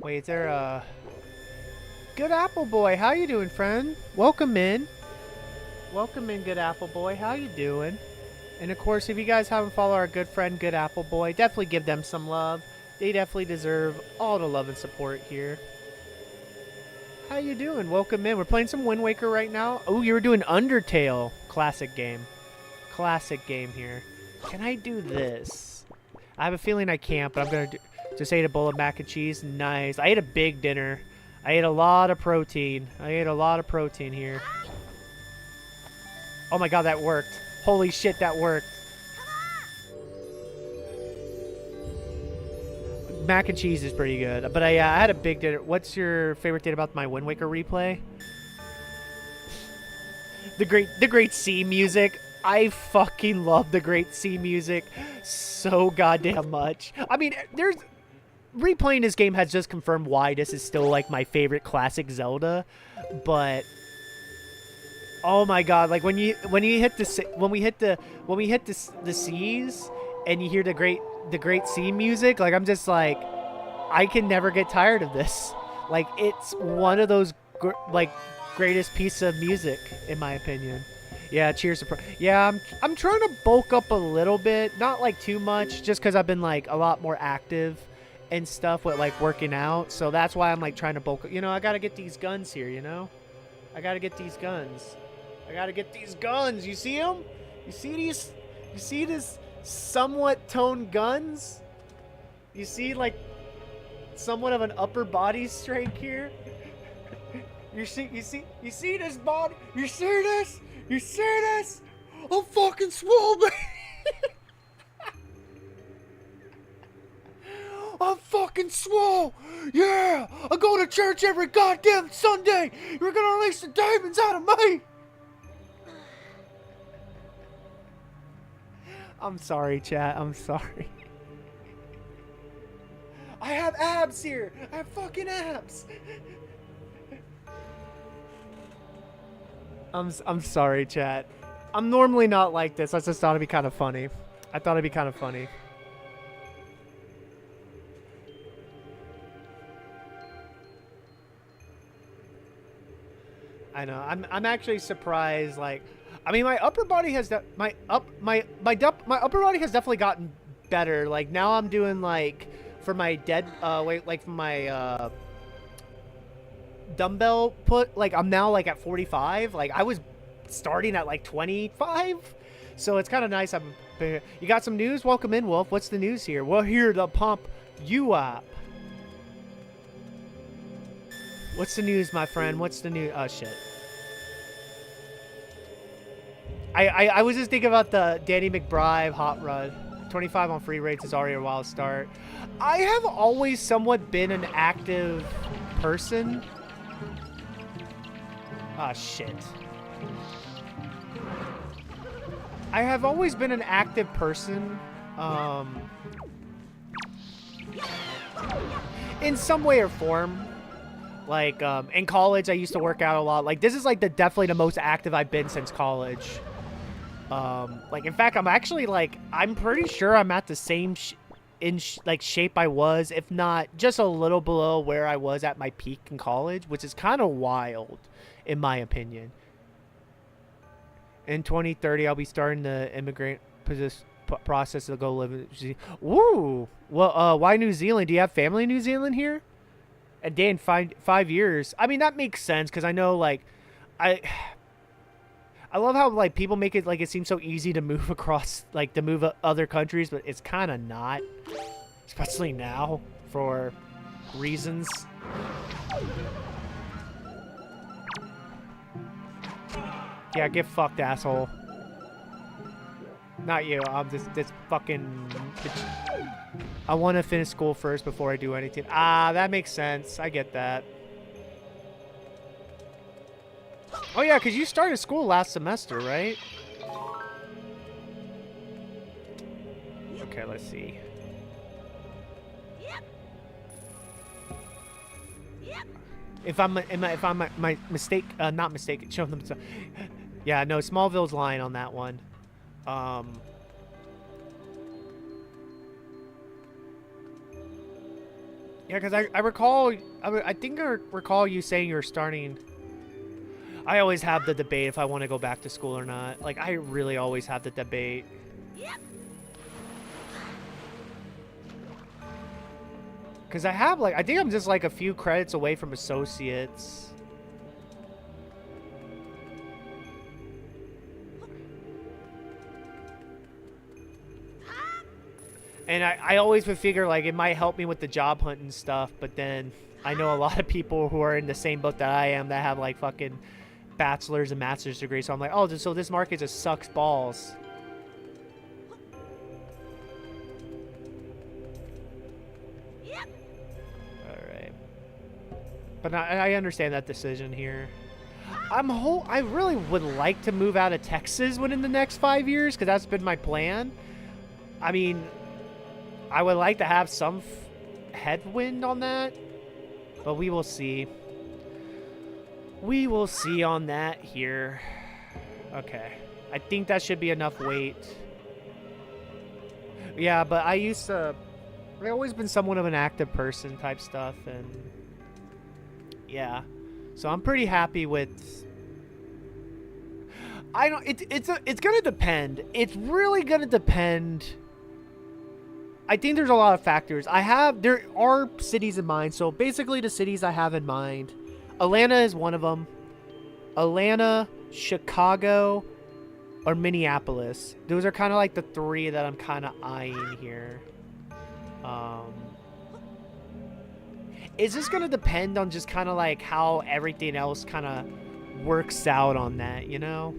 Wait, is there a... Good Apple Boy, how you doing, friend? Welcome in. Welcome in, Good Apple Boy. How you doing? And of course, if you guys haven't followed our good friend, Good Apple Boy, definitely give them some love. They definitely deserve all the love and support here. How you doing? Welcome in. We're playing some Wind Waker right now. Oh, you were doing Undertale. Classic game. Classic game here. Can I do this? I have a feeling I can't, but I'm going to just ate a bowl of mac and cheese. Nice. I ate a big dinner. I ate a lot of protein. I ate a lot of protein here. Oh my god, that worked. Holy shit, that worked. Mac and cheese is pretty good. But I had a big dinner. What's your favorite thing about my Wind Waker replay? The great sea music. I fucking love the great sea music so goddamn much. I mean, replaying this game has just confirmed why this is still like my favorite classic Zelda, but oh my god, like when we hit the seas and you hear the great sea music, like I'm just like, I can never get tired of this. Like it's one of those greatest pieces of music in my opinion. Yeah, cheers to yeah, I'm trying to bulk up a little bit, not like too much, just because I've been like a lot more active and stuff with like working out, so that's why I'm like trying to bulk up. You know, I gotta get these guns here, you know, I gotta get these guns. You see them? You see this somewhat toned guns? You see like somewhat of an upper body strength here? You see this body? You see this? You see this? I'm fucking swole, baby. I'm fucking swole. Yeah, I go to church every goddamn Sunday. You're gonna release the demons out of me. I'm sorry, chat. I'm sorry. I have abs here. I have fucking abs. I'm sorry, chat. I'm normally not like this. I just thought it'd be kind of funny. I thought it'd be kind of funny. I know. I'm actually surprised. Like, I mean, my upper body has my upper body has definitely gotten better. Like now I'm doing like for my for my dumbbell put, like I'm now like at 45. Like I was starting at like 25, so it's kind of nice. You got some news? Welcome in, Wolf. What's the news here? We're here to pump you up. What's the news, my friend? What's the news? Oh shit. I was just thinking about the Danny McBride hot run. 25 on free rates is already a wild start. I have always somewhat been an active person. Ah, shit. I have always been an active person. In some way or form. Like, in college, I used to work out a lot. Like, this is, like, definitely the most active I've been since college. Like, in fact, I'm actually, like, I'm pretty sure I'm at the same, shape I was, if not just a little below where I was at my peak in college, which is kind of wild, in my opinion. In 2030, I'll be starting the immigrant process to go live in New Zealand. Woo! Well, why New Zealand? Do you have family in New Zealand here? And Dan, 5 years. I mean, that makes sense, because I know, like, I love how, like, people make it, like, it seems so easy to move across, like, to move other countries, but it's kind of not. Especially now, for reasons. Yeah, get fucked, asshole. Not you. I'm just this fucking bitch. I want to finish school first before I do anything. Ah, that makes sense. I get that. Oh yeah, because you started school last semester, right? Okay, let's see. If I'm my mistake, not mistaken, show them. Yeah, no, Smallville's lying on that one. Yeah, because I recall, I think I recall you saying you're starting. I always have the debate if I want to go back to school or not. Like, I really always have the debate. Because I have, like, I think I'm just, like, a few credits away from associates. And I always would figure, like, it might help me with the job hunt and stuff, but then I know a lot of people who are in the same boat that I am that have, like, fucking bachelor's and master's degrees. So I'm like, oh, so this market just sucks balls. Alright. But I understand that decision here. I really would like to move out of Texas within the next 5 years, because that's been my plan. I mean, I would like to have some headwind on that, but we will see. We will see on that here. Okay. I think that should be enough weight. Yeah, but I've always been somewhat of an active person type stuff, and yeah. So I'm pretty happy with... It's gonna depend. It's really gonna depend. I think there's a lot of factors. There are cities in mind. So basically the cities I have in mind, Atlanta is one of them. Atlanta, Chicago, or Minneapolis. Those are kind of like the three that I'm kind of eyeing here. It's just going to depend on just kind of like how everything else kind of works out on that, you know?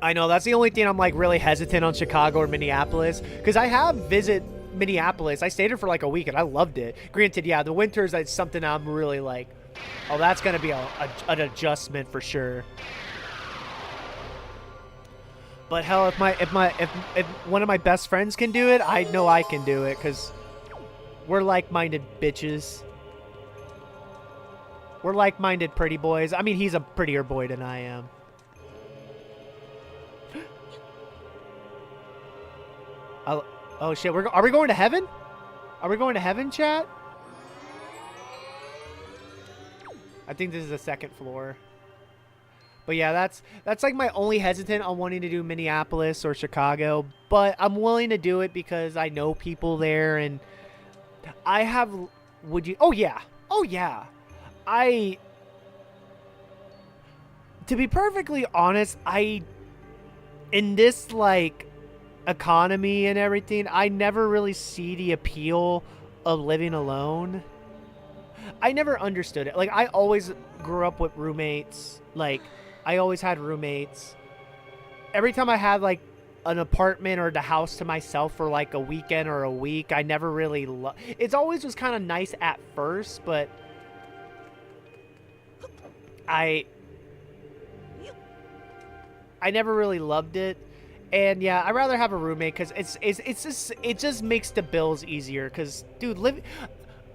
I know, that's the only thing I'm like really hesitant on Chicago or Minneapolis, because I have visited Minneapolis. I stayed there for like a week and I loved it. Granted, yeah, the winters is something I'm really like, oh, that's gonna be an adjustment for sure. But hell, if one of my best friends can do it, I know I can do it, because we're like-minded bitches. We're like-minded pretty boys. I mean, he's a prettier boy than I am. Oh shit, are we going to heaven? Are we going to heaven, chat? I think this is the second floor. But yeah, that's like my only hesitant on wanting to do Minneapolis or Chicago, but I'm willing to do it because I know people there, and I have, oh yeah, to be perfectly honest, in this like economy and everything, I never really see the appeal of living alone. I never understood it. Like, I always grew up with roommates. Like, I always had roommates. Every time I had like an apartment or the house to myself for like a weekend or a week, I never really it's always was kind of nice at first, but I never really loved it. And yeah, I'd rather have a roommate because it just makes the bills easier. Because, dude,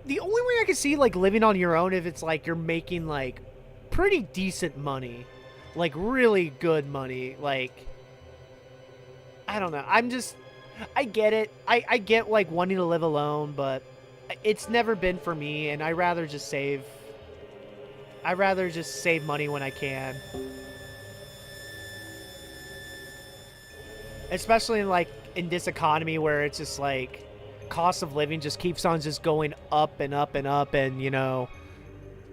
the only way I can see like living on your own if it's like you're making like pretty decent money, like really good money. Like, I don't know. I get it. I get like wanting to live alone, but it's never been for me. And I'd rather just save money when I can. Especially in this economy where it's just like cost of living just keeps on just going up and up and up, and you know,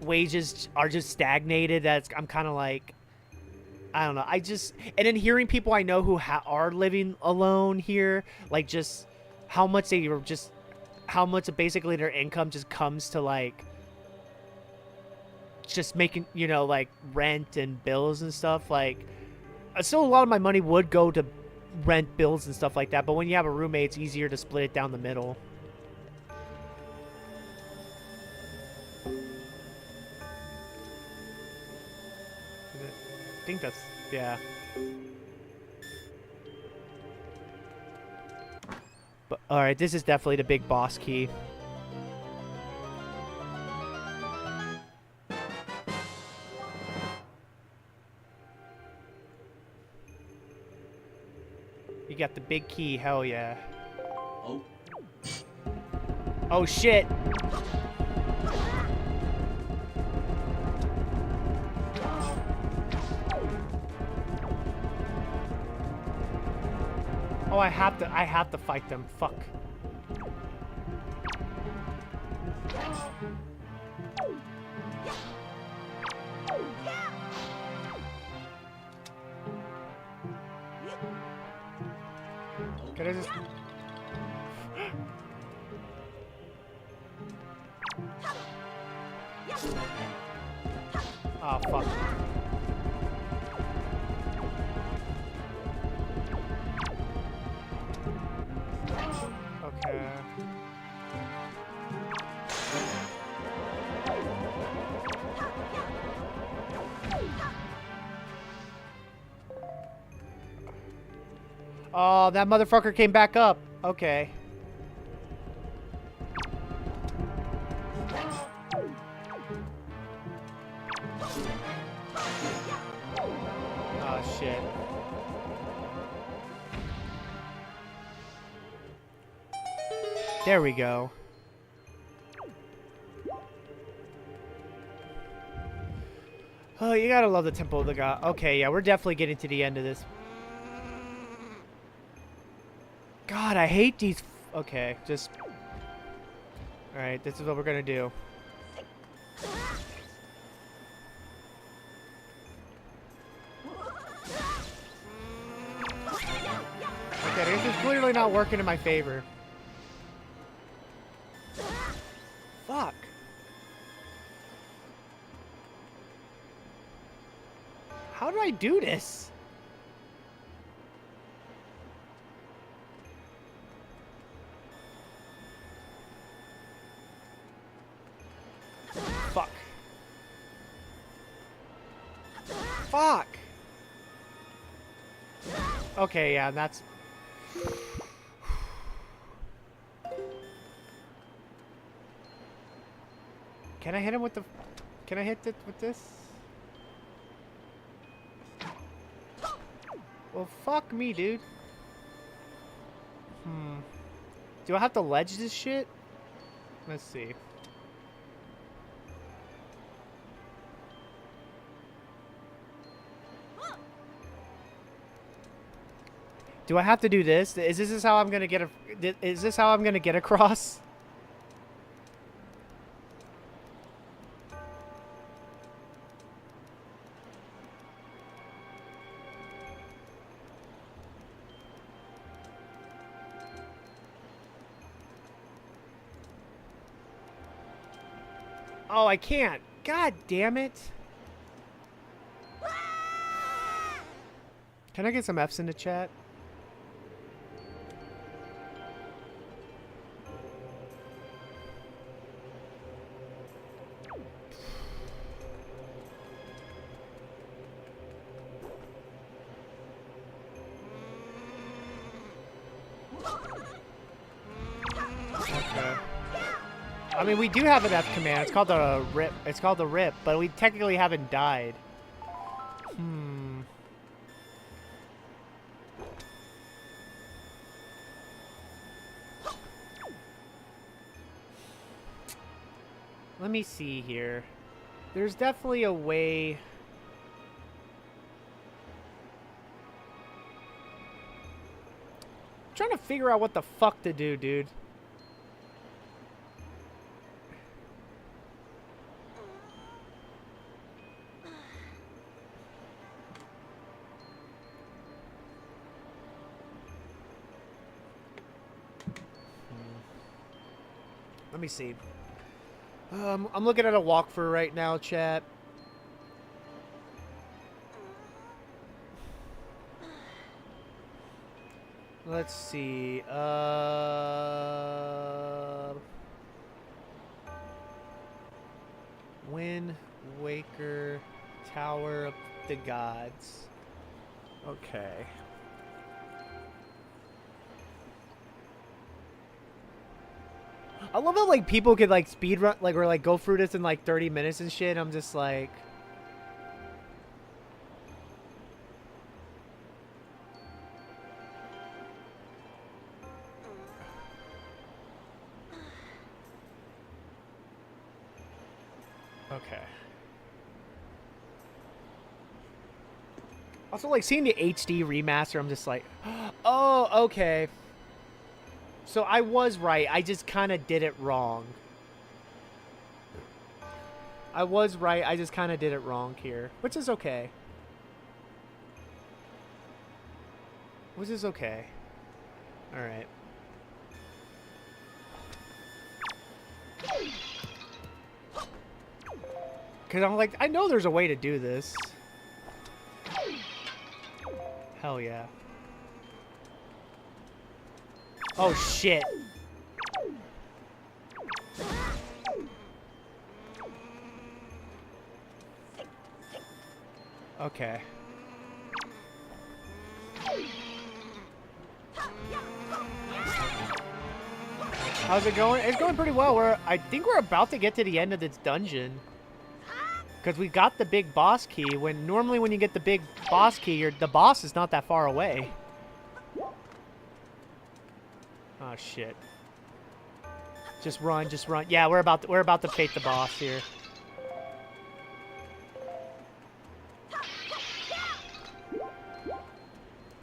wages are just stagnated. I'm kind of like, I don't know. And then hearing people I know who are living alone here, like just how much they are just, how much basically their income just comes to like, just making, you know, like rent and bills and stuff. Like, still a lot of my money would go to rent, bills and stuff like that. But when you have a roommate, it's easier to split it down the middle. I think that's, yeah. But all right, this is definitely the big boss key. You got the big key, hell yeah. Oh. Oh shit. Oh, I have to fight them. Fuck. Can I just... Oh, fuck. Okay. Oh, that motherfucker came back up. Okay. Oh, shit. There we go. Oh, you gotta love the Temple of the God. Okay, yeah, we're definitely getting to the end of this. God, I hate these. Okay, just. Alright, this is what we're gonna do. Okay, this is clearly not working in my favor. Fuck. How do I do this? Fuck. Fuck. Okay, yeah, that's... Can I hit him with the... Can I hit it with this? Well, fuck me, dude. Do I have to ledge this shit? Let's see. Do I have to do this? Is this how I'm gonna get a... Is this how I'm gonna get across? Oh, I can't. God damn it. Can I get some F's in the chat? I mean, we do have an F command. It's called the rip. It's called the rip, but we technically haven't died. Let me see here. There's definitely a way. I'm trying to figure out what the fuck to do, dude. Let me see. I'm looking at a walkthrough right now, chat. Let's see. Wind Waker Tower of the Gods. Okay. I love how like people could like speed run like or like go through this in like 30 minutes and shit. I'm just like okay. Also, like, seeing the HD remaster, I'm just like, oh, okay. So I was right. I just kind of did it wrong. I was right. I just kind of did it wrong here, which is okay. Which is okay. All right. Because I'm like, I know there's a way to do this. Hell yeah. Oh shit. Okay. How's it going? It's going pretty well. I think we're about to get to the end of this dungeon. Because we got the big boss key. Normally when you get the big boss key, the boss is not that far away. Oh shit. Just run, just run. Yeah, we're about to fate the boss here.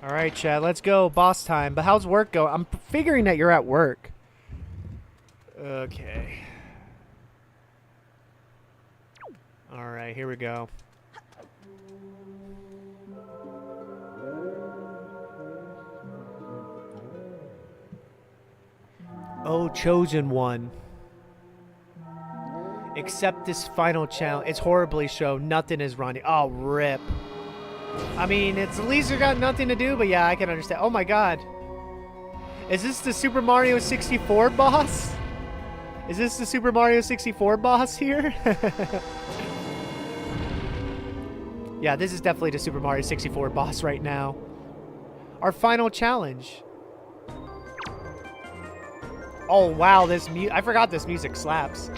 All right, Chad, let's go. Boss time. But how's work go? I'm figuring that you're at work. Okay. All right, here we go. Oh, chosen one. Accept this final challenge. It's horribly show. Nothing is running. Oh, rip. I mean, it's at least you got nothing to do, but yeah, I can understand. Oh my god. Is this the Super Mario 64 boss? Is this the Super Mario 64 boss here? Yeah, this is definitely the Super Mario 64 boss right now. Our final challenge. Oh wow, I forgot this music slaps.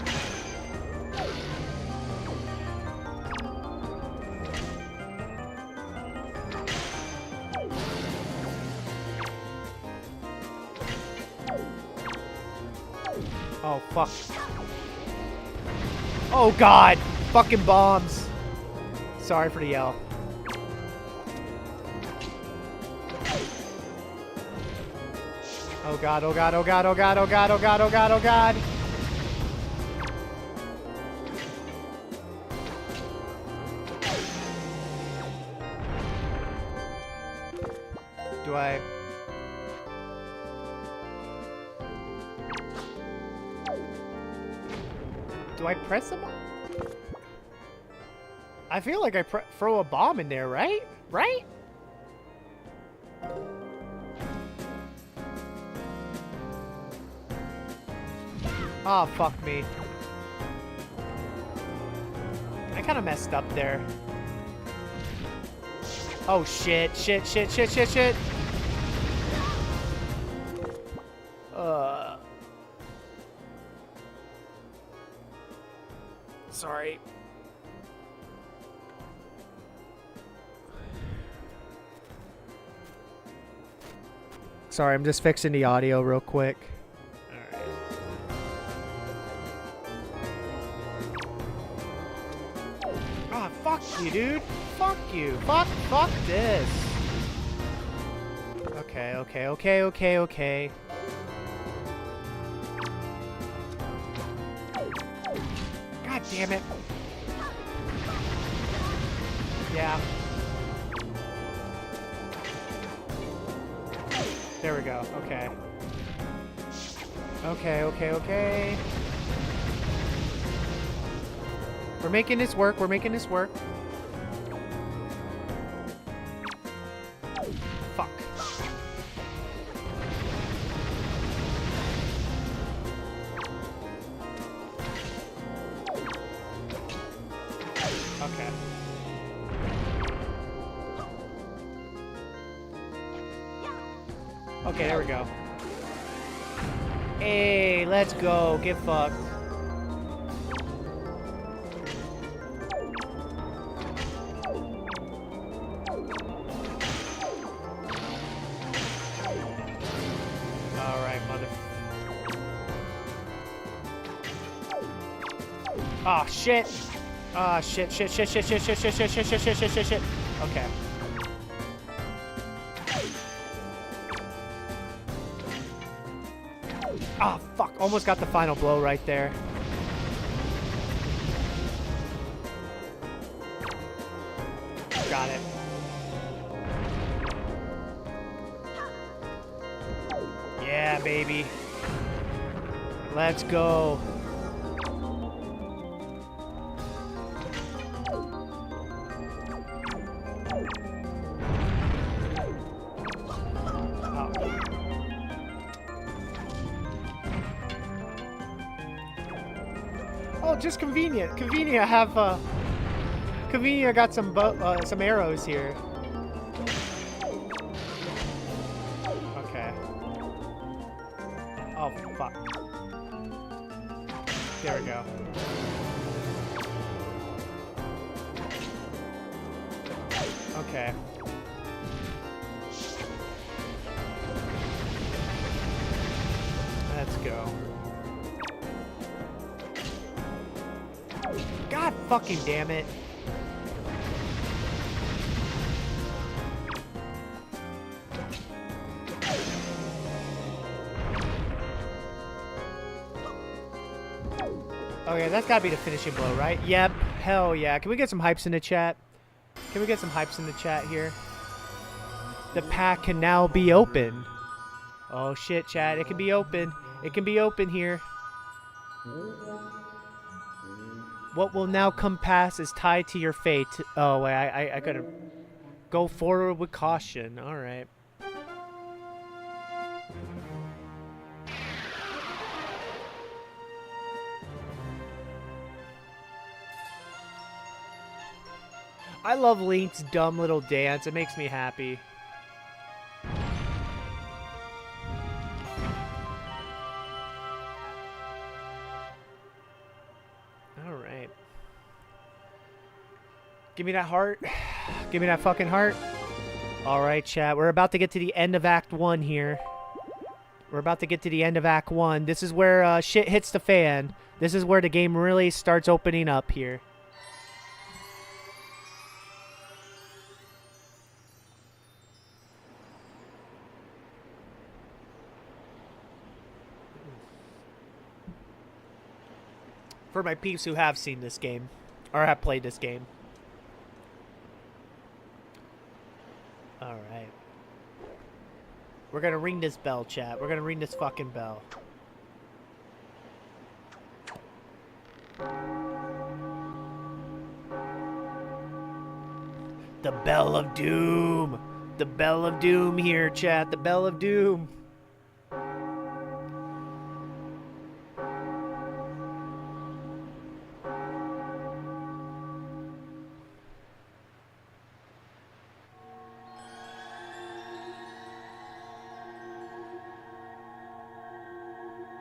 Oh fuck. Oh god, fucking bombs. Sorry for the yell. Oh god, oh god, oh god, oh god, oh god, oh god, oh god, oh god. Do I press a bomb? I feel like I throw a bomb in there, right? Right? Oh, fuck me. I kind of messed up there. Oh, shit. Shit, shit, shit, shit, shit. Sorry. Sorry, I'm just fixing the audio real quick. Alright. Ah, fuck you, dude. Fuck you. Fuck this. Okay, okay, okay, okay, okay. God damn it. Yeah. There we go. Okay. Okay, okay, okay. We're making this work. We're making this work. Fuck. Okay. Okay, there we go. Hey, let's go. Get fucked. Alright, mother. Oh, shit. Ah, shit. Okay. Ah, fuck. Almost got the final blow right there. Got it. Yeah, baby. Let's go. Oh, just convenient. Convenient. I have convenient. I got some arrows here. Okay. Oh fuck. There we go. Okay. Let's go. God fucking damn it. Okay, that's gotta be the finishing blow, right? Yep. Hell yeah. Can we get some hypes in the chat? Can we get some hypes in the chat here? The pack can now be open. Oh shit, chat. It can be open. It can be open here. What will now come past is tied to your fate. Oh, wait, I gotta go forward with caution. All right. I love Link's dumb little dance. It makes me happy. Give me that heart. Give me that fucking heart. Alright, chat. We're about to get to the end of Act 1 here. We're about to get to the end of Act 1. This is where shit hits the fan. This is where the game really starts opening up here. For my peeps who have seen this game. Or have played this game. Alright. We're gonna ring this bell, chat. We're gonna ring this fucking bell. The Bell of Doom! The Bell of Doom here, chat. The Bell of Doom.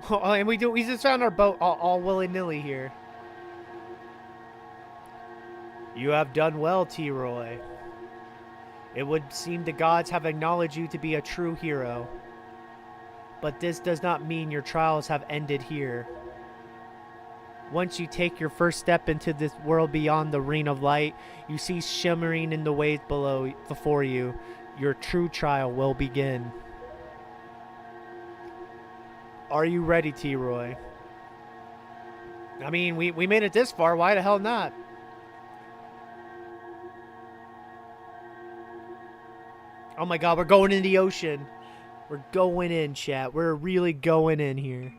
Oh, and we just found our boat all willy-nilly here. You have done well, T-Roy. It would seem the gods have acknowledged you to be a true hero. But this does not mean your trials have ended here. Once you take your first step into this world beyond the ring of light, you see shimmering in the waves before you. Your true trial will begin. Are you ready, T-Roy? I mean, we made it this far. Why the hell not? Oh my god, we're going in the ocean. We're going in, chat. We're really going in here.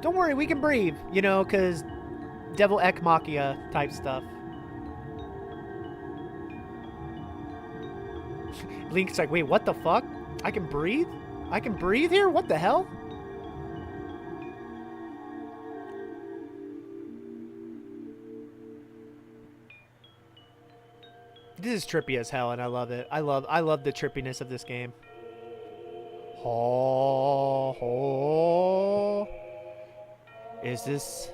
Don't worry, we can breathe. You know, because Devil Ek Machina type stuff. Link's like, wait, what the fuck? I can breathe? I can breathe here? What the hell? This is trippy as hell, and I love it. I love the trippiness of this game. Oh. Is this...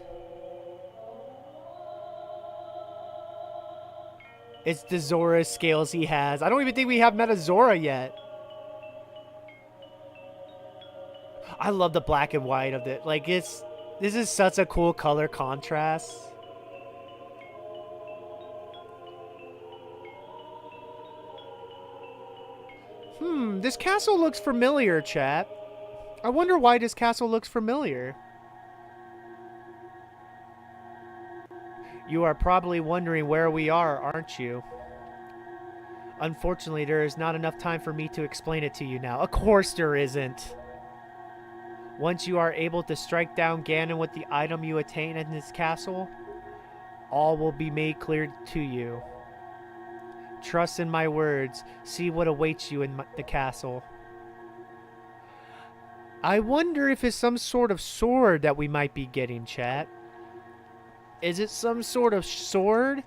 It's the Zora scales he has. I don't even think we have Meta Zora yet. I love the black and white of it. Like, this is such a cool color contrast. This castle looks familiar, chat. I wonder why this castle looks familiar. You are probably wondering where we are, aren't you? Unfortunately, there is not enough time for me to explain it to you now. Of course there isn't. Once you are able to strike down Ganon with the item you attain in this castle, all will be made clear to you. Trust in my words. See what awaits you in the castle. I wonder if it's some sort of sword that we might be getting, chat. Is it some sort of sword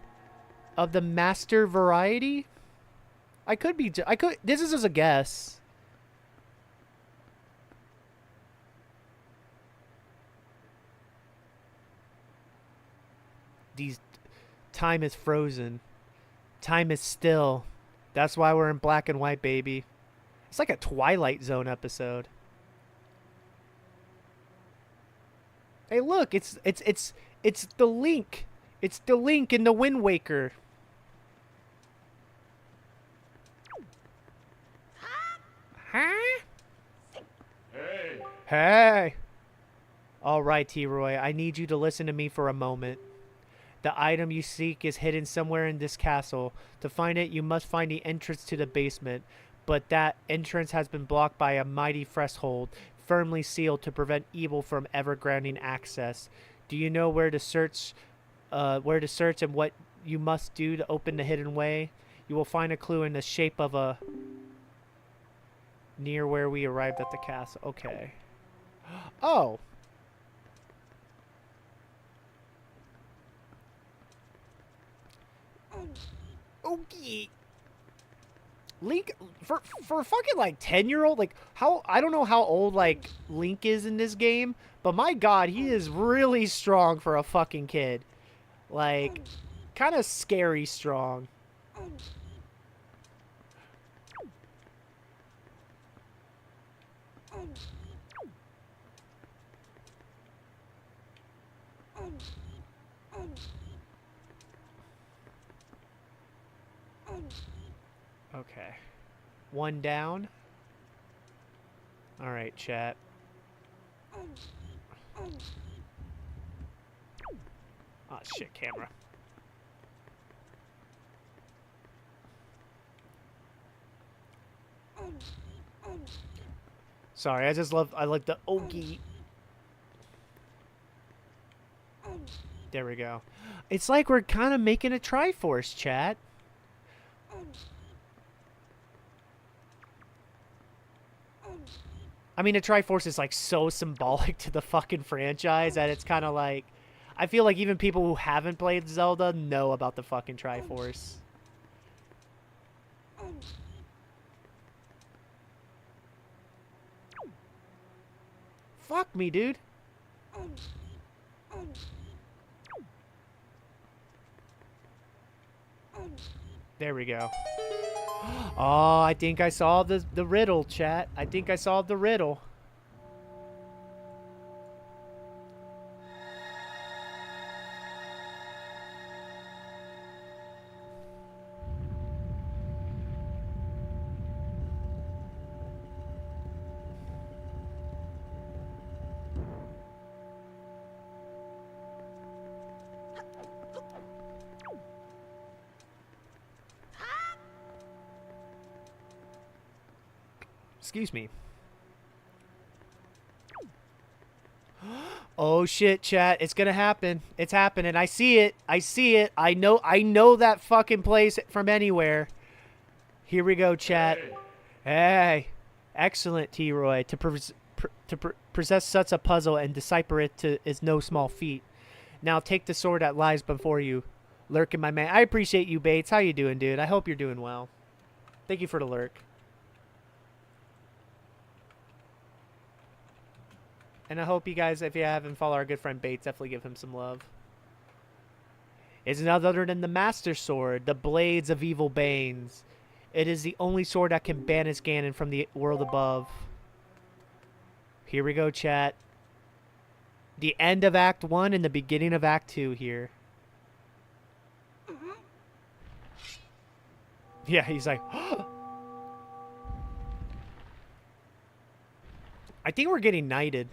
of the master variety? This is just a guess. Time is frozen. Time is still. That's why we're in black and white, baby. It's like a Twilight Zone episode. Hey, look, it's the Link. It's the Link in the Wind Waker. Huh? Hey. All right, T-Roy. I need you to listen to me for a moment. The item you seek is hidden somewhere in this castle. To find it, you must find the entrance to the basement. But that entrance has been blocked by a mighty threshold, firmly sealed to prevent evil from ever granting access. Do you know where to search and what you must do to open the hidden way? You will find a clue in the shape of a... near where we arrived at the castle. Okay. Oh! Okay. Link for fucking like 10-year-old, like how I don't know how old like Link is in this game, but my god, he is really strong for a fucking kid. Like kind of scary strong. Okay. One down. Alright, chat. Oh, shit, camera. Sorry, I like the Ogie. There we go. It's like we're kind of making a Triforce, chat. I mean, the Triforce is like so symbolic to the fucking franchise that it's kind of like, I feel like even people who haven't played Zelda know about the fucking Triforce. Fuck me, dude. There we go. Oh, I think I solved the riddle, chat. I think I solved the riddle. Excuse me. Oh shit, chat. It's gonna happen. It's happening. I see it. I see it. I know that fucking place from anywhere. Here we go, chat. Hey. Excellent, T-Roy. To possess such a puzzle and decipher it is no small feat. Now take the sword that lies before you. Lurking, my man. I appreciate you, Bates. How you doing, dude? I hope you're doing well. Thank you for the lurk. And I hope you guys, if you haven't followed our good friend Bates, definitely give him some love. It's none other than the Master Sword, the Blades of Evil Banes. It is the only sword that can banish Ganon from the world above. Here we go, chat. The end of Act 1 and the beginning of Act 2 here. Yeah, he's like... I think we're getting knighted.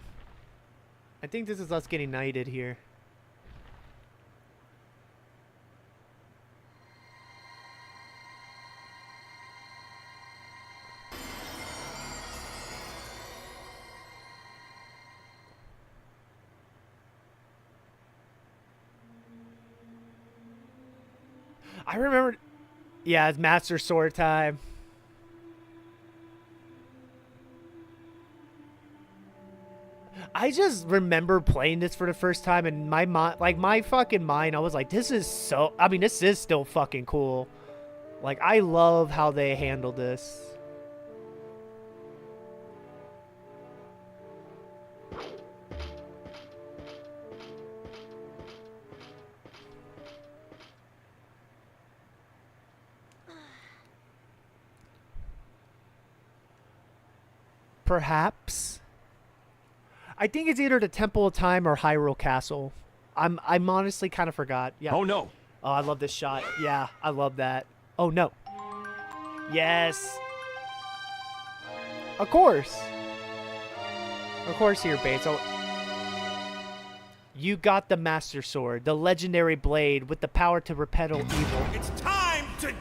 I think this is us getting knighted here. I remember... Yeah, it's Master Sword time. I just remember playing this for the first time, and my mind, like my fucking mind, I was like, this is so, I mean, this is still fucking cool. Like, I love how they handled this. Perhaps. I think it's either the Temple of Time or Hyrule Castle. I'm honestly kind of forgot. Yeah. Oh no. Oh, I love this shot. Yeah, I love that. Oh no. Yes. Of course. Of course here, Bates. Oh. You got the Master Sword, the legendary blade with the power to repel evil. It's time to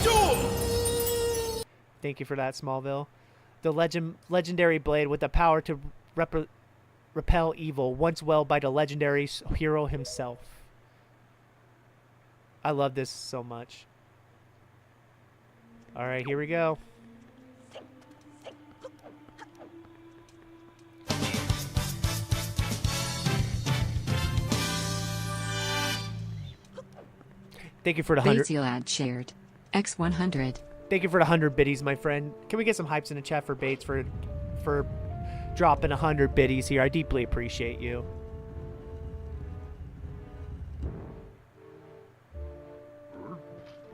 duel! Thank you for that, Smallville. The legendary blade with the power to repel evil, once wielded by the legendary hero himself. I love this so much. All right, here we go. Thank you for the 100. Ad shared. X100. Thank you for the 100 biddies, my friend. Can we get some hypes in the chat for Bates for dropping 100 biddies here? I deeply appreciate you.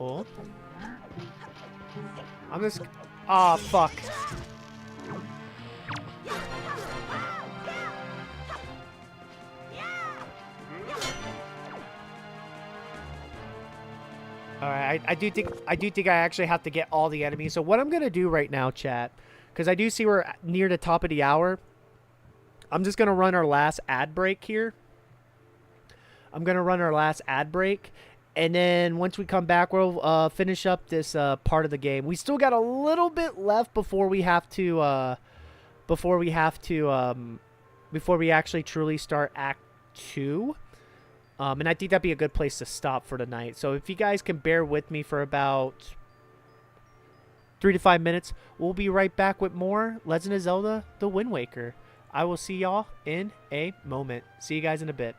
Oh. I'm just... Ah, fuck. Alright, I do think I actually have to get all the enemies. So what I'm gonna do right now, chat, because I do see we're near the top of the hour. I'm just gonna run our last ad break here. I'm gonna run our last ad break, and then once we come back, we'll finish up this part of the game. We still got a little bit left before we have to before we actually truly start Act 2. And I think that'd be a good place to stop for tonight. So if you guys can bear with me for about 3 to 5 minutes, we'll be right back with more Legend of Zelda: The Wind Waker. I will see y'all in a moment. See you guys in a bit.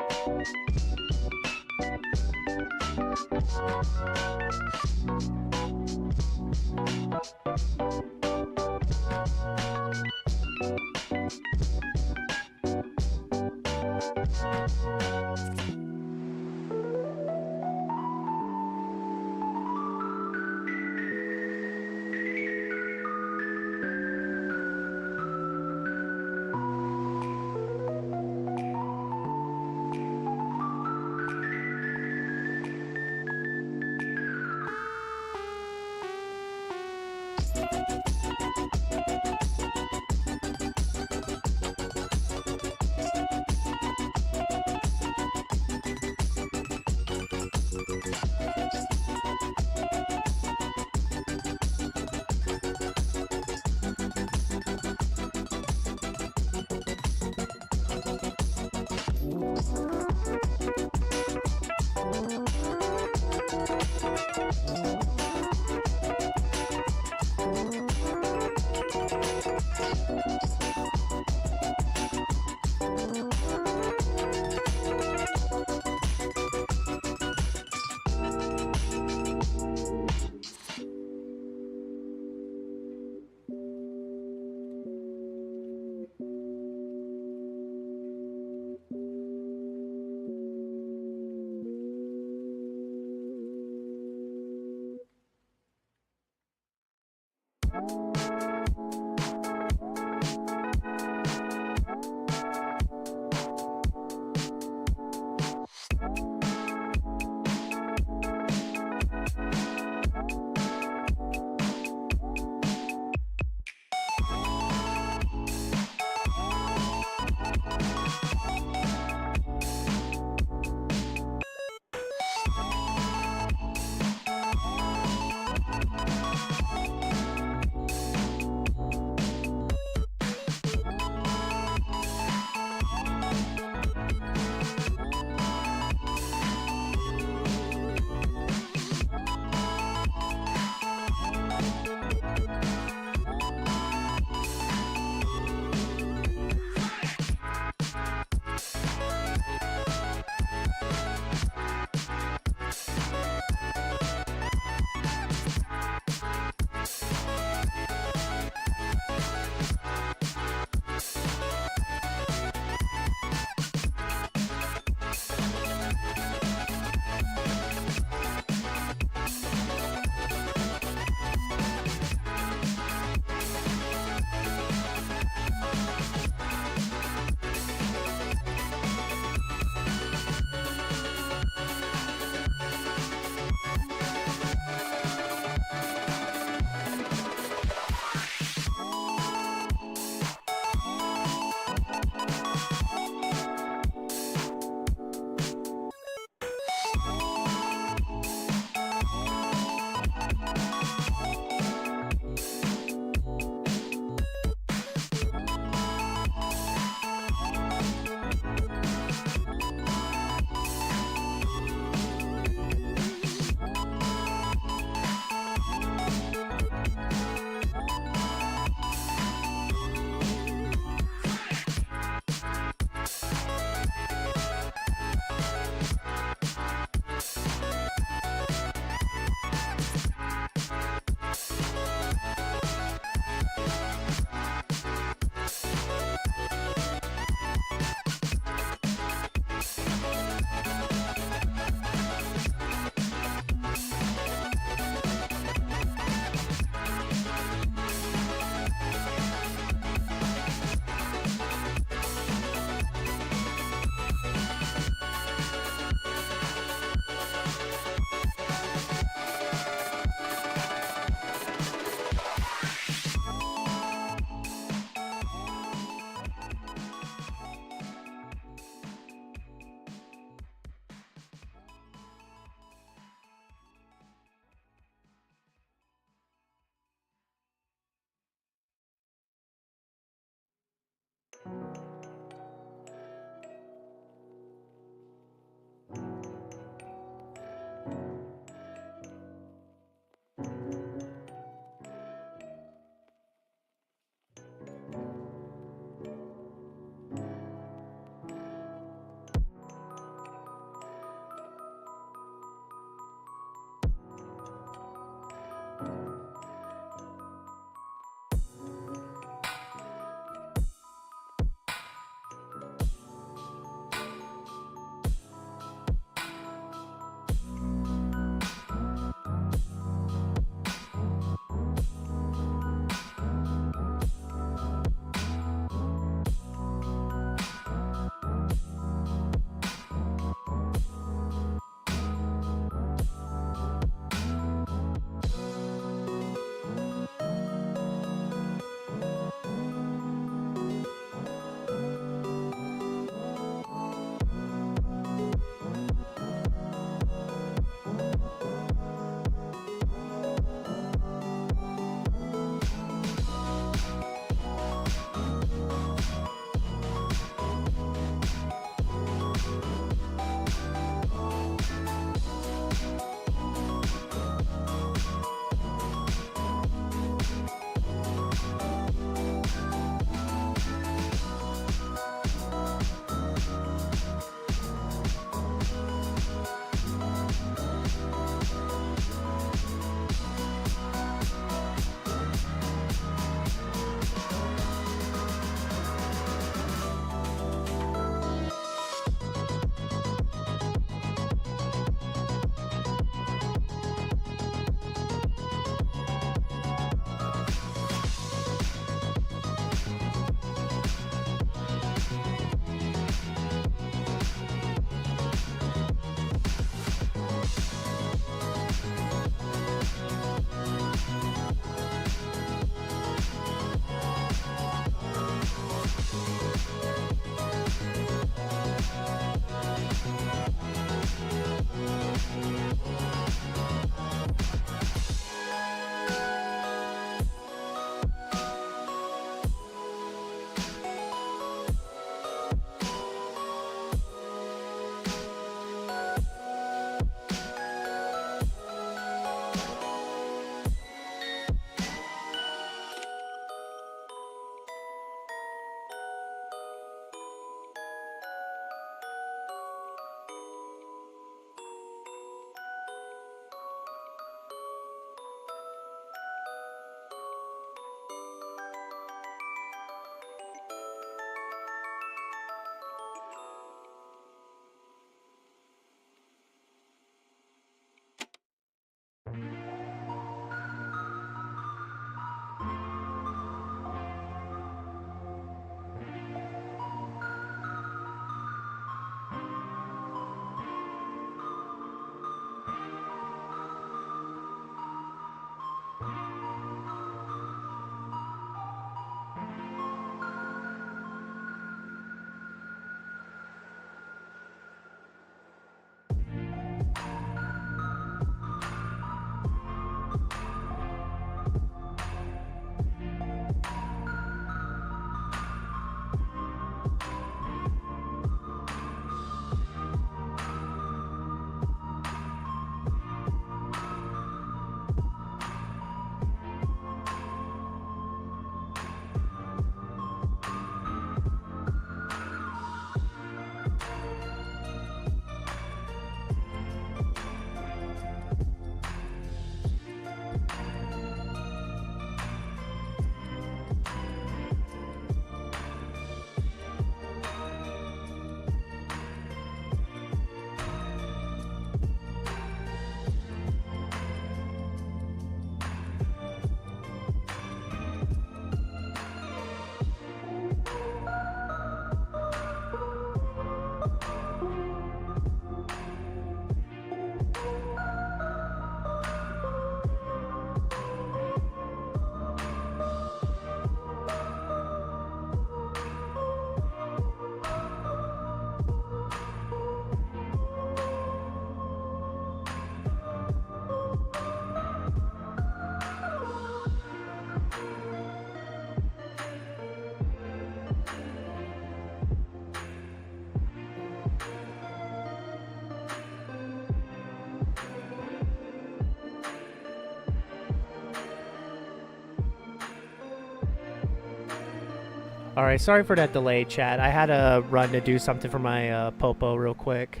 Alright, sorry for that delay, chat. I had to run to do something for my popo real quick.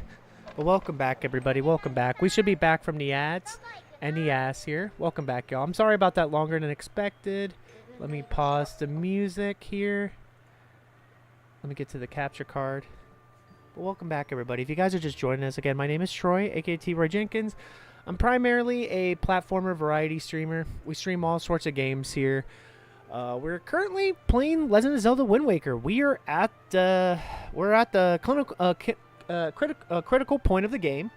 But welcome back, everybody. Welcome back. We should be back from the ads and the ass here. Welcome back, y'all. I'm sorry about that longer than expected. Let me pause the music here. Let me get to the capture card. But welcome back, everybody. If you guys are just joining us again, my name is Troy, aka T. Roy Jenkins. I'm primarily a platformer variety streamer. We stream all sorts of games here. We're currently playing Legend of Zelda Wind Waker. We're at the critical point of the game.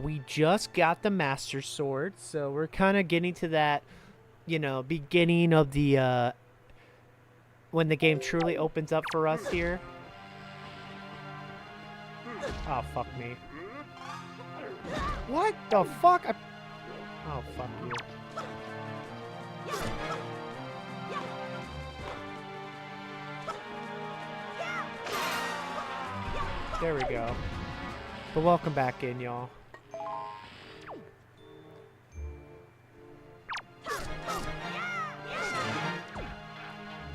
We just got the Master Sword, so we're kind of getting to that, you know, beginning of the when the game truly opens up for us here. Oh, fuck me. What the fuck? Oh, fuck you. There we go. But welcome back in, y'all.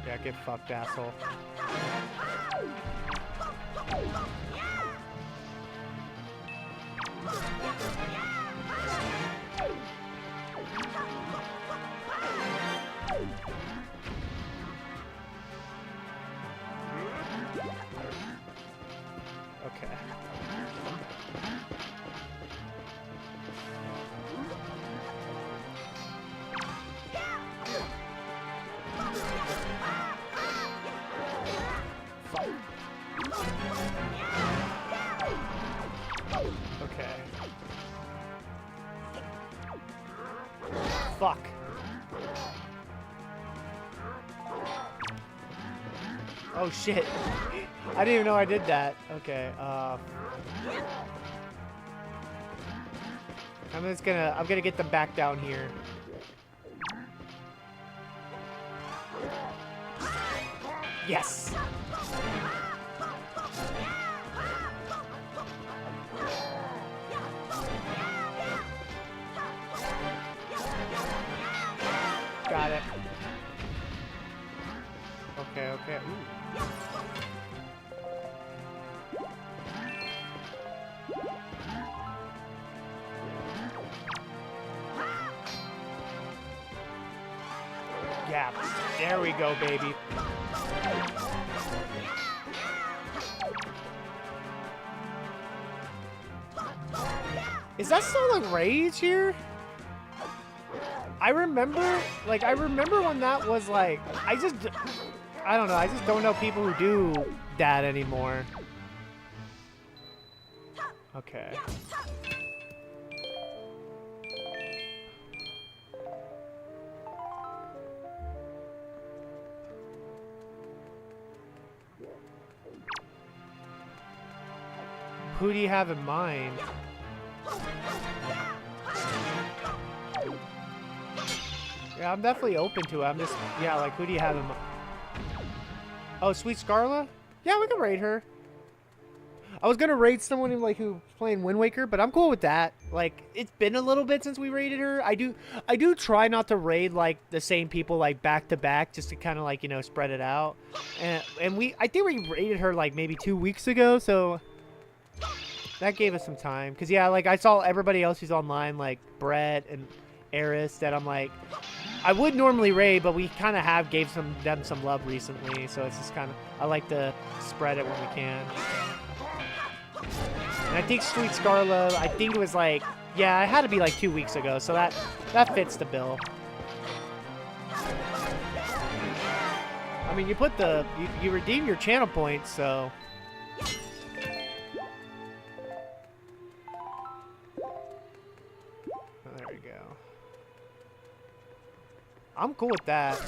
Yeah, get fucked, asshole. Okay. Okay. Fuck. Oh shit. I didn't even know I did that. Okay, I'm gonna get them back down here. Yes! Got it. Okay, okay. Ooh. Yeah, there we go, baby. Is that still a rage here? I remember when that was like, I don't know, I just don't know people who do that anymore. Okay. Who do you have in mind? Yeah, I'm definitely open to it. I'm just, yeah, like, who do you have in mind? Oh, Sweet Scarla? Yeah, we can raid her. I was gonna raid someone who, like, who's playing Wind Waker, but I'm cool with that. Like, it's been a little bit since we raided her. I do try not to raid, like, the same people, like, back to back, just to kind of, like, you know, spread it out. And I think we raided her, like, maybe 2 weeks ago, so that gave us some time. Because, yeah, like, I saw everybody else who's online, like, Brett and Eris, that I'm like, I would normally raid, but we kind of gave them some love recently, so it's just kind of, I like to spread it when we can. And I think Sweet Scarla, I think it was like, yeah, it had to be like 2 weeks ago, so that fits the bill. I mean, you put you redeem your channel points, so. There we go. I'm cool with that.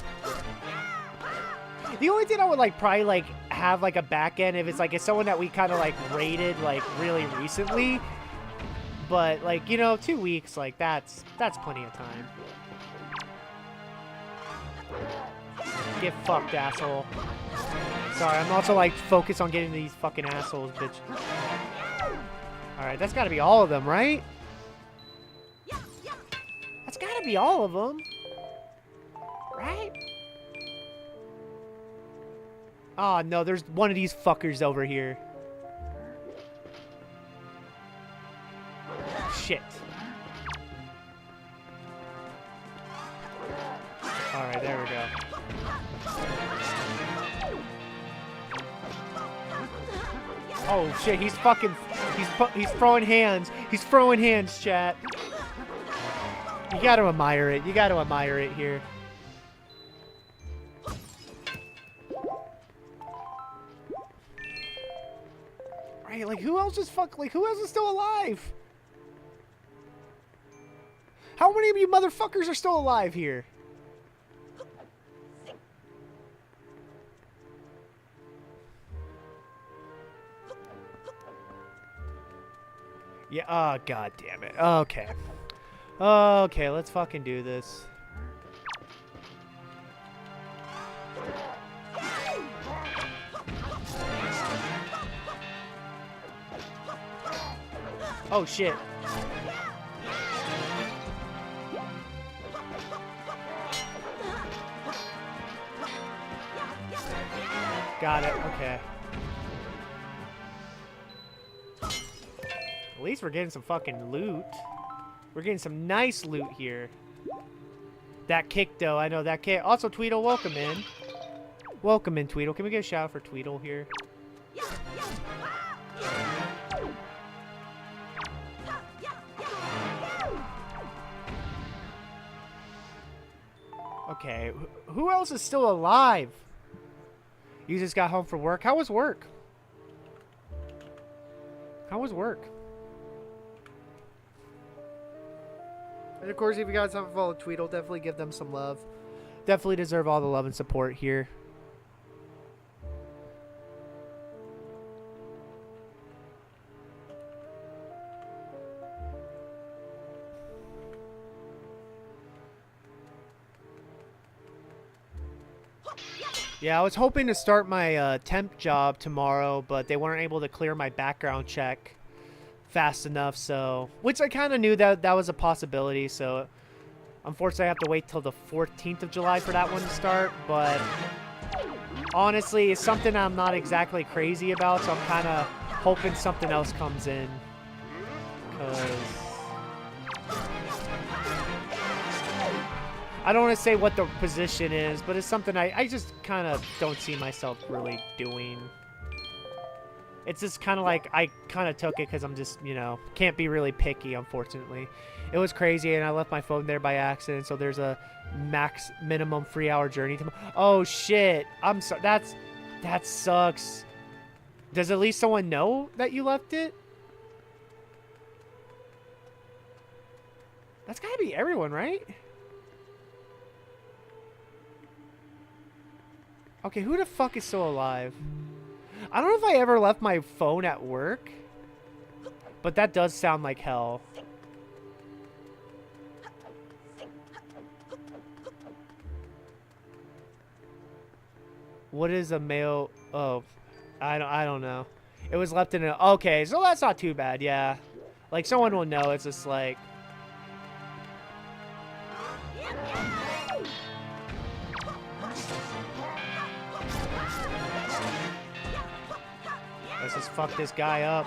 The only thing I would like probably like have like a back end if it's someone that we kind of like rated like really recently, but like, you know, 2 weeks, like that's plenty of time. Get fucked, asshole. Sorry, I'm also like focused on getting these fucking assholes, bitch. All right, that's got to be all of them, right? That's got to be all of them, right? Oh, no, there's one of these fuckers over here. Shit. Alright, there we go. Oh shit, he's fucking, he's throwing hands. He's throwing hands, chat. You gotta admire it. You gotta admire it here. Right, like who else is who else is still alive? How many of you motherfuckers are still alive here? Yeah, oh, god damn it. Okay. Okay, let's fucking do this. Oh, shit. Got it, okay. At least we're getting some fucking loot. We're getting some nice loot here. That kick, though. I know that kick. Also, Tweedle, welcome in. Welcome in, Tweedle. Can we get a shout out for Tweedle here? Okay. Who else is still alive? You just got home from work. How was work? How was work? And of course, if you guys haven't followed Tweedle, definitely give them some love. Definitely deserve all the love and support here. Yeah, I was hoping to start my temp job tomorrow, but they weren't able to clear my background check fast enough, so... Which I kind of knew that that was a possibility, so... Unfortunately, I have to wait till the 14th of July for that one to start, but... Honestly, it's something I'm not exactly crazy about, so I'm kind of hoping something else comes in. Because... I don't want to say what the position is, but it's something I just kind of don't see myself really doing. It's just kind of like, I kind of took it because I'm just, you know, can't be really picky, unfortunately. It was crazy, and I left my phone there by accident, so there's a minimum 3-hour journey. Oh, shit. I'm sorry. That sucks. Does at least someone know that you left it? That's gotta be everyone, right? Okay, who the fuck is still alive? I don't know if I ever left my phone at work, but that does sound like hell. What is a mail? Oh, I don't know. It was left in a... Okay, so that's not too bad, yeah. Like, someone will know. It's just like... Let's just fuck this guy up.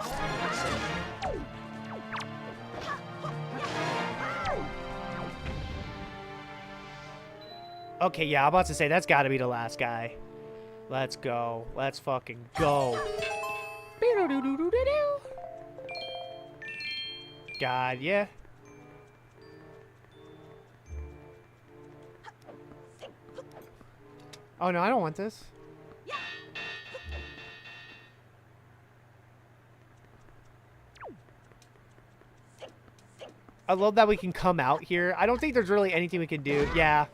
Okay, yeah, I'm about to say that's got to be the last guy. Let's go. Let's fucking go. God, yeah. Oh, no, I don't want this. I love that we can come out here. I don't think there's really anything we can do. Yeah.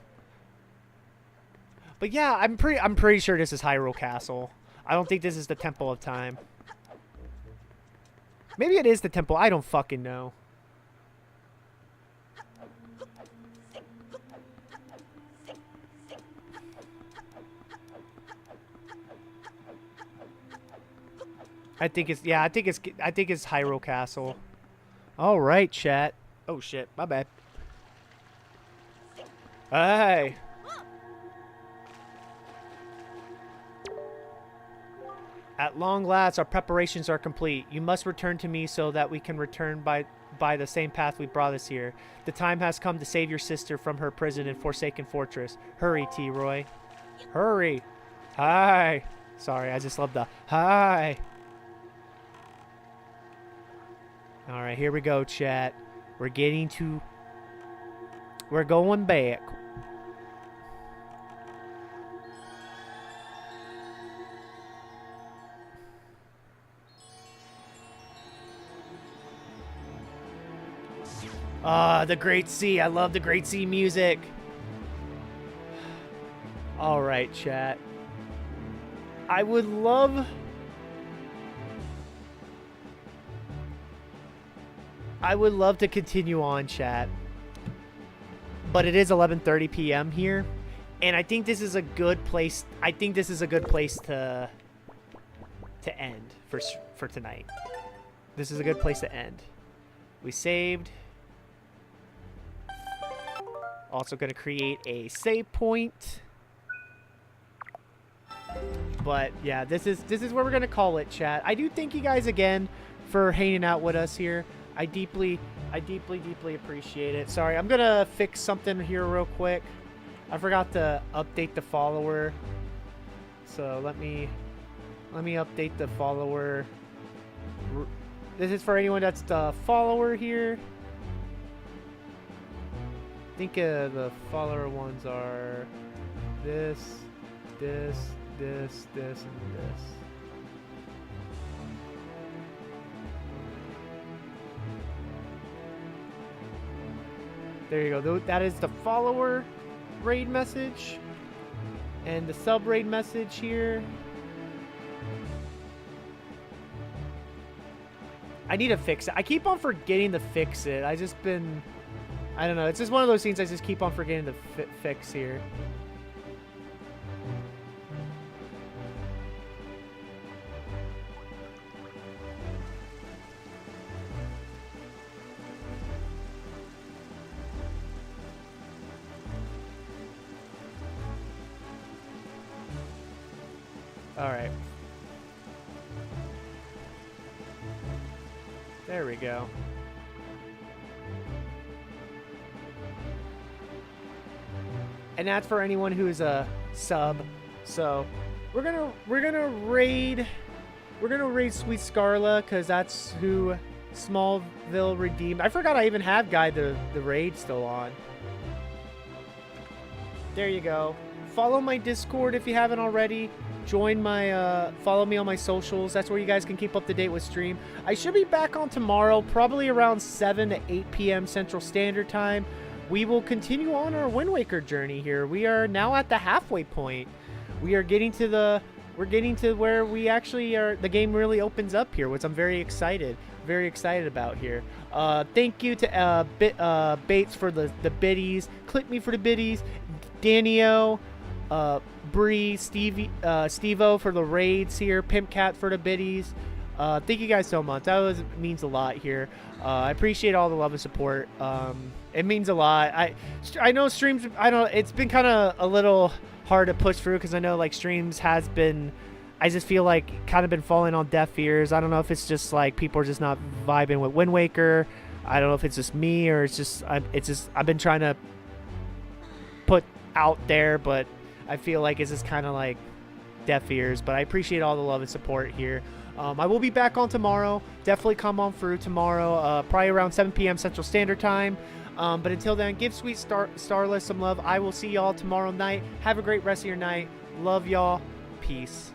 But yeah, I'm pretty sure this is Hyrule Castle. I don't think this is the Temple of Time. Maybe it is the temple. I don't fucking know. I think it's Hyrule Castle. All right, chat. Oh shit, my bad. Hey. At long last, our preparations are complete. You must return to me so that we can return by the same path we brought us here. The time has come to save your sister from her prison in Forsaken Fortress. Hurry, T-Roy. Hurry. Hi. Sorry, I just love the hi. All right, here we go, chat. We're going back. Ah, the Great Sea. I love the Great Sea music. All right, chat. I would love... to continue on, chat. But it is 11:30 p.m. here. And I think this is a good place... to end for tonight. This is a good place to end. We saved... Also going to create a save point. But yeah, this is where we're going to call it, chat. I do thank you guys again for hanging out with us here. I deeply appreciate it. Sorry, I'm going to fix something here real quick. I forgot to update the follower. So let me update the follower. This is for anyone that's the follower here. I think the follower ones are this, and this. There you go. That is the follower raid message. And the sub raid message here. I need to fix it. I keep on forgetting to fix it. I don't know. It's just one of those things I just keep on forgetting to fix here. All right. There we go. And that's for anyone who is a sub. So we're gonna raid Sweet Scarla because that's who Smallville redeemed. I forgot I even have Guy the raid still on. There you go. Follow my Discord if you haven't already. Join my follow me on my socials. That's where you guys can keep up to date with stream. I should be back on tomorrow, probably around 7 to 8 p.m. Central Standard Time. We will continue on our Wind Waker journey here. We are now at the halfway point. We're getting to where we actually are. The game really opens up here, which I'm very excited about here. Thank you to Bates for the biddies. Click me for the biddies. Danio, Bree, Steve-O for the raids here. Pimp Cat for the biddies. Thank you guys so much. That means a lot here. I appreciate all the love and support. It means a lot. I know streams. It's been kind of a little hard to push through because I know like streams has been. I just feel like kind of been falling on deaf ears. I don't know if it's just like people are just not vibing with Wind Waker. I don't know if it's just me or it's just I've been trying to put out there, but I feel like it's just kind of like deaf ears. But I appreciate all the love and support here. I will be back on tomorrow. Definitely come on through tomorrow, probably around 7 p.m. Central Standard Time. But until then, give Sweet Starla some love. I will see y'all tomorrow night. Have a great rest of your night. Love y'all. Peace.